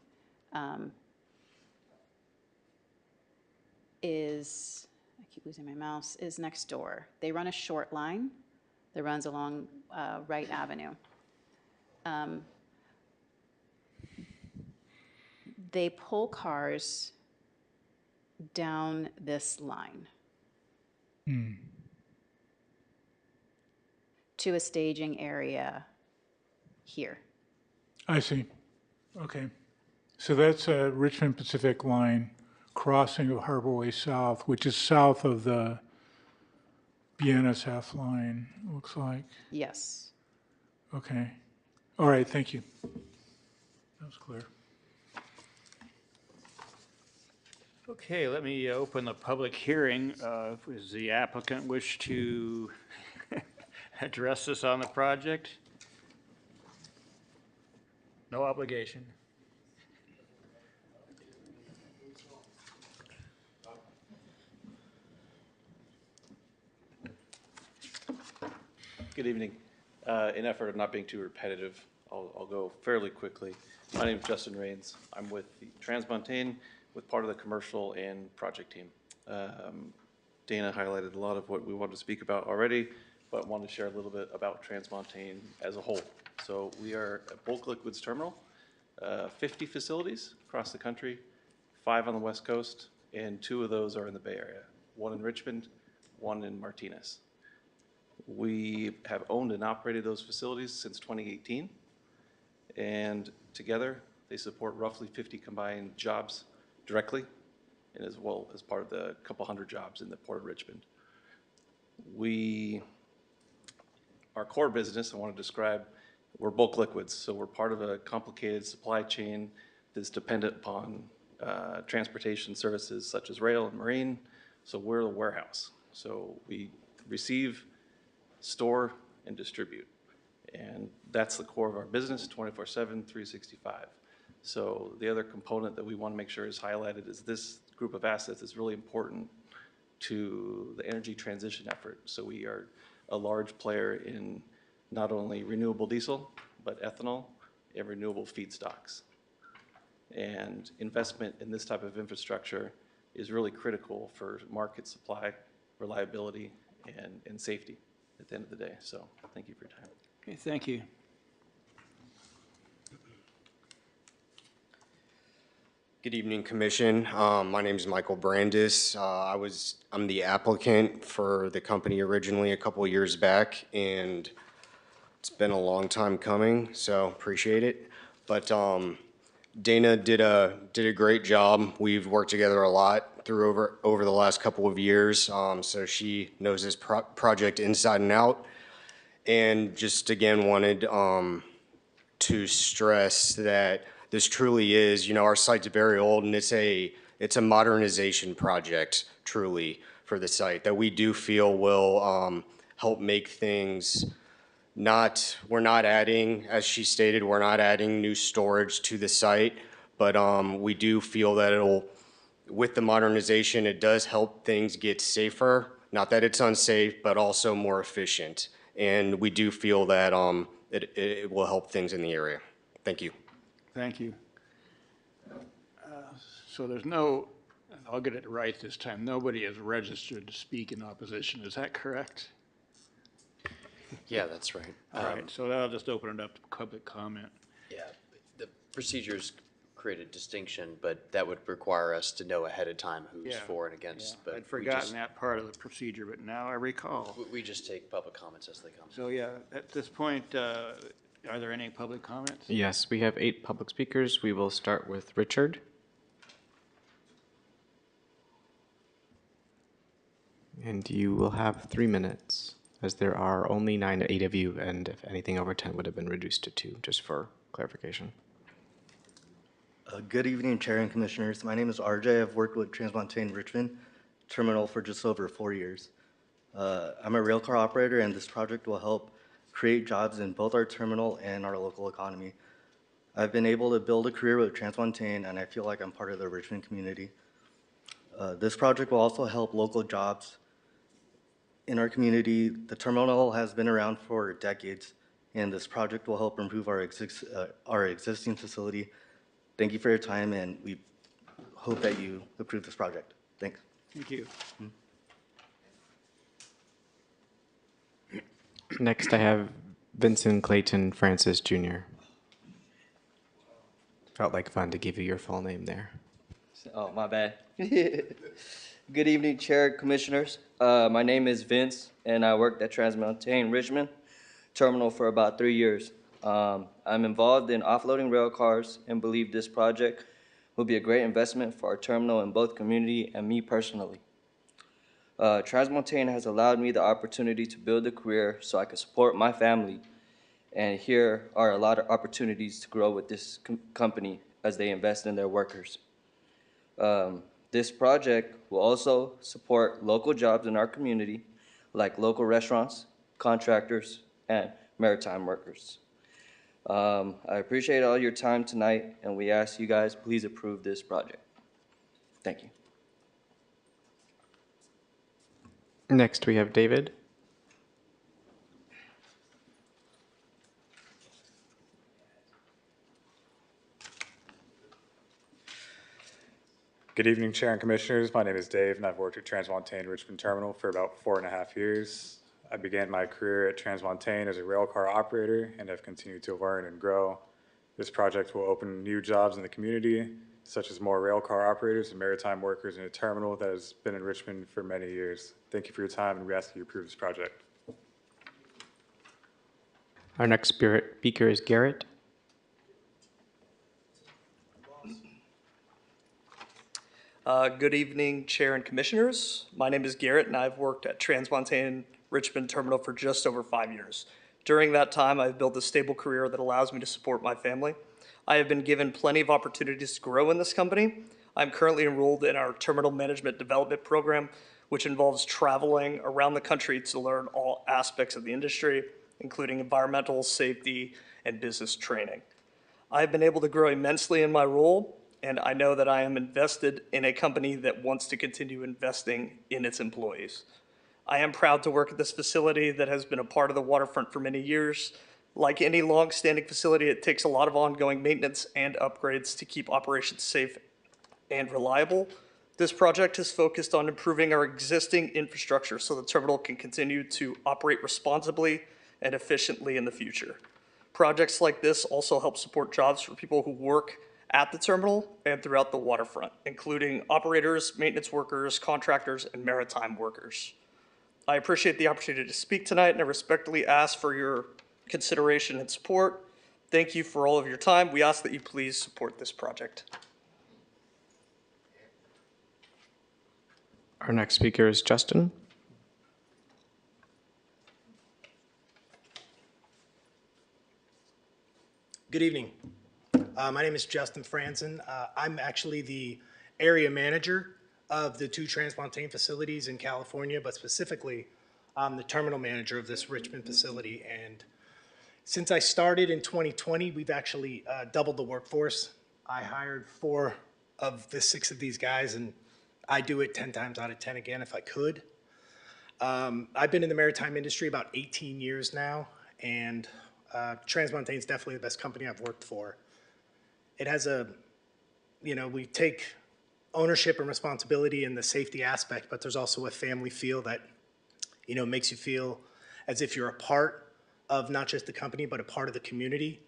is, I keep losing my mouse, is next door. They run a short line that runs along Wright Avenue. They pull cars down this line to a staging area here. I see. Okay. So that's a Richmond Pacific line crossing of Harbor Way South, which is south of the BNSF line, looks like. Yes. Okay. All right, thank you. That was clear. Okay, let me open the public hearing. Does the applicant wish to address this on the project? No obligation. Good evening. In effort of not being too repetitive, I'll go fairly quickly. My name is Justin Rains. I'm with the Transmontane, with part of the commercial and project team. Dana highlighted a lot of what we wanted to speak about already, but wanted to share a little bit about Transmontane as a whole. So we are a bulk liquids terminal, 50 facilities across the country, 5 on the West Coast, and 2 of those are in the Bay Area, 1 in Richmond, 1 in Martinez. We have owned and operated those facilities since 2018, and together they support roughly 50 combined jobs directly, and as well as part of the couple hundred jobs in the Port of Richmond. Our core business, I want to describe, we're bulk liquids, so we're part of a complicated supply chain that's dependent upon transportation services such as rail and marine, so we're the warehouse. So we receive, store, and distribute, and that's the core of our business, 24/7, 365. So the other component that we want to make sure is highlighted is this group of assets is really important to the energy transition effort. So we are a large player in not only renewable diesel, but ethanol and renewable feedstocks. And investment in this type of infrastructure is really critical for market supply, reliability, and safety at the end of the day. So thank you for your time. Okay, thank you. Good evening, Commission. My name is Michael Brandis. I'm the applicant for the company originally a couple of years back, and It's been a long time coming, so appreciate it. But Dana did a great job. We've worked together a lot through over the last couple of years, so she knows this project inside and out. And just again wanted to stress that this truly is, our site's very old, and it's a modernization project truly for the site that we do feel will help make things. We're not adding, as she stated, we're not adding new storage to the site, but we do feel that with the modernization, it does help things get safer. Not that it's unsafe, but also more efficient. And we do feel that it will help things in the area. Thank you. Thank you. So there's I'll get it right this time, nobody is registered to speak in opposition, is that correct? Yeah, that's right. All right, so that'll just open it up to public comment. Yeah, the procedures create a distinction, but that would require us to know ahead of time who's Yeah, for and against. But I'd forgotten that part of the procedure, but now I recall. We just take public comments as they come. So yeah, at this point, are there any public comments? Yes, we have 8 public speakers. We will start with Richard. And you will have 3 minutes, as there are only 9 to 8 of you, and if anything over 10 would have been reduced to 2, just for clarification. Good evening, Chair and Commissioners. My name is RJ. I've worked with Transmontane Richmond Terminal for just over 4 years. I'm a rail car operator, and this project will help create jobs in both our terminal and our local economy. I've been able to build a career with Transmontane, and I feel like I'm part of the Richmond community. This project will also help local jobs in our community. The terminal has been around for decades, and this project will help improve our existing facility. Thank you for your time, and we hope that you approve this project. Thanks. Thank you. Next, I have Vincent Clayton Francis Jr. Felt like fun to give you your full name there. Oh, my bad. Good evening, Chair, Commissioners. My name is Vince, and I worked at Transmontane Richmond Terminal for about 3 years. I'm involved in offloading rail cars and believe this project will be a great investment for our terminal in both community and me personally. Transmontane has allowed me the opportunity to build a career so I can support my family, and here are a lot of opportunities to grow with this company as they invest in their workers. This project will also support local jobs in our community, like local restaurants, contractors, and maritime workers. I appreciate all your time tonight, and we ask you guys please approve this project. Thank you. Next, we have David. Good evening, Chair and Commissioners. My name is Dave, and I've worked at Transmontane Richmond Terminal for about 4.5 years. I began my career at Transmontane as a rail car operator and have continued to learn and grow. This project will open new jobs in the community, such as more rail car operators and maritime workers in a terminal that has been in Richmond for many years. Thank you for your time, and we ask that you approve this project. Our next speaker is Garrett. Good evening, Chair and Commissioners. My name is Garrett, and I've worked at Transmontane Richmond Terminal for just over 5 years. During that time, I've built a stable career that allows me to support my family. I have been given plenty of opportunities to grow in this company. I'm currently enrolled in our Terminal Management Development Program, which involves traveling around the country to learn all aspects of the industry, including environmental, safety, and business training. I've been able to grow immensely in my role, and I know that I am invested in a company that wants to continue investing in its employees. I am proud to work at this facility that has been a part of the waterfront for many years. Like any long-standing facility, it takes a lot of ongoing maintenance and upgrades to keep operations safe and reliable. This project is focused on improving our existing infrastructure so the terminal can continue to operate responsibly and efficiently in the future. Projects like this also help support jobs for people who work at the terminal and throughout the waterfront, including operators, maintenance workers, contractors, and maritime workers. I appreciate the opportunity to speak tonight, and I respectfully ask for your consideration, and support. Thank you for all of your time. We ask that you please support this project. Our next speaker is Justin. Good evening. My name is Justin Franzen. I'm actually the area manager of the two Transmontane facilities in California, but specifically, I'm the terminal manager of this Richmond facility. And since I started in 2020, we've actually doubled the workforce. I hired 4 of the 6 of these guys, and I do it 10 times out of 10 again if I could. I've been in the maritime industry about 18 years now, and Transmontane is definitely the best company I've worked for. It has we take ownership and responsibility in the safety aspect, but there's also a family feel that, makes you feel as if you're a part of not just the company, but a part of the community.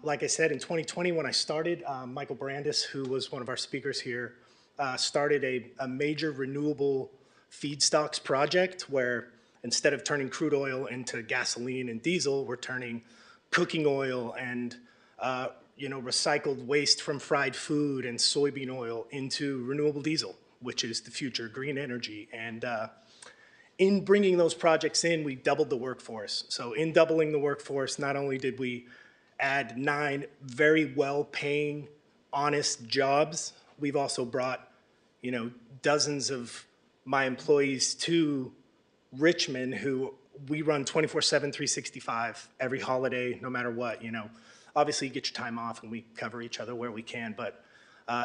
Like I said, in 2020, when I started, Michael Brandis, who was one of our speakers here, started a major renewable feedstocks project where instead of turning crude oil into gasoline and diesel, we're turning cooking oil and recycled waste from fried food and soybean oil into renewable diesel, which is the future green energy. And in bringing those projects in, we doubled the workforce. So in doubling the workforce, not only did we add 9 very well-paying, honest jobs, we've also brought, dozens of my employees to Richmond, who we run 24/7, 365, every holiday, no matter what. Obviously you get your time off and we cover each other where we can, but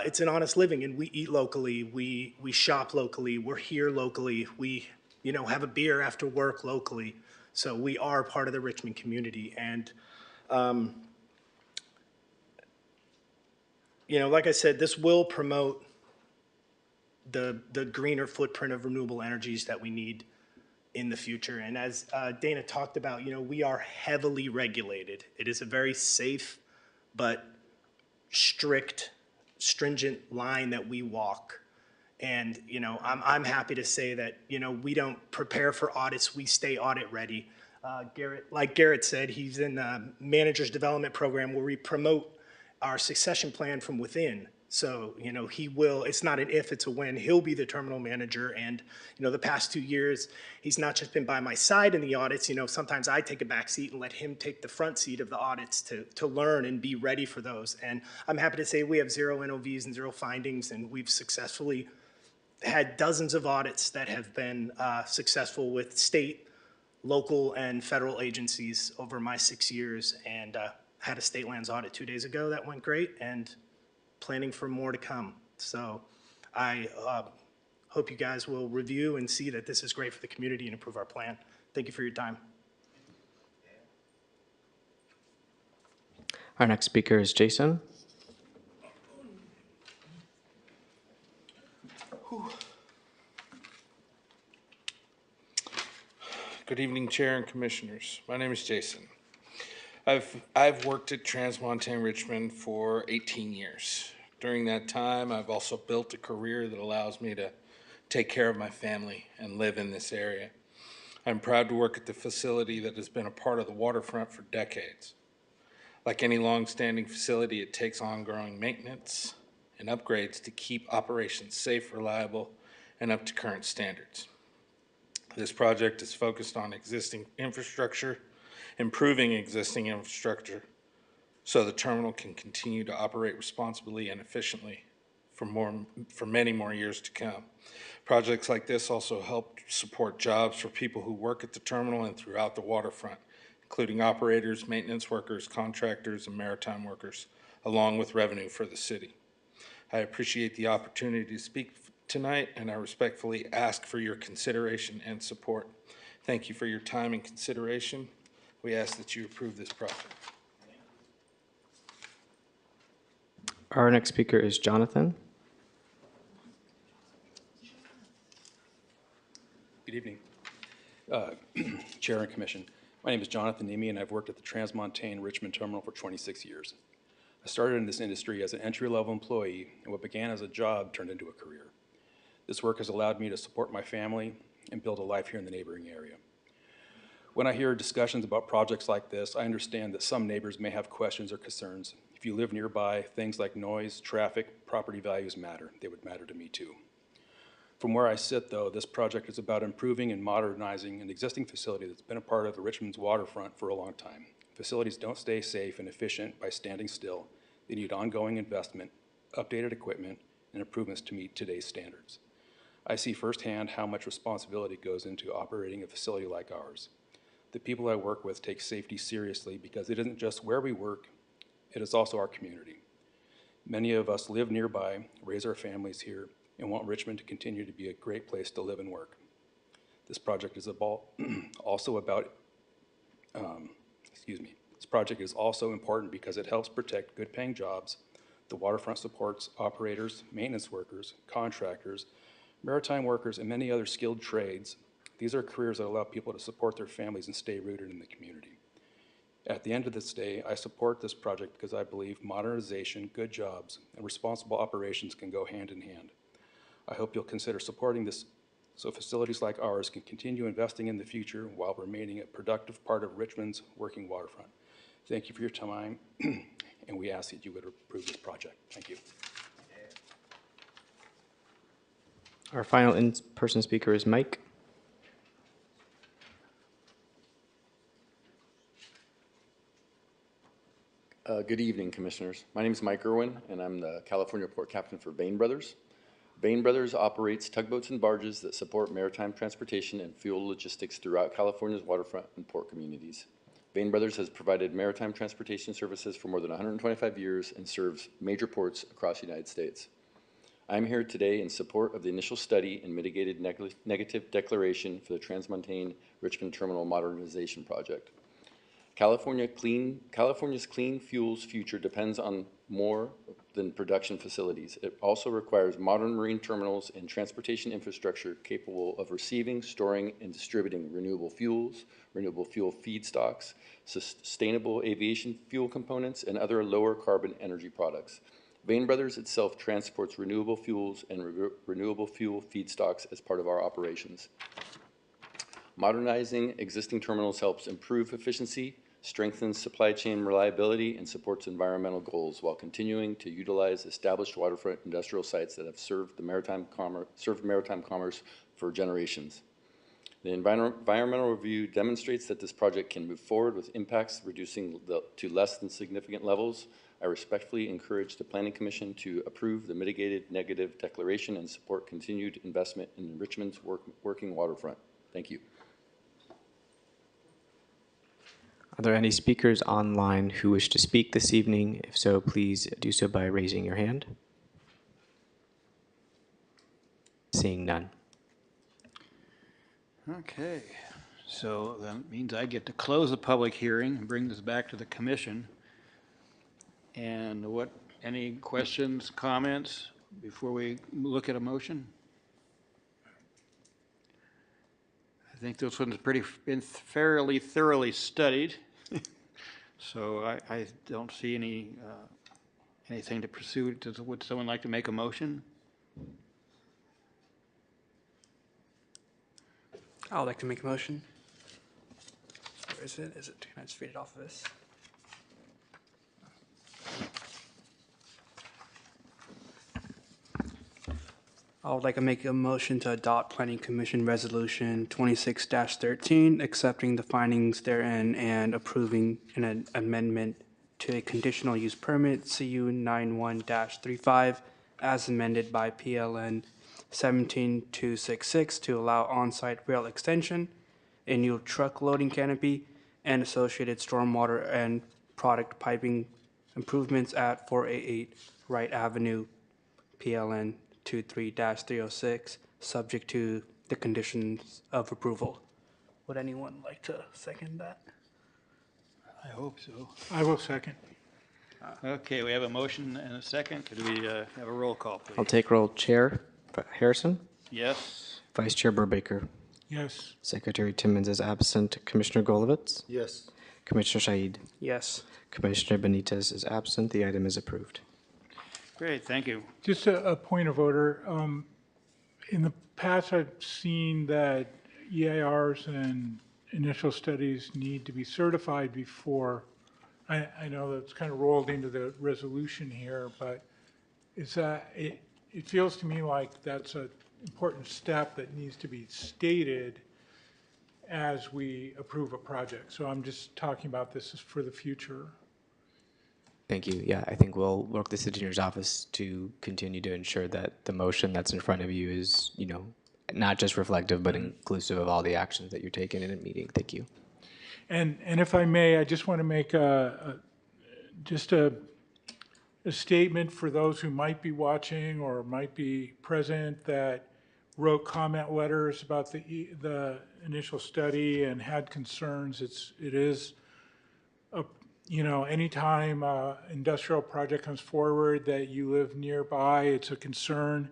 it's an honest living, and we eat locally, we shop locally, we're here locally, we have a beer after work locally. So we are part of the Richmond community. And like I said, this will promote the greener footprint of renewable energies that we need in the future. And as Dana talked about, we are heavily regulated. It is a very safe but stringent line that we walk. And I'm happy to say that we don't prepare for audits, we stay audit ready. Garrett said, he's in the manager's development program where we promote our succession plan from within. So, he will, it's not an if, it's a when. He'll be the terminal manager. And, the past 2 years, he's not just been by my side in the audits. Sometimes I take a back seat and let him take the front seat of the audits to learn and be ready for those. And I'm happy to say we have 0 NOVs and 0 findings, and we've successfully had dozens of audits that have been successful with state, local, and federal agencies over my 6 years. And had a state lands audit 2 days ago that went great, and planning for more to come. So I hope you guys will review and see that this is great for the community and improve our plan. Thank you for your time. Our next speaker is Jason. Good evening, Chair and Commissioners. My name is Jason. I've worked at Transmontane Richmond for 18 years. During that time, I've also built a career that allows me to take care of my family and live in this area. I'm proud to work at the facility that has been a part of the waterfront for decades. Like any long-standing facility, it takes ongoing maintenance and upgrades to keep operations safe, reliable, and up to current standards. This project is focused on existing infrastructure, improving existing infrastructure so the terminal can continue to operate responsibly and efficiently for many more years to come. Projects like this also help support jobs for people who work at the terminal and throughout the waterfront, including operators, maintenance workers, contractors, and maritime workers, along with revenue for the city. I appreciate the opportunity to speak tonight, and I respectfully ask for your consideration and support. Thank you for your time and consideration. We ask that you approve this project. Our next speaker is Jonathan. Good evening, Chair and Commission. My name is Jonathan Nemi, and I've worked at the Transmontane Richmond Terminal for 26 years. I started in this industry as an entry-level employee, and what began as a job turned into a career. This work has allowed me to support my family and build a life here in the neighboring area. When I hear discussions about projects like this, I understand that some neighbors may have questions or concerns. If you live nearby, things like noise, traffic, property values matter. They would matter to me too. From where I sit, though, this project is about improving and modernizing an existing facility that's been a part of Richmond's waterfront for a long time. Facilities don't stay safe and efficient by standing still. They need ongoing investment, updated equipment, and improvements to meet today's standards. I see firsthand how much responsibility goes into operating a facility like ours. The people I work with take safety seriously because it isn't just where we work, it is also our community. Many of us live nearby, raise our families here, and want Richmond to continue to be a great place to live and work. This project is also about, this project is also important because it helps protect good-paying jobs. The waterfront supports operators, maintenance workers, contractors, maritime workers, and many other skilled trades. These are careers that allow people to support their families and stay rooted in the community. At the end of this day, I support this project because I believe modernization, good jobs, and responsible operations can go hand in hand. I hope you'll consider supporting this so facilities like ours can continue investing in the future while remaining a productive part of Richmond's working waterfront. Thank you for your time, and we ask that you would approve this project. Thank you. Our final in-person speaker is Mike. Good evening, Commissioners. My name is Mike Irwin, and I'm the California Port Captain for Bain Brothers. Bain Brothers operates tugboats and barges that support maritime transportation and fuel logistics throughout California's waterfront and port communities. Bain Brothers has provided maritime transportation services for more than 125 years and serves major ports across the United States. I'm here today in support of the initial study and mitigated negative declaration for the Transmontane Richmond Terminal Modernization Project. California's clean fuels future depends on more than production facilities. It also requires modern marine terminals and transportation infrastructure capable of receiving, storing, and distributing renewable fuels, renewable fuel feedstocks, sustainable aviation fuel components, and other lower carbon energy products. Bain Brothers itself transports renewable fuels and renewable fuel feedstocks as part of our operations. Modernizing existing terminals helps improve efficiency, strengthens supply chain reliability, and supports environmental goals while continuing to utilize established waterfront industrial sites that have served maritime commerce for generations. The environmental review demonstrates that this project can move forward with impacts reducing to less than significant levels. I respectfully encourage the Planning Commission to approve the mitigated negative declaration and support continued investment in Richmond's working waterfront. Thank you. Are there any speakers online who wish to speak this evening? If so, please do so by raising your hand. Seeing none. Okay, so that means I get to close the public hearing and bring this back to the commission. And any questions, comments before we look at a motion? I think this one's been fairly thoroughly studied. So I don't see anything to pursue. Would someone like to make a motion? I would like to make a motion. Where is it? Can I just read it off of this? I would like to make a motion to adopt Planning Commission Resolution 26-13, accepting the findings therein and approving an amendment to a conditional use permit, CU 91-35, as amended by PLN 17266 to allow on-site rail extension, a new truck loading canopy, and associated stormwater and product piping improvements at 488 Wright Avenue, PLN 23-306, subject to the conditions of approval. Would anyone like to second that? I hope so. I will second. Okay, we have a motion and a second. Could we have a roll call, please? I'll take roll. Chair Harrison? Yes. Vice Chair Burbaker? Yes. Secretary Timmons is absent. Commissioner Golovitz? Yes. Commissioner Shaid? Yes. Commissioner Benitez is absent. The item is approved. Great, thank you. Just a point of order. In the past, I've seen that EIRs and initial studies need to be certified before, I know that's kind of rolled into the resolution here, but is that, it feels to me like that's an important step that needs to be stated as we approve a project. So I'm just talking about this as for the future. Thank you. Yeah, I think we'll work with the city engineer's office to continue to ensure that the motion that's in front of you is, not just reflective, but inclusive of all the actions that you're taking in a meeting. Thank you. And if I may, I just want to make just a statement for those who might be watching or might be present that wrote comment letters about the initial study and had concerns. It is anytime industrial project comes forward that you live nearby, it's a concern.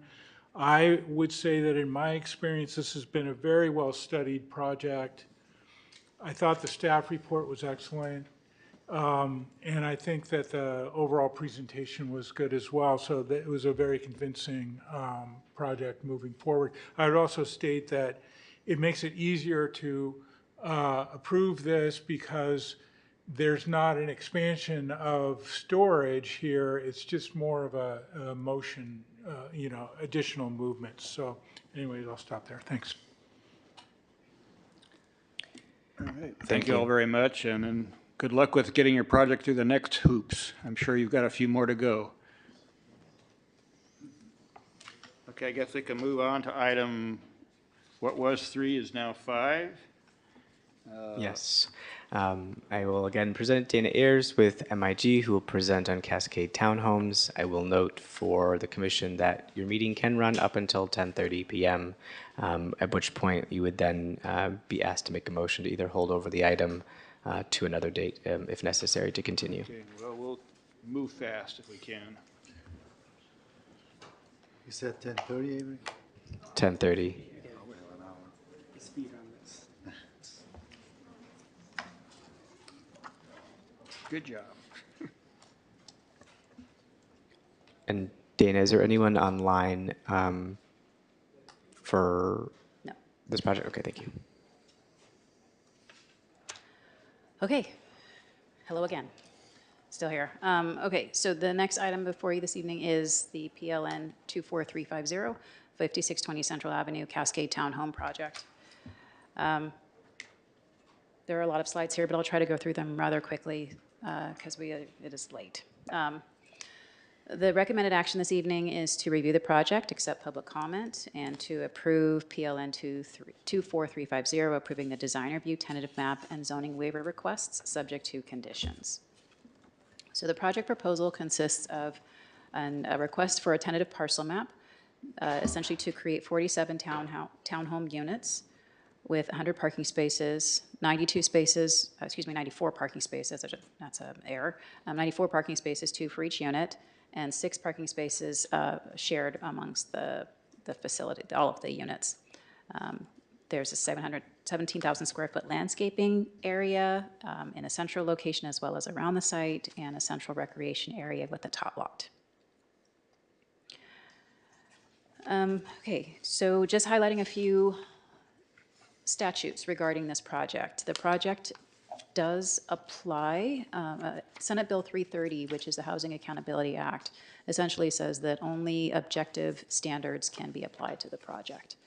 I would say that in my experience, this has been a very well-studied project. I thought the staff report was excellent. And I think that the overall presentation was good as well. So that it was a very convincing project moving forward. I would also state that it makes it easier to approve this because there's not an expansion of storage here. It's just more of a motion, additional movements. So anyways, I'll stop there. Thanks. All right. Thank you all very much, and then good luck with getting your project through the next hoops. I'm sure you've got a few more to go. Okay, I guess we can move on to item, what was 3 is now 5. Yes. I will again present Dana Ayers with MIG, who will present on Cascade Townhomes. I will note for the commission that your meeting can run up until 10:30 p.m., at which point you would then be asked to make a motion to either hold over the item to another date, if necessary, to continue. Okay, well, we'll move fast if we can. You said 10:30, Avery? 10:30. Speed on this. Good job. And Dana, is there anyone online for No. this project? Okay, thank you. Okay. Hello again. Still here. Okay, so the next item before you this evening is the PLN 24350, 5620 Central Avenue Cascade Townhome Project. There are a lot of slides here, but I'll try to go through them rather quickly because it is late. The recommended action this evening is to review the project, accept public comment, and to approve PLN 24350, approving the design review, tentative map, and zoning waiver requests, subject to conditions. So the project proposal consists of a request for a tentative parcel map, essentially to create 47 townhome units with 100 parking spaces, 94 parking spaces, that's an error, 94 parking spaces, 2 for each unit, and 6 parking spaces shared amongst the facility, all of the units. There's a 17,000 square foot landscaping area in a central location as well as around the site, and a central recreation area with a top lot. Okay, so just highlighting a few statutes regarding this project. The project does apply, Senate Bill 330, which is the Housing Accountability Act, essentially says that only objective standards can be applied to the project.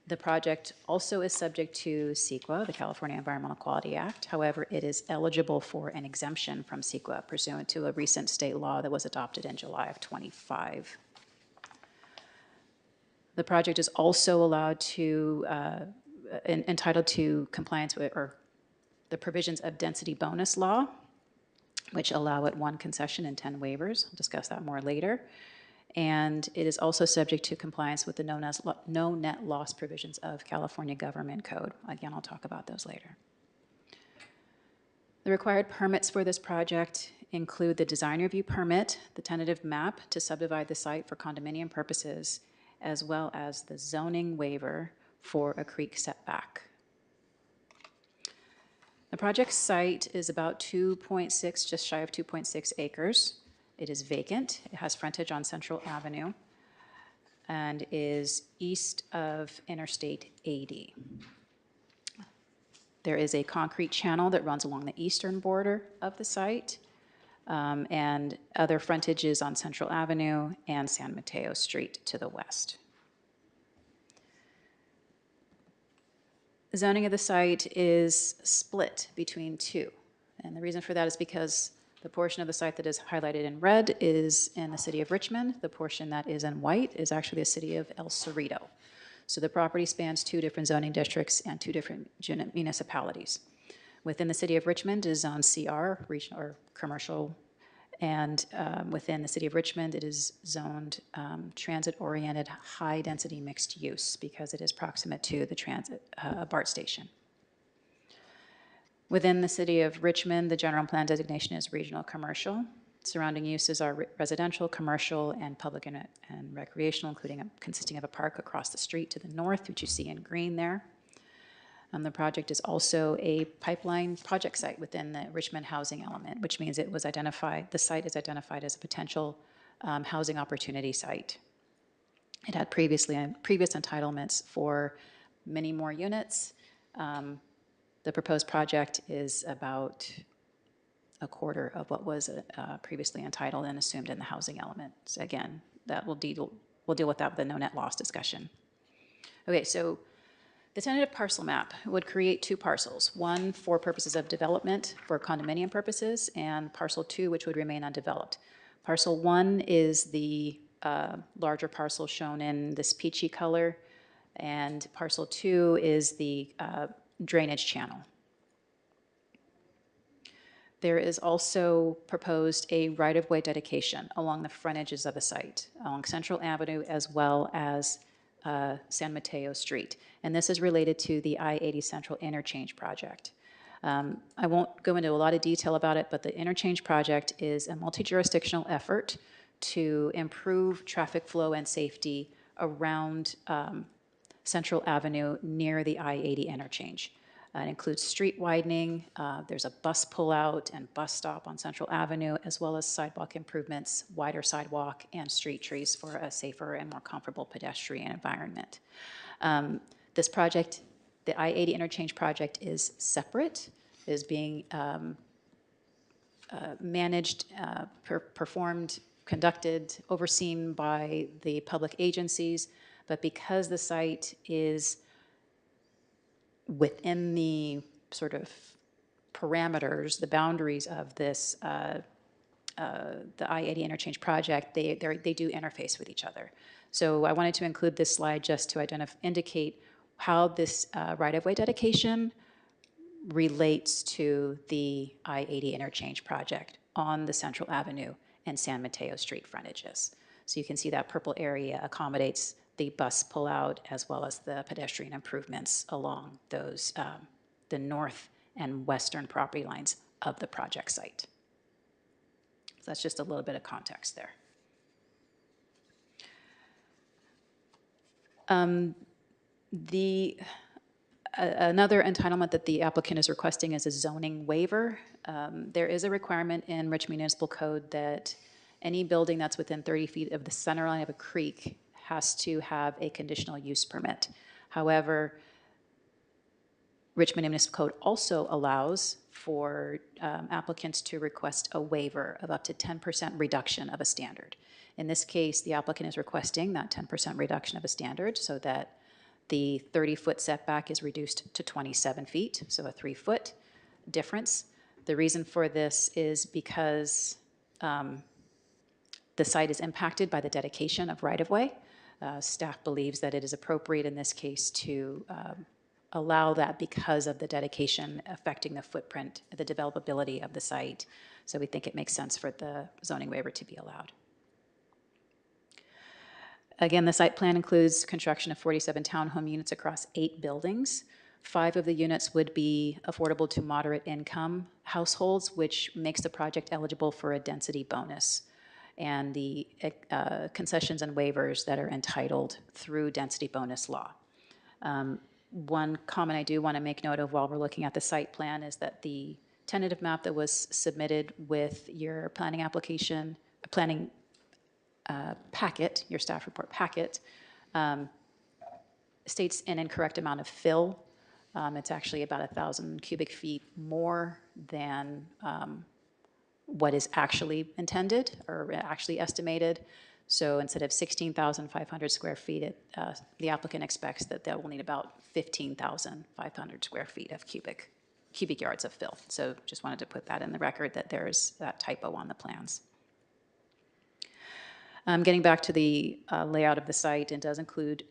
The project also is subject to CEQA, the California Environmental Quality Act. However, it is eligible for an exemption from CEQA pursuant to a recent state law that was adopted in July of '25. The project is also allowed to, entitled to compliance with, or the provisions of density bonus law, which allow it 1 concession and 10 waivers. I'll discuss that more later. And it is also subject to compliance with the no net loss provisions of California Government Code. Again, I'll talk about those later. The required permits for this project include the design review permit, the tentative map to subdivide the site for condominium purposes, as well as the zoning waiver for a creek setback. The project site is about 2.6, just shy of 2.6 acres. It is vacant. It has frontage on Central Avenue and is east of Interstate 80. There is a concrete channel that runs along the eastern border of the site, and other frontages on Central Avenue and San Mateo Street to the west. Zoning of the site is split between two, and the reason for that is because the portion of the site that is highlighted in red is in the city of Richmond. The portion that is in white is actually the city of El Cerrito. So the property spans two different zoning districts and two different municipalities. Within the city of Richmond is zone CR, regional or commercial, and within the city of Richmond, it is zoned transit-oriented, high-density mixed use because it is proximate to the transit BART station. Within the city of Richmond, the general plan designation is regional commercial. Surrounding uses are residential, commercial, and public and recreational, consisting of a park across the street to the north, which you see in green there. The project is also a pipeline project site within the Richmond housing element, which means it was identified, the site is identified as a potential housing opportunity site. It had previous entitlements for many more units. The proposed project is about a quarter of what was previously entitled and assumed in the housing element. So again, we'll deal with that with the no net loss discussion. Okay, so the tentative parcel map would create two parcels, one for purposes of development for condominium purposes, and parcel two, which would remain undeveloped. Parcel one is the larger parcel shown in this peachy color, and parcel two is the drainage channel. There is also proposed a right-of-way dedication along the frontages of the site, along Central Avenue as well as San Mateo Street. And this is related to the I-80 Central Interchange project. I won't go into a lot of detail about it, but the interchange project is a multi-jurisdictional effort to improve traffic flow and safety around Central Avenue near the I-80 interchange. It includes street widening, there's a bus pullout and bus stop on Central Avenue, as well as sidewalk improvements, wider sidewalk, and street trees for a safer and more comfortable pedestrian environment. This project, the I-80 interchange project, is separate, is being managed, performed, conducted, overseen by the public agencies, but because the site is within the sort of parameters, the boundaries of this, the I-80 interchange project, they do interface with each other. So I wanted to include this slide just to indicate how this right-of-way dedication relates to the I-80 interchange project on the Central Avenue and San Mateo Street frontages. So you can see that purple area accommodates the bus pullout as well as the pedestrian improvements along those, the north and western property lines of the project site. So that's just a little bit of context there. Another entitlement that the applicant is requesting is a zoning waiver. There is a requirement in Richmond Municipal Code that any building that's within 30 feet of the center line of a creek has to have a conditional use permit. However, Richmond Municipal Code also allows for applicants to request a waiver of up to 10% reduction of a standard. In this case, the applicant is requesting that 10% reduction of a standard so that the 30-foot setback is reduced to 27 feet, so a 3-foot difference. The reason for this is because the site is impacted by the dedication of right-of-way. Staff believes that it is appropriate in this case to allow that because of the dedication affecting the footprint, the developability of the site. So we think it makes sense for the zoning waiver to be allowed. Again, the site plan includes construction of 47 townhome units across 8 buildings. 5 of the units would be affordable to moderate income households, which makes the project eligible for a density bonus and the concessions and waivers that are entitled through density bonus law. One comment I do want to make note of while we're looking at the site plan is that the tentative map that was submitted with your planning application, planning packet, your staff report packet, states an incorrect amount of fill It's actually about 1,000 cubic feet more than what is actually intended or actually estimated. So instead of 16,500 square feet, the applicant expects that they will need about 15,500 square feet of cubic yards of fill. So just wanted to put that in the record that there's that typo on the plans. Getting back to the layout of the site, it does include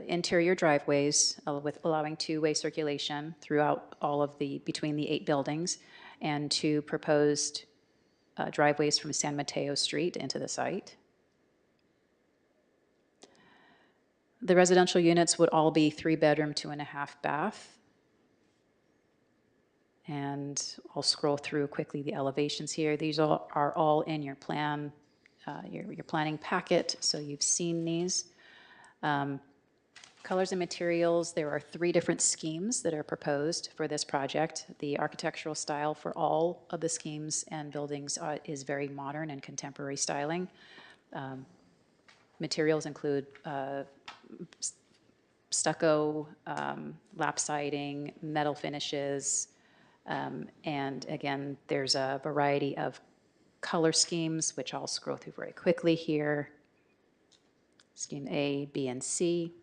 interior driveways with allowing two-way circulation throughout between the 8 buildings, and 2 proposed driveways from San Mateo Street into the site. The residential units would all be 3-bedroom, 2.5 bath. And I'll scroll through quickly the elevations here. These are all in your plan, your planning packet, so you've seen these. Colors and materials, there are 3 different schemes that are proposed for this project. The architectural style for all of the schemes and buildings is very modern and contemporary styling. Materials include stucco, lap siding, metal finishes, and again, there's a variety of color schemes, which I'll scroll through very quickly here. Scheme A, B, and C.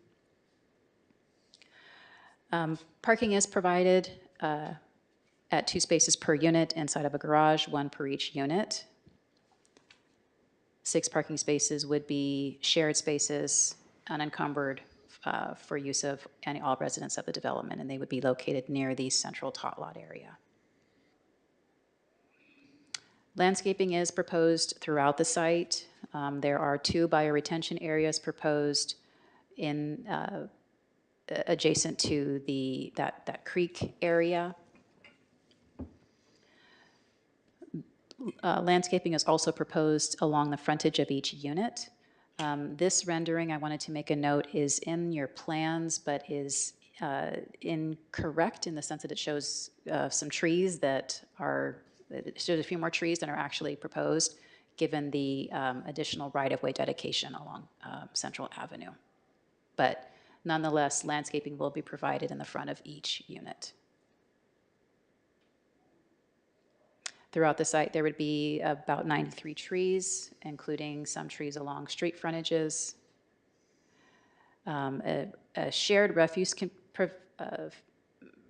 Parking is provided at 2 spaces per unit inside of a garage, 1 per each unit. 6 parking spaces would be shared spaces, unencumbered for use of all residents of the development, and they would be located near the central tot lot area. Landscaping is proposed throughout the site. There are 2 bioretention areas proposed in adjacent to that creek area. Landscaping is also proposed along the frontage of each unit. This rendering, I wanted to make a note, is in your plans, but is incorrect in the sense that it shows some trees it shows a few more trees than are actually proposed, given the additional right-of-way dedication along Central Avenue. But nonetheless, landscaping will be provided in the front of each unit. Throughout the site, there would be about 93 trees, including some trees along street frontages. A shared refuse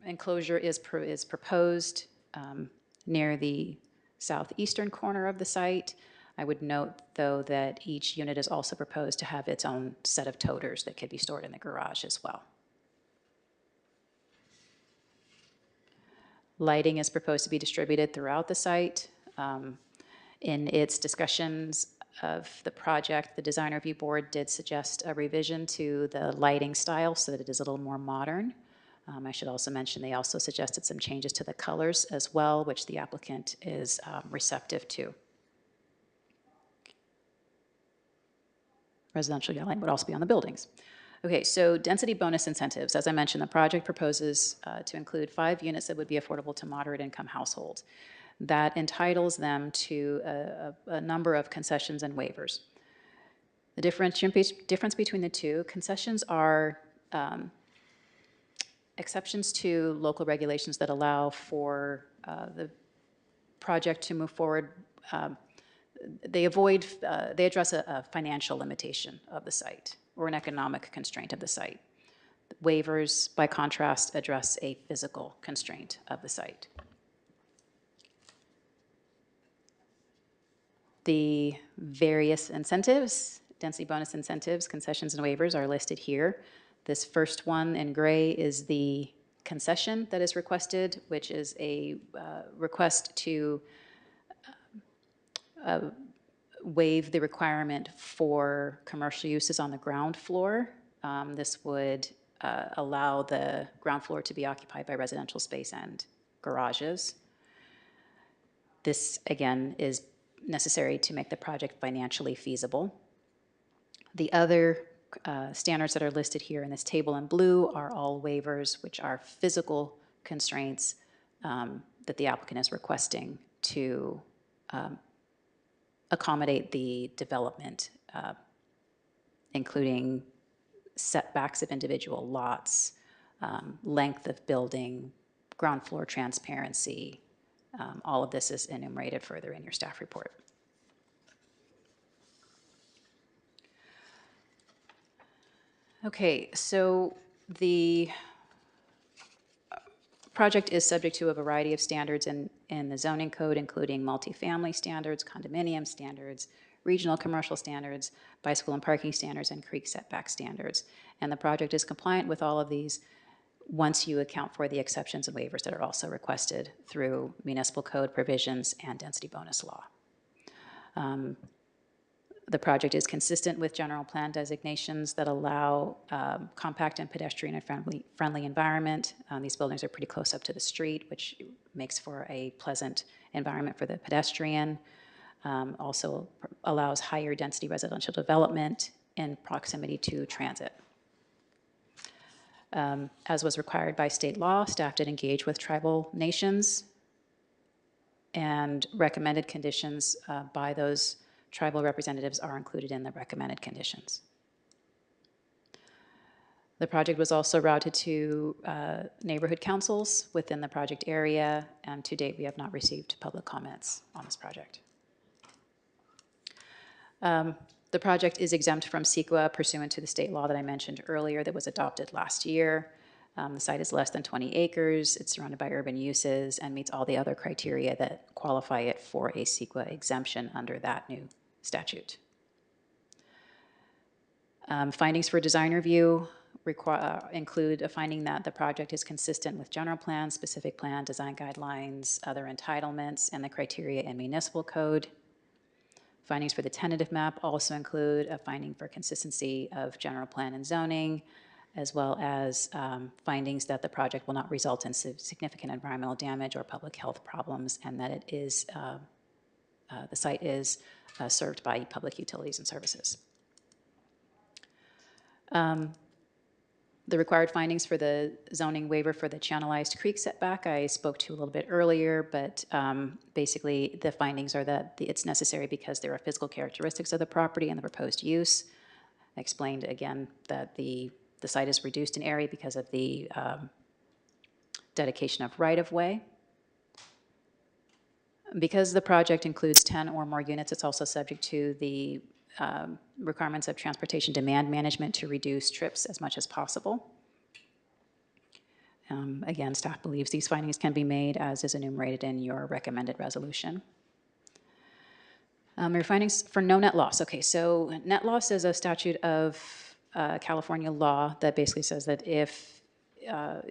enclosure is proposed near the southeastern corner of the site. I would note, though, that each unit is also proposed to have its own set of toters that could be stored in the garage as well. Lighting is proposed to be distributed throughout the site. In its discussions of the project, the Design Review Board did suggest a revision to the lighting style so that it is a little more modern. I should also mention they also suggested some changes to the colors as well, which the applicant is receptive to. Residential lighting would also be on the buildings. Okay, so density bonus incentives. As I mentioned, the project proposes to include 5 units that would be affordable to moderate income households. That entitles them to a number of concessions and waivers. The difference between the two, concessions are exceptions to local regulations that allow for the project to move forward. They address a financial limitation of the site or an economic constraint of the site. Waivers, by contrast, address a physical constraint of the site. The various incentives, density bonus incentives, concessions, and waivers are listed here. This first one in gray is the concession that is requested, which is a request to waive the requirement for commercial uses on the ground floor. This would allow the ground floor to be occupied by residential space and garages. This, again, is necessary to make the project financially feasible. The other standards that are listed here in this table in blue are all waivers, which are physical constraints that the applicant is requesting to accommodate the development, including setbacks of individual lots, length of building, ground floor transparency. All of this is enumerated further in your staff report. Okay, so the project is subject to a variety of standards in the zoning code, including multifamily standards, condominium standards, regional commercial standards, bicycle and parking standards, and creek setback standards. And the project is compliant with all of these once you account for the exceptions and waivers that are also requested through municipal code provisions and density bonus law. The project is consistent with general plan designations that allow compact and pedestrian and friendly environment. These buildings are pretty close up to the street, which makes for a pleasant environment for the pedestrian. Also allows higher density residential development in proximity to transit. As was required by state law, staff did engage with tribal nations, and recommended conditions by those tribal representatives are included in the recommended conditions. The project was also routed to neighborhood councils within the project area, and to date we have not received public comments on this project. The project is exempt from CEQA pursuant to the state law that I mentioned earlier that was adopted last year. The site is less than 20 acres, it's surrounded by urban uses, and meets all the other criteria that qualify it for a CEQA exemption under that new statute. Findings for design review include a finding that the project is consistent with general plan, specific plan, design guidelines, other entitlements, and the criteria in municipal code. Findings for the tentative map also include a finding for consistency of general plan and zoning, as well as findings that the project will not result in significant environmental damage or public health problems, and that it is, the site is served by public utilities and services. The required findings for the zoning waiver for the channelized creek setback I spoke to a little bit earlier, but basically the findings are that it's necessary because there are physical characteristics of the property and the proposed use. I explained again that the site is reduced in area because of the dedication of right-of-way. Because the project includes 10 or more units, it's also subject to the requirements of transportation demand management to reduce trips as much as possible. Again, staff believes these findings can be made as is enumerated in your recommended resolution. Your findings for no net loss. Okay, so net loss is a statute of California law that basically says that if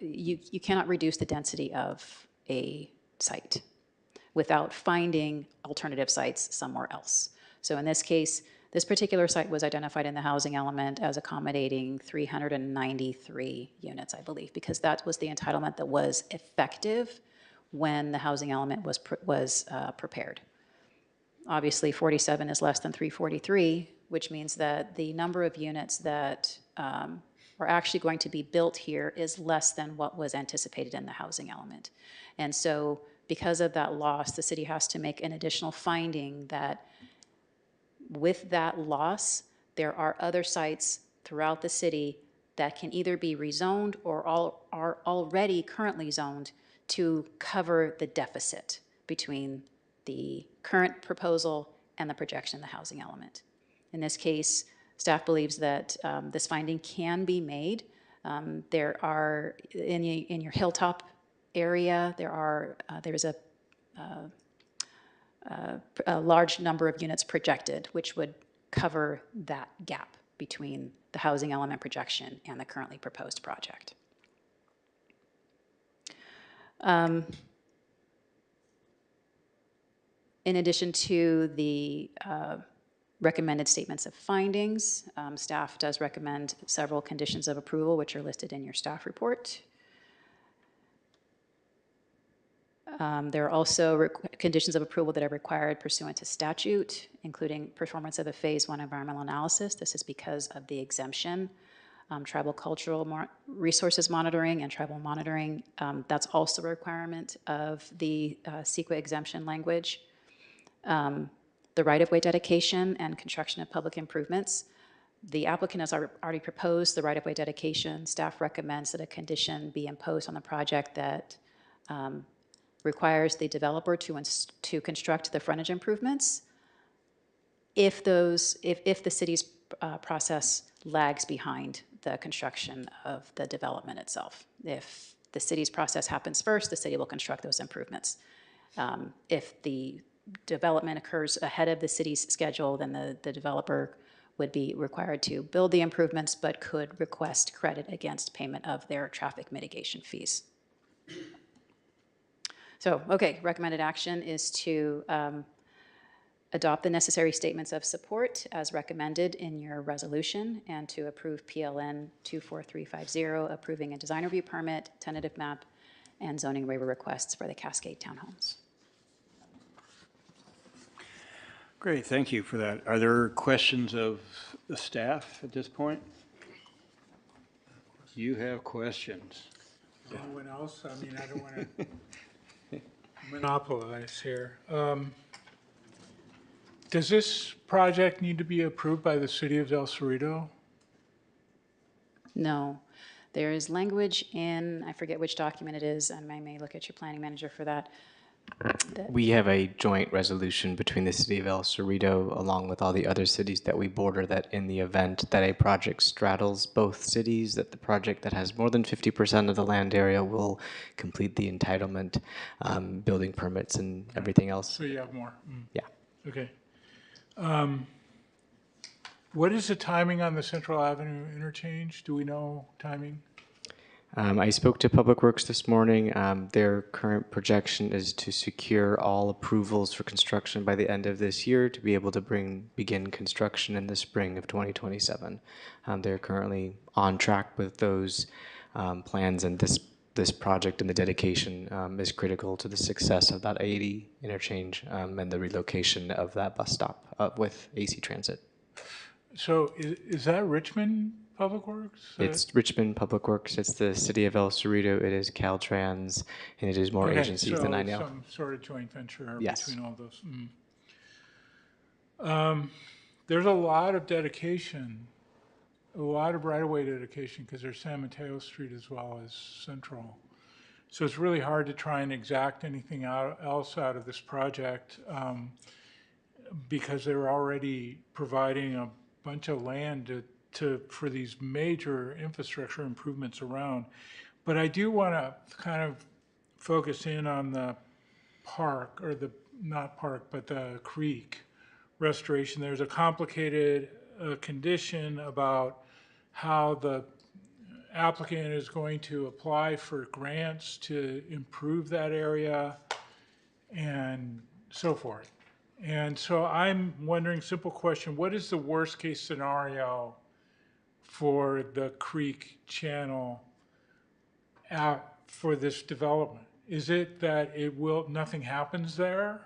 you cannot reduce the density of a site without finding alternative sites somewhere else. So in this case, this particular site was identified in the housing element as accommodating 393 units, I believe, because that was the entitlement that was effective when the housing element was prepared. Obviously, 47 is less than 343, which means that the number of units that are actually going to be built here is less than what was anticipated in the housing element. And so because of that loss, the city has to make an additional finding that with that loss, there are other sites throughout the city that can either be rezoned or are already currently zoned to cover the deficit between the current proposal and the projection of the housing element. In this case, staff believes that this finding can be made. There are, in your Hilltop area, there's a large number of units projected, which would cover that gap between the housing element projection and the currently proposed project. In addition to the recommended statements of findings, staff does recommend several conditions of approval, which are listed in your staff report. There are also conditions of approval that are required pursuant to statute, including performance of a Phase 1 environmental analysis. This is because of the exemption. Tribal cultural resources monitoring and tribal monitoring, that's also a requirement of the CEQA exemption language. The right-of-way dedication and construction of public improvements. The applicant has already proposed the right-of-way dedication. Staff recommends that a condition be imposed on the project that requires the developer to construct the frontage improvements if the city's process lags behind the construction of the development itself. If the city's process happens first, the city will construct those improvements. If the development occurs ahead of the city's schedule, then the developer would be required to build the improvements, but could request credit against payment of their traffic mitigation fees. So, okay, recommended action is to adopt the necessary statements of support as recommended in your resolution and to approve PLN 24350, approving a design review permit, tentative map, and zoning waiver requests for the Cascade Townhomes. Great, thank you for that. Are there questions of the staff at this point? You have questions. Anyone else? I mean, I don't want to monopolize here. Does this project need to be approved by the city of El Cerrito? No. There is language in, I forget which document it is, and I may look at your planning manager for that. We have a joint resolution between the city of El Cerrito along with all the other cities that we border that in the event that a project straddles both cities, that the project that has more than 50% of the land area will complete the entitlement, building permits and everything else. So you have more? Yeah. Okay. What is the timing on the Central Avenue interchange? Do we know timing? I spoke to Public Works this morning. Their current projection is to secure all approvals for construction by the end of this year to be able to begin construction in the spring of 2027. They're currently on track with those plans, and this project and the dedication is critical to the success of that 80 interchange and the relocation of that bus stop with AC Transit. So is that Richmond Public Works? It's Richmond Public Works, it's the city of El Cerrito, it is Caltrans, and it is more agencies than I know. So some sort of joint venture Yes. between all those. There's a lot of dedication, a lot of right-of-way dedication, because there's San Mateo Street as well as Central. So it's really hard to try and exact anything else out of this project because they're already providing a bunch of land for these major infrastructure improvements around. But I do want to kind of focus in on the park, or not park, but the creek restoration. There's a complicated condition about how the applicant is going to apply for grants to improve that area and so forth. And so I'm wondering, simple question, what is the worst case scenario for the creek channel for this development? Is it that nothing happens there?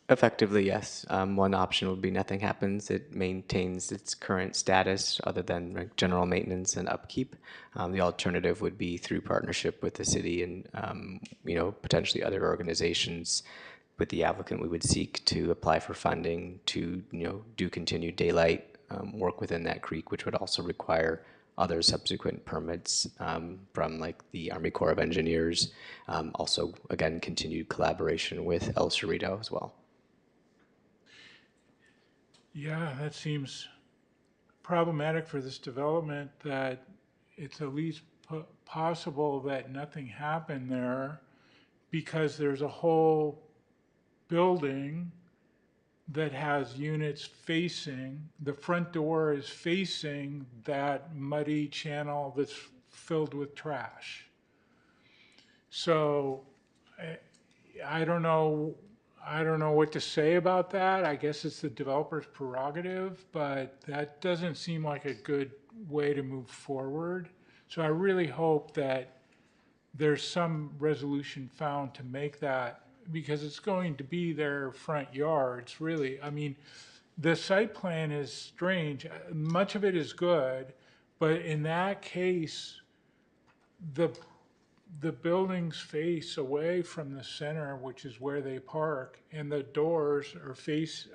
Effectively, yes. One option would be nothing happens. It maintains its current status other than like general maintenance and upkeep. The alternative would be through partnership with the city and potentially other organizations. With the applicant, we would seek to apply for funding to do continued daylight work within that creek, which would also require other subsequent permits from like the Army Corps of Engineers. Also, again, continued collaboration with El Cerrito as well. Yeah, that seems problematic for this development, that it's at least possible that nothing happened there because there's a whole building that has units facing, the front door is facing that muddy channel that's filled with trash. So I don't know what to say about that. I guess it's the developer's prerogative, but that doesn't seem like a good way to move forward. So I really hope that there's some resolution found to make that, because it's going to be their front yards, really. I mean, the site plan is strange. Much of it is good, but in that case, the buildings face away from the center, which is where they park, and the doors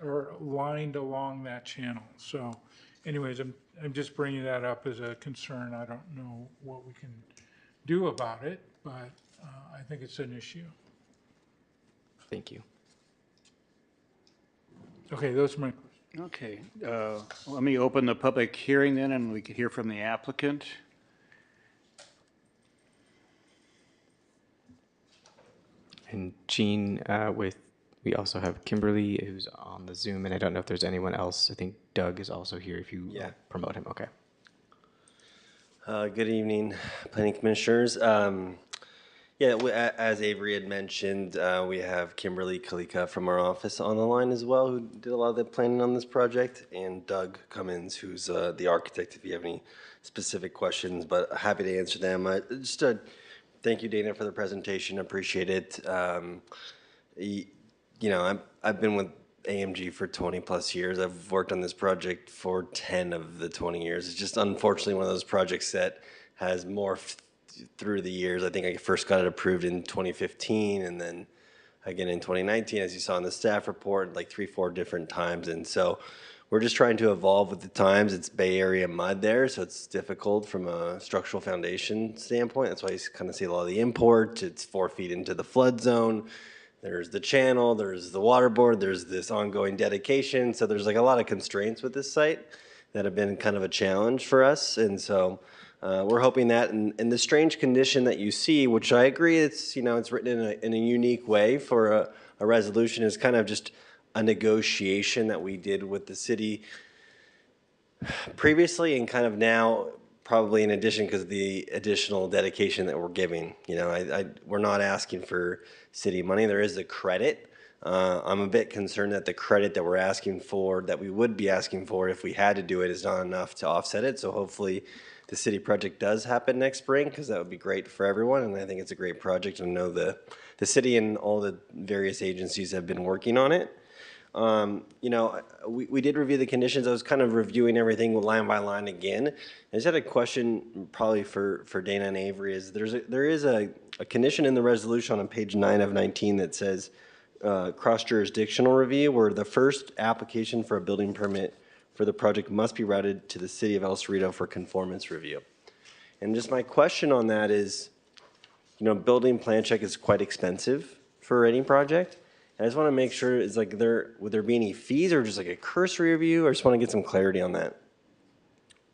are lined along that channel. So anyways, I'm just bringing that up as a concern. I don't know what we can do about it, but I think it's an issue. Thank you. Okay, those are my questions. Okay, let me open the public hearing then, and we can hear from the applicant. And Jean, we also have Kimberly who's on the Zoom, and I don't know if there's anyone else. I think Doug is also here if you promote him. Okay. Good evening, planning commissioners. As Avery had mentioned, we have Kimberly Kalika from our office on the line as well, who did a lot of the planning on this project, and Doug Cummins, who's the architect, if you have any specific questions, but happy to answer them. Thank you, Dana, for the presentation. Appreciate it. I've been with AMG for 20 plus years. I've worked on this project for 10 of the 20 years. It's just unfortunately one of those projects that has morphed through the years. I think I first got it approved in 2015 and then again in 2019, as you saw in the staff report, like 3-4 different times. And so we're just trying to evolve with the times. It's Bay Area mud there, so it's difficult from a structural foundation standpoint. That's why you kind of see a lot of the import. It's 4 feet into the flood zone. There's the channel, there's the water board, there's this ongoing dedication. So there's like a lot of constraints with this site that have been kind of a challenge for us. And so we're hoping that, and the strange condition that you see, which I agree, it's written in a unique way for a resolution, is kind of just a negotiation that we did with the city previously and kind of now, probably in addition, because of the additional dedication that we're giving. We're not asking for city money. There is a credit. I'm a bit concerned that the credit that we're asking for, that we would be asking for if we had to do it, is not enough to offset it. So hopefully the city project does happen next spring, because that would be great for everyone. And I think it's a great project. I know the city and all the various agencies have been working on it. We did review the conditions. I was kind of reviewing everything line by line again. I just had a question probably for Dana and Avery. There is a condition in the resolution on page 9 of 19 that says cross-jurisdictional review, where the first application for a building permit for the project must be routed to the city of El Cerrito for conformance review. And just my question on that is, building plan check is quite expensive for any project. I just want to make sure, would there be any fees or just like a cursory review? I just want to get some clarity on that.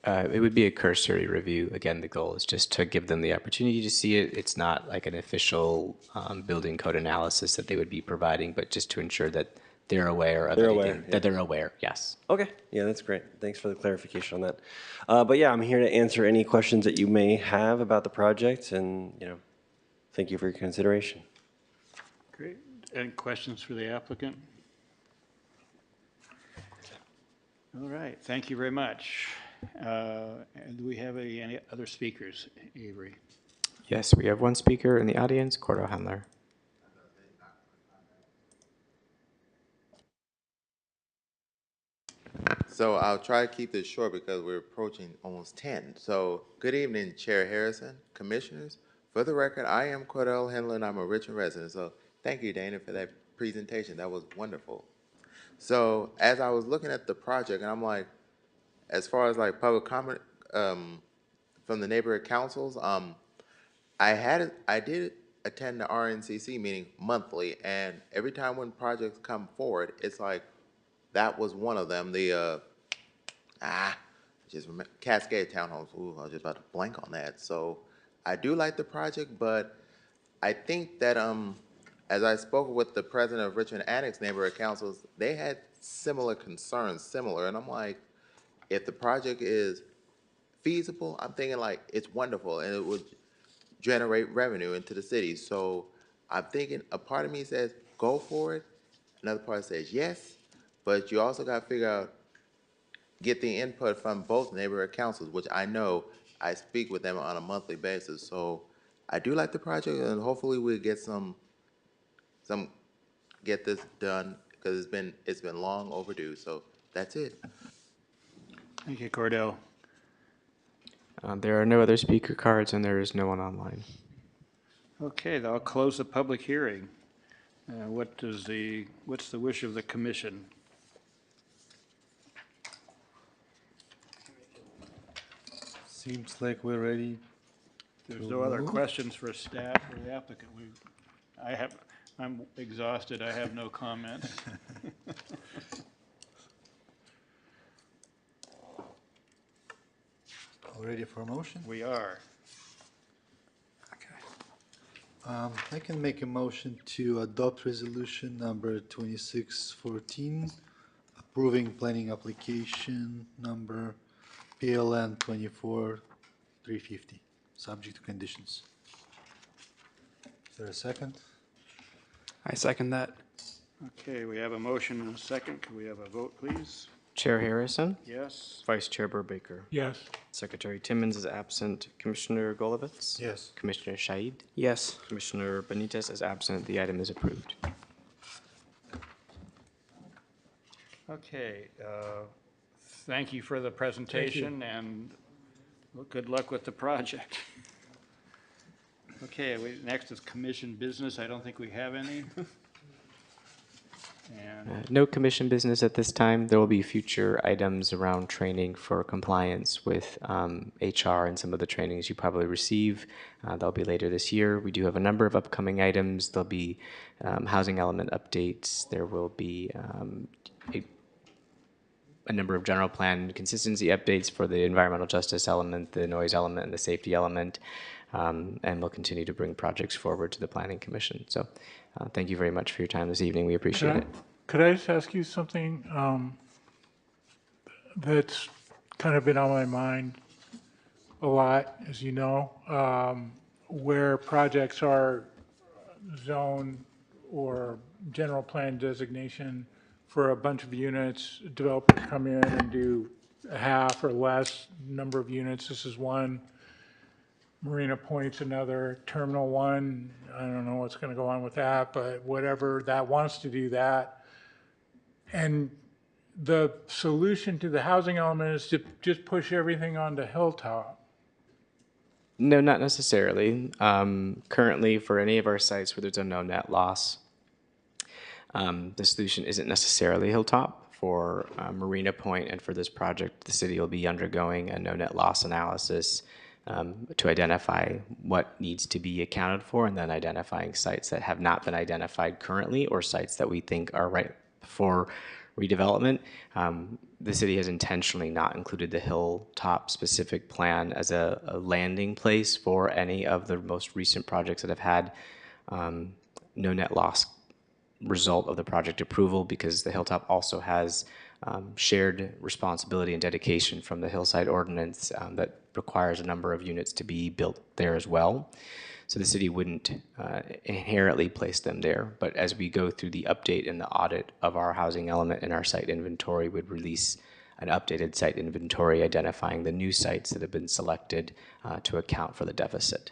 It would be a cursory review. Again, the goal is just to give them the opportunity to see it. It's not like an official building code analysis that they would be providing, but just to ensure that they're aware of anything. That they're aware, yes. Okay, yeah, that's great. Thanks for the clarification on that. But yeah, I'm here to answer any questions that you may have about the project, and thank you for your consideration. Great. Any questions for the applicant? All right, thank you very much. And do we have any other speakers, Avery? Yes, we have one speaker in the audience, Cordo Handler. So I'll try to keep this short because we're approaching almost 10. So good evening, Chair Harrison, Commissioners. For the record, I am Cordell Henley, and I'm a Richmond resident. So thank you, Dana, for that presentation. That was wonderful. So as I was looking at the project, and I'm like, as far as like public comment from the neighborhood councils, I did attend the RNCC meeting monthly, and every time when projects come forward, it's like that was one of them. The just remember, Cascade Townhomes. Ooh, I was just about to blank on that. So I do like the project, but I think that as I spoke with the president of Richmond Annex Neighborhood Councils, they had similar concerns, and I'm like, if the project is feasible, I'm thinking like it's wonderful and it would generate revenue into the city. So I'm thinking, a part of me says go for it, another part says yes, but you also got to figure out, get the input from both neighborhood councils, which I know I speak with them on a monthly basis. So I do like the project, and hopefully we'll get get this done, because it's been long overdue. So that's it. Thank you, Cordell. There are no other speaker cards, and there is no one online. Okay, then I'll close the public hearing. What's the wish of the commission? Seems like we're ready. There's no other questions for staff or the applicant. I'm exhausted. I have no comments. Ready for a motion? We are. I can make a motion to adopt resolution number 2614, approving planning application number PLN 24350, subject to conditions. Is there a second? I second that. Okay, we have a motion and a second. Can we have a vote, please? Chair Harrison? Yes. Vice Chair Burbaker? Yes. Secretary Timmons is absent. Commissioner Golovitz? Yes. Commissioner Shahid? Yes. Commissioner Benitez is absent. The item is approved. Okay, thank you for the presentation and good luck with the project. Okay, next is commission business. I don't think we have any. And No commission business at this time. There will be future items around training for compliance with HR and some of the trainings you probably receive. That'll be later this year. We do have a number of upcoming items. There'll be housing element updates. There will be a number of general plan consistency updates for the environmental justice element, the noise element, and the safety element. And we'll continue to bring projects forward to the Planning Commission. So thank you very much for your time this evening. We appreciate it. Could I just ask you something that's kind of been on my mind a lot, as you know, where projects are zone or general plan designation for a bunch of units, developers come in and do a half or less number of units. This is one. Marina Point's another. Terminal 1, I don't know what's going to go on with that, but whatever, that wants to do that. And the solution to the housing element is to just push everything onto Hilltop. No, not necessarily. Currently, for any of our sites where there's a no net loss, the solution isn't necessarily Hilltop. For Marina Point and for this project, the city will be undergoing a no net loss analysis to identify what needs to be accounted for, and then identifying sites that have not been identified currently or sites that we think are right for redevelopment. The city has intentionally not included the Hilltop specific plan as a landing place for any of the most recent projects that have had no net loss result of the project approval, because the Hilltop also has shared responsibility and dedication from the Hillside Ordinance that requires a number of units to be built there as well. So the city wouldn't inherently place them there, but as we go through the update and the audit of our housing element in our site inventory, would release an updated site inventory identifying the new sites that have been selected to account for the deficit.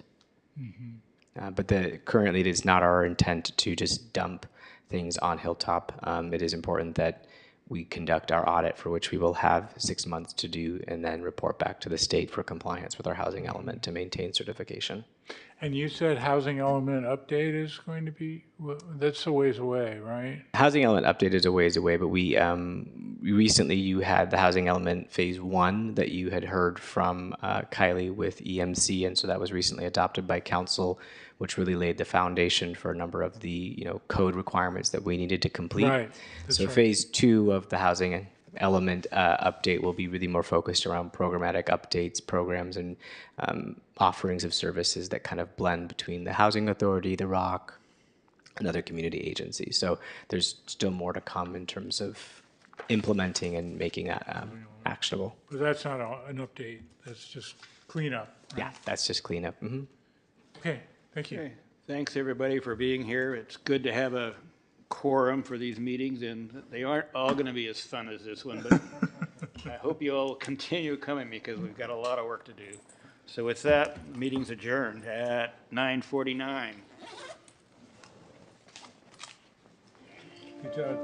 But currently it is not our intent to just dump things on Hilltop. It is important that we conduct our audit, for which we will have 6 months to do, and then report back to the state for compliance with our housing element to maintain certification. And you said housing element update is going to be, that's a ways away, right? Housing element update is a ways away, but we recently you had the housing element phase 1 that you had heard from Kylie with EMC, and so that was recently adopted by council, which really laid the foundation for a number of the code requirements that we needed to complete. Right. So phase 2 of the housing element update will be really more focused around programmatic updates, programs, and offerings of services that kind of blend between the Housing Authority, the ROC, and other community agencies. So there's still more to come in terms of implementing and making that actionable. But that's not an update, that's just cleanup. Right? Yeah, that's just cleanup. Okay, thank you. okay, thanks everybody for being here. It's good to have a quorum for these meetings, and they aren't all going to be as fun as this one, but I hope you all continue coming because we've got a lot of work to do. So with that, meeting's adjourned at 9:49. Good job.